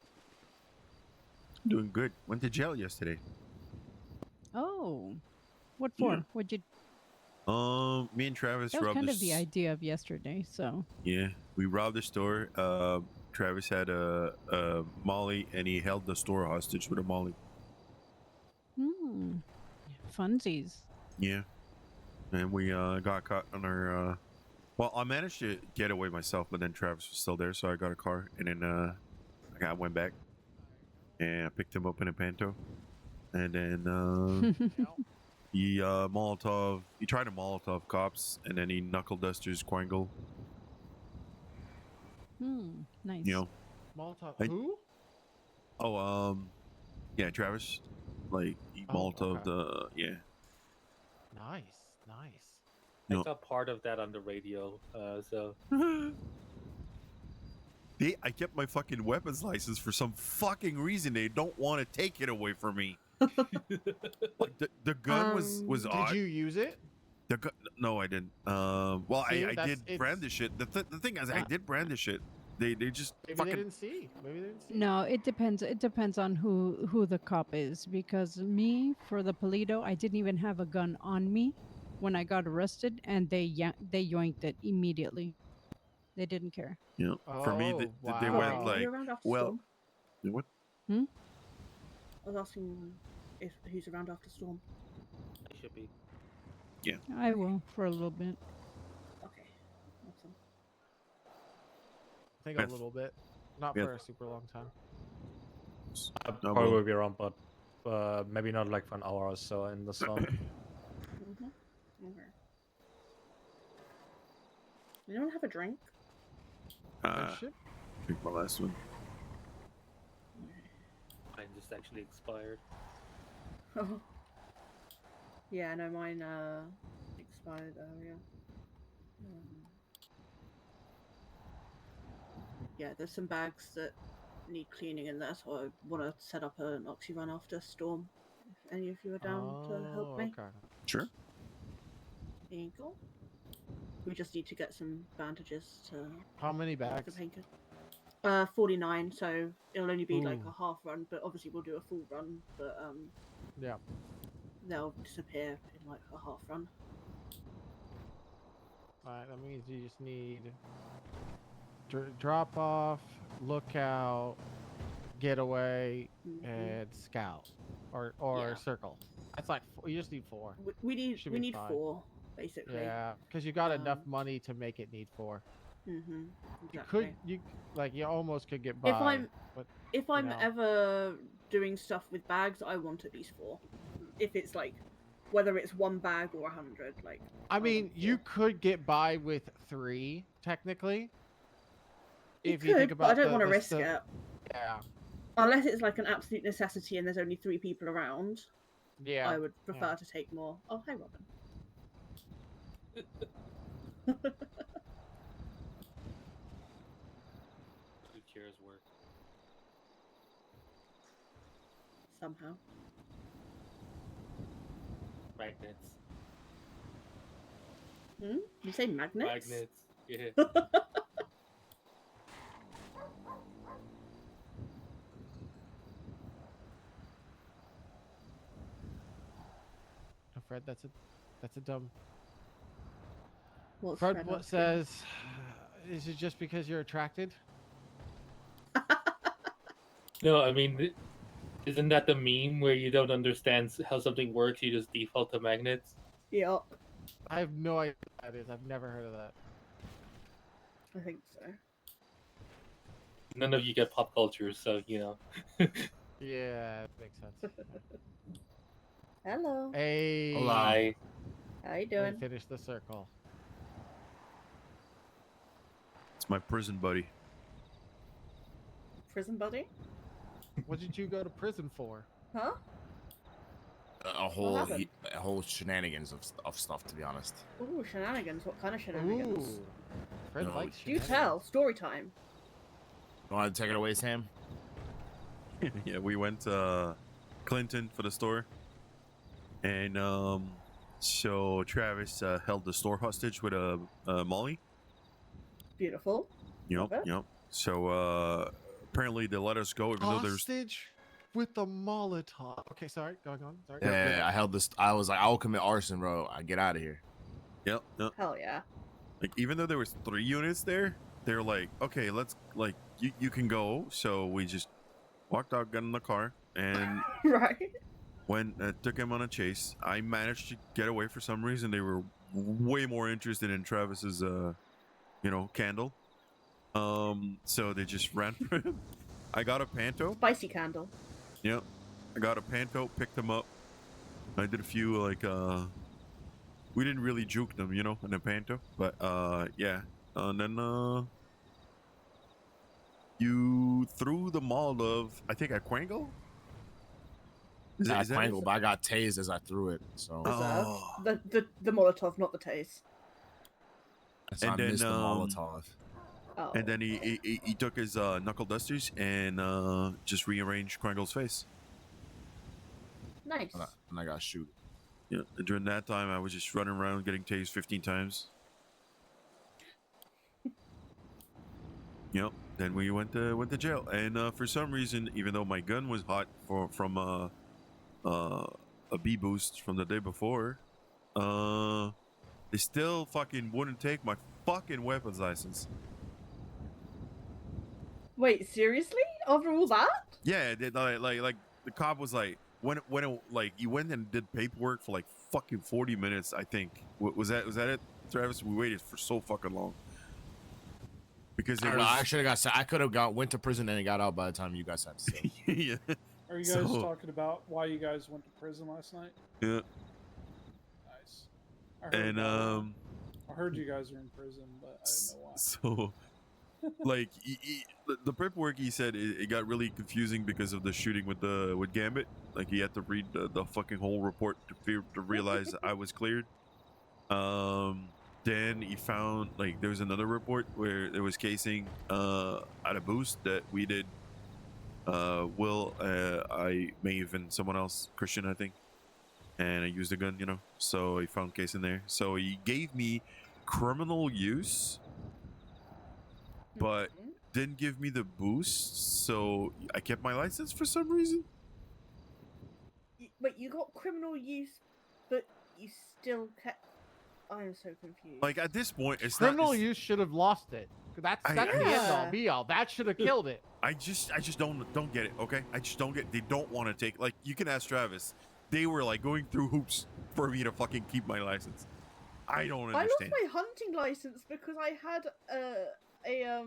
Speaker 11: Doing good. Went to jail yesterday.
Speaker 9: Oh, what
Speaker 11: Yeah.
Speaker 9: for? What'd you?
Speaker 11: Me and Travis
Speaker 9: That was
Speaker 11: robbed
Speaker 9: kind
Speaker 11: this.
Speaker 9: of the idea of yesterday. So.
Speaker 11: Yeah, we robbed the store. Travis had a Molly, and he held the store hostage with a Molly.
Speaker 9: Hmm. Funsies.
Speaker 11: Yeah, and we got caught on our. Well, I managed to get away myself, but then Travis was still there, so I got a car, and then I went back, and I picked him up in a Panto, and then he Molotov. He tried to Molotov cops, and then he knuckle dusters Quangle.
Speaker 9: Nice.
Speaker 11: You know.
Speaker 6: Molotov.
Speaker 11: I-
Speaker 6: Who?
Speaker 11: Oh, yeah, Travis. Like he Molotov the yeah.
Speaker 6: Nice.
Speaker 11: You
Speaker 8: I
Speaker 11: know,
Speaker 8: saw part of that on the radio. So
Speaker 11: I kept my fucking weapons license for some fucking reason. They don't want to take it away from me. Like the gun was odd.
Speaker 6: Did you use it?
Speaker 11: The gun? No, I didn't. Well,
Speaker 6: See,
Speaker 11: I did
Speaker 6: it's-
Speaker 11: brandish it. The thing is, I did brandish it. They just
Speaker 6: Maybe
Speaker 11: fucking.
Speaker 6: they didn't see. Maybe they didn't see.
Speaker 9: No, it depends. It depends on who the cop is. Because me, for the Polito, I didn't even have a gun on me when I got arrested, and they yoinked it immediately. They didn't care.
Speaker 11: You know, for me, they went
Speaker 7: Are
Speaker 11: like,
Speaker 7: you around after
Speaker 11: well,
Speaker 7: Storm?
Speaker 11: what?
Speaker 9: Hmm?
Speaker 7: I was asking if who's around after Storm.
Speaker 8: I should be.
Speaker 11: Yeah.
Speaker 9: I will for a little bit.
Speaker 7: Okay. Awesome.
Speaker 6: I think a
Speaker 11: Yes.
Speaker 6: little bit, not
Speaker 11: Yeah.
Speaker 6: for a super long time.
Speaker 13: Probably will be around, but maybe not like for an hour or so in the storm.
Speaker 7: Okay. Anyone have a drink?
Speaker 11: Drink my last one.
Speaker 8: Mine just actually expired.
Speaker 7: Oh. Yeah, no, mine expired earlier. Yeah, there's some bags that need cleaning in there, so I want to set up an oxy run after Storm. If any of you are down to help me.
Speaker 6: Okay.
Speaker 11: Sure.
Speaker 7: There you go. We just need to get some bandages to.
Speaker 6: How many
Speaker 7: the
Speaker 6: bags?
Speaker 7: painkiller. 49, so it'll only be like
Speaker 6: Ooh.
Speaker 7: a half run, but obviously we'll do a full run, but
Speaker 6: Yeah.
Speaker 7: they'll disappear in like a half run.
Speaker 6: Alright, that means you just need drop off, lookout, getaway, and scout, or
Speaker 7: Yeah.
Speaker 6: circle. That's like you just need 4.
Speaker 7: We need
Speaker 6: Should
Speaker 7: we
Speaker 6: be
Speaker 7: need
Speaker 6: fine.
Speaker 7: 4 basically.
Speaker 6: Yeah, because you got enough money to make it need 4.
Speaker 7: Mm-hmm.
Speaker 6: You could you almost could get by.
Speaker 7: If I'm
Speaker 6: know.
Speaker 7: ever doing stuff with bags, I want at least 4. If it's like whether it's 1 bag or 100, like
Speaker 6: I mean, you could get by with 3 technically.
Speaker 7: you
Speaker 6: If
Speaker 7: could,
Speaker 6: you think
Speaker 7: but I
Speaker 6: about
Speaker 7: don't want to risk
Speaker 6: the-
Speaker 7: it.
Speaker 6: Yeah.
Speaker 7: Unless it's like an absolute necessity and there's only 3 people around.
Speaker 6: Yeah.
Speaker 7: I would prefer
Speaker 6: yeah.
Speaker 7: to take more. Oh, hi, Robin.
Speaker 8: Who cares work?
Speaker 7: Somehow.
Speaker 8: Magnets.
Speaker 7: You say magnets?
Speaker 8: Magnets. Yeah.
Speaker 6: Oh, Fred, that's a dumb.
Speaker 7: What's
Speaker 6: Fred
Speaker 7: Fred
Speaker 6: what
Speaker 7: asking?
Speaker 6: says, is it just because you're attracted?
Speaker 8: No, I mean, isn't that the meme where you don't understand how something works, you just default to magnets?
Speaker 7: Yep.
Speaker 6: I have no idea what that is. I've never heard of that.
Speaker 7: I think so.
Speaker 8: None of you get pop culture, so you know.
Speaker 6: Yeah, that makes sense.
Speaker 7: Hello.
Speaker 6: Hey.
Speaker 8: Hi.
Speaker 7: How you
Speaker 6: Let me
Speaker 7: doing?
Speaker 6: finish the circle.
Speaker 11: It's my prison buddy.
Speaker 7: Prison buddy?
Speaker 6: What did you go to prison for?
Speaker 7: Huh?
Speaker 17: A whole
Speaker 7: happened?
Speaker 17: a whole shenanigans of stuff, to be honest.
Speaker 7: Ooh, shenanigans. What kind of shenanigans?
Speaker 6: Ooh. Fred
Speaker 17: No,
Speaker 6: likes
Speaker 7: Do
Speaker 6: shenanigans.
Speaker 7: tell. Story time.
Speaker 17: You want to take it away, Sam?
Speaker 11: Yeah, we went to Clinton for the store, and so Travis held the store hostage with a Molly.
Speaker 7: Beautiful.
Speaker 11: Yep. So apparently they let us go even though there's
Speaker 6: Hostage with the Molotov. Okay, sorry. Going on. Sorry.
Speaker 17: Yeah, I held this. I was like, I'll commit arson, bro. I get out of here.
Speaker 11: Yep.
Speaker 7: Hell yeah.
Speaker 11: Like even though there was 3 units there, they're like, okay, let's like you can go. So we just walked out, got in the car, and
Speaker 7: Right.
Speaker 11: when took him on a chase. I managed to get away for some reason. They were way more interested in Travis's candle. So they just ran for him. I got a panto.
Speaker 7: Spicy candle.
Speaker 11: Yep. I got a panto, picked him up. I did a few we didn't really juke them, in a panto, but yeah. And then you threw the Molotov, I think at Quangle?
Speaker 17: Is that Quangle, but I got tased as I threw it. So
Speaker 7: The Molotov, not the tase.
Speaker 17: I missed the Molotov.
Speaker 7: Oh.
Speaker 11: And then he took his knuckle dusters and just rearranged Quangle's face.
Speaker 7: Nice.
Speaker 17: And I got shoot.
Speaker 11: Yeah, and during that time, I was just running around getting tased 15 times. Yep. Then we went to jail, and for some reason, even though my gun was hot from a B boost from the day before, they still fucking wouldn't take my fucking weapons license.
Speaker 7: Wait, seriously? After all that?
Speaker 11: Yeah, they, like the cop was like, when he went and did paperwork for like fucking 40 minutes, I think. Was that it, Travis? We waited for so fucking long. Because
Speaker 17: I should have got. I could have went to prison and got out by the time you guys had to say.
Speaker 11: Yeah.
Speaker 2: Are you guys talking about why you guys went to prison last night?
Speaker 11: Yeah.
Speaker 2: Nice. I heard you guys were in prison, but I didn't know why.
Speaker 11: So, like, the paperwork, he said it got really confusing because of the shooting with Gambit. Like, he had to read the fucking whole report to realize I was cleared. Then he found, like, there was another report where there was casing at a boost that we did. Will, I may even someone else, Christian, I think. And I used a gun, so he found case in there. So he gave me criminal use, but didn't give me the boost, so I kept my license for some reason.
Speaker 7: Wait, you got criminal use, but you still kept... I'm so confused.
Speaker 11: Like, at this point, it's
Speaker 6: criminal use should have lost it. That's the end all be all. That should have killed it.
Speaker 11: I just don't get it, okay? I just don't get. They don't want to take, like, you can ask Travis. They were like going through hoops for me to fucking keep my license. I don't understand.
Speaker 7: I lost my hunting license because I had a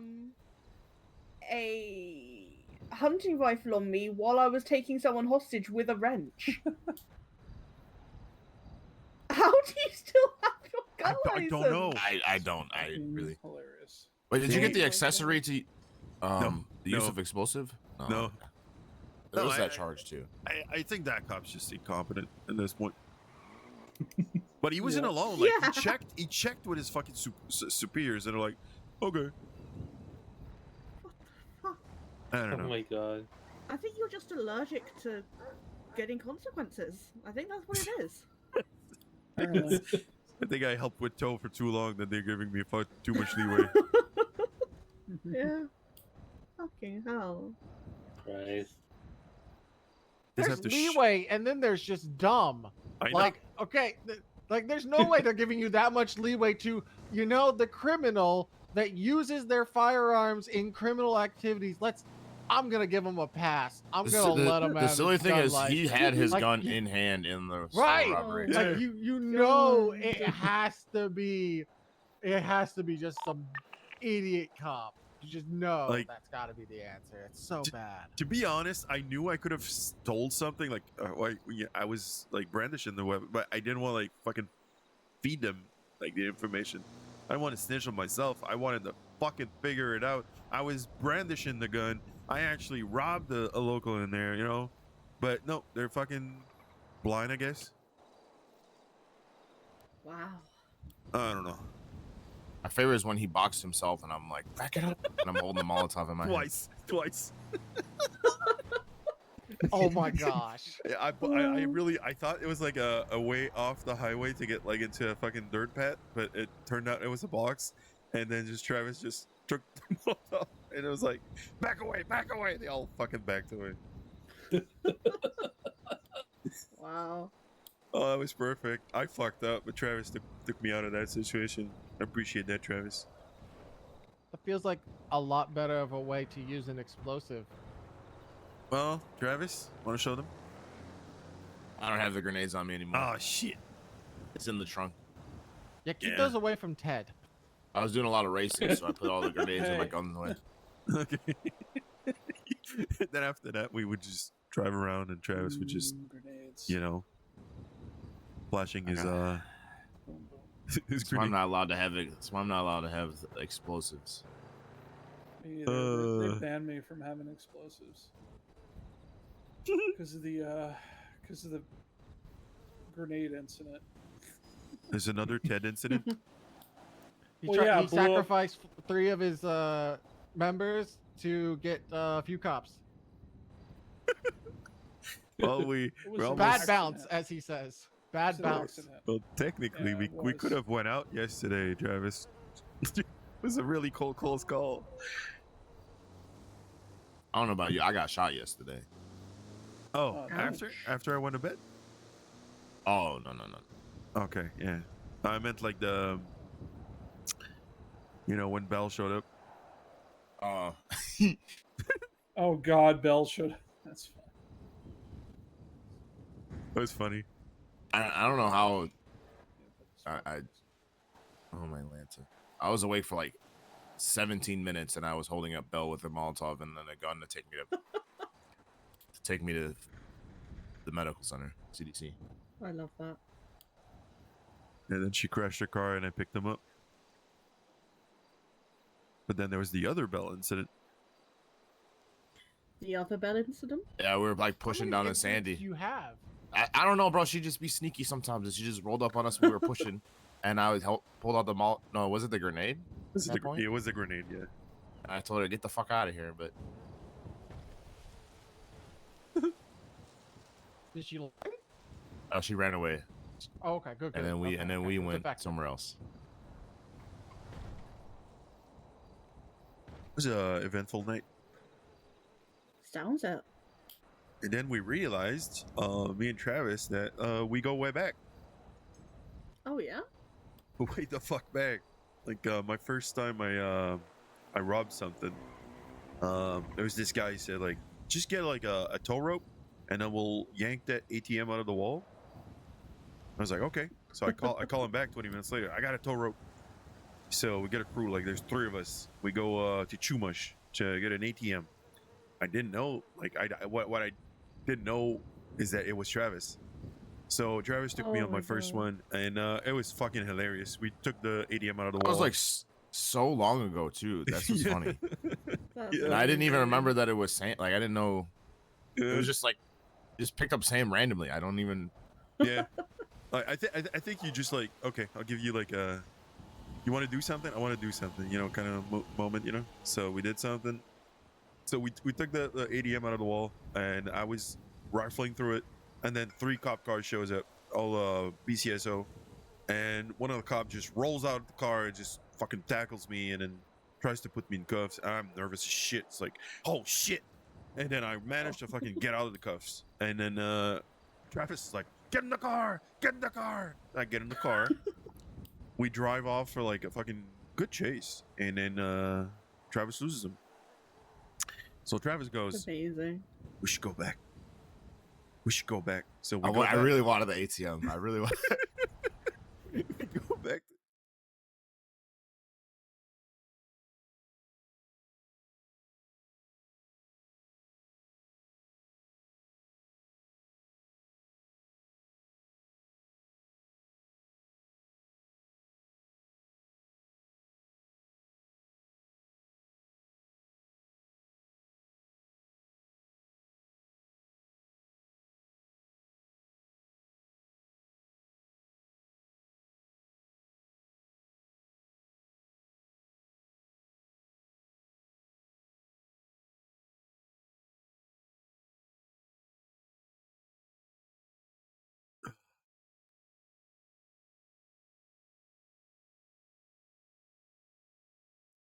Speaker 7: hunting rifle on me while I was taking someone hostage with a wrench. How do you still have your gun license?
Speaker 11: I don't know.
Speaker 17: I don't. I really.
Speaker 2: Hilarious.
Speaker 17: Wait, did you get the accessory to the use
Speaker 11: no.
Speaker 17: of explosive?
Speaker 11: No.
Speaker 17: There was that charge too.
Speaker 11: I think that cop's just incompetent at this point. But he wasn't alone. Like he checked with his fucking superiors, and they're like, okay. I don't know.
Speaker 1: Oh my god.
Speaker 7: I think you're just allergic to getting consequences. I think that's what it is.
Speaker 11: I think I helped with Toe for too long that they're giving me too much leeway.
Speaker 7: Yeah. Fucking hell.
Speaker 1: Christ.
Speaker 6: There's leeway, and then there's just dumb.
Speaker 11: I know.
Speaker 6: Like, okay, like there's no way they're giving you that much leeway to, the criminal that uses their firearms in criminal activities. I'm gonna give him a pass. I'm gonna let him have
Speaker 17: The silly thing is, he had his
Speaker 6: like,
Speaker 17: gun in hand in the
Speaker 6: right.
Speaker 17: robbery.
Speaker 6: Like it has to be just some idiot cop. You just know that's got to be the answer. It's so bad.
Speaker 11: To be honest, I knew I could have stole something. Like, I was like brandishing the weapon, but I didn't want to like fucking feed them like the information. I didn't want to snitch on myself. I wanted to fucking figure it out. I was brandishing the gun. I actually robbed a local in there, but no, they're fucking blind, I guess.
Speaker 7: Wow.
Speaker 11: I don't know.
Speaker 17: My favorite is when he boxed himself, and I'm like, back it up, and I'm holding the Molotov in my hand.
Speaker 11: Twice.
Speaker 6: Oh my gosh.
Speaker 11: I thought it was like a way off the highway to get like into a fucking dirt pad, but it turned out it was a box, and then Travis just took the Molotov, and it was like, back away, back away. They all fucking backed away.
Speaker 7: Wow.
Speaker 11: Oh, that was perfect. I fucked up, but Travis took me out of that situation. I appreciate that, Travis.
Speaker 6: That feels like a lot better of a way to use an explosive.
Speaker 11: Well, Travis, want to show them?
Speaker 17: I don't have the grenades on me anymore.
Speaker 11: Oh shit!
Speaker 17: It's in the trunk.
Speaker 6: Yeah, keep those away from Ted.
Speaker 17: I was doing a lot of racing, so I put all the grenades and my
Speaker 2: Hey.
Speaker 17: guns away.
Speaker 11: Okay. Then after that, we would just drive around, and Travis would just,
Speaker 2: Grenades.
Speaker 11: you know, flashing his
Speaker 2: Boom, boom.
Speaker 11: his
Speaker 17: That's why I'm not allowed to have it. That's why I'm not allowed to have explosives.
Speaker 2: Me either. They banned me from having explosives because of the grenade incident.
Speaker 11: There's another Ted incident.
Speaker 6: He,
Speaker 2: Well, yeah,
Speaker 6: he
Speaker 2: blew up-
Speaker 6: sacrificed 3 of his members to get a few cops.
Speaker 11: Well, we
Speaker 2: It was
Speaker 11: we
Speaker 2: an
Speaker 11: almost,
Speaker 6: Bad bounce,
Speaker 2: accident.
Speaker 6: as he says. Bad
Speaker 2: It's an
Speaker 6: bounce.
Speaker 2: accident.
Speaker 11: well, technically,
Speaker 2: Yeah,
Speaker 11: we
Speaker 2: it
Speaker 11: could
Speaker 2: was.
Speaker 11: have went out yesterday, Travis. It was a really close call.
Speaker 17: I don't know about you. I got shot yesterday.
Speaker 11: Oh,
Speaker 2: Oh,
Speaker 11: after I went to bed.
Speaker 17: Oh no.
Speaker 11: Okay, yeah. I meant like the, when Bell showed up.
Speaker 2: Oh God, Bell should. That's fine.
Speaker 11: That was funny.
Speaker 17: I don't know how. Oh my Lanta. I was awake for like 17 minutes, and I was holding up Bell with a Molotov and then a gun to take me to the medical center, CDC.
Speaker 7: I love that.
Speaker 11: And then she crashed her car, and I picked them up. But then there was the other Bell incident.
Speaker 7: The other Bell incident?
Speaker 17: Yeah, we were like pushing down on
Speaker 6: Incidents
Speaker 17: Sandy.
Speaker 6: You have.
Speaker 17: I don't know, bro. She just be sneaky sometimes. And she just rolled up on us when we were pushing, and I pulled out the No, was it the grenade?
Speaker 11: It was a grenade, yeah.
Speaker 17: And I told her, get the fuck out of here, but
Speaker 6: Did she?
Speaker 17: oh, she ran away.
Speaker 6: Oh, okay, good.
Speaker 17: And then we
Speaker 6: Okay.
Speaker 17: went
Speaker 6: Back.
Speaker 17: somewhere else.
Speaker 11: It was a eventful night.
Speaker 7: Sounds it.
Speaker 11: And then we realized, me and Travis, that we go way back.
Speaker 7: Oh yeah.
Speaker 11: Way the fuck back. Like my first time I robbed something. There was this guy who said like, just get like a tow rope, and then we'll yank that ATM out of the wall. I was like, okay. So I call him back 20 minutes later. I got a tow rope. So we get a crew. Like there's 3 of us. We go to Chumash to get an ATM. I didn't know. Like what I didn't know is that it was Travis. So Travis took me
Speaker 7: Oh
Speaker 11: on my
Speaker 7: my
Speaker 11: first
Speaker 7: God.
Speaker 11: one, and it was fucking hilarious. We took the ATM out of the
Speaker 17: That
Speaker 11: wall.
Speaker 17: was like so long ago too. That's what's
Speaker 11: Yeah.
Speaker 17: funny.
Speaker 7: That's
Speaker 17: And I didn't even
Speaker 7: amazing.
Speaker 17: remember that it was Sam. Like I didn't know.
Speaker 11: Yeah.
Speaker 17: It was just like, just picked up Sam randomly. I don't even.
Speaker 11: Yeah. I think you just like, okay, I'll give you like a, you want to do something? I want to do something, kind of moment, So we did something. So we took the ATM out of the wall, and I was rifling through it, and then 3 cop cars shows up, all BCSO, and one of the cops just rolls out of the car and just fucking tackles me, and then tries to put me in cuffs. I'm nervous as shit. It's like, oh shit. And then I managed to fucking get out of the cuffs, and then Travis is like, get in the car, get in the car. I get in the car. We drive off for like a fucking good chase, and then Travis loses him. So Travis goes,
Speaker 7: Amazing.
Speaker 11: we should go back. We should go back. So we
Speaker 17: I,
Speaker 11: go
Speaker 17: I
Speaker 11: back.
Speaker 17: really wanted the ATM. I really want.
Speaker 11: We go back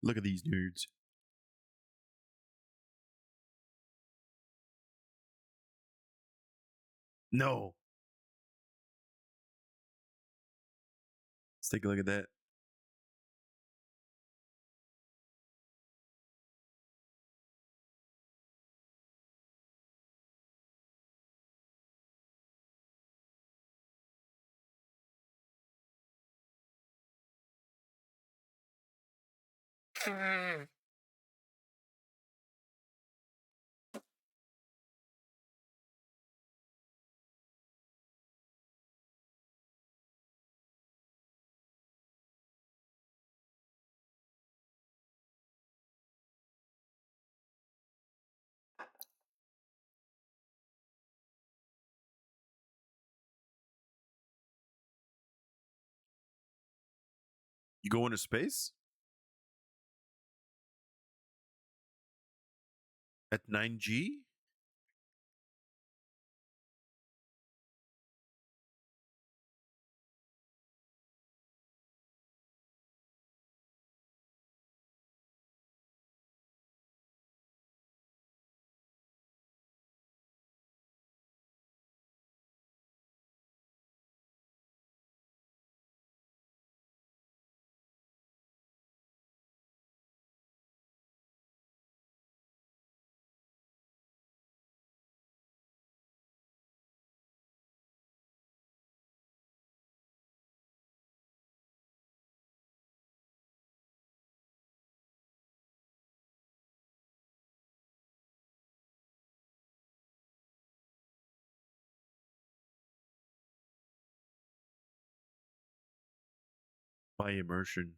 Speaker 11: Look at these nerds. No. Let's take a look at that. You go into space? At 9G? By immersion.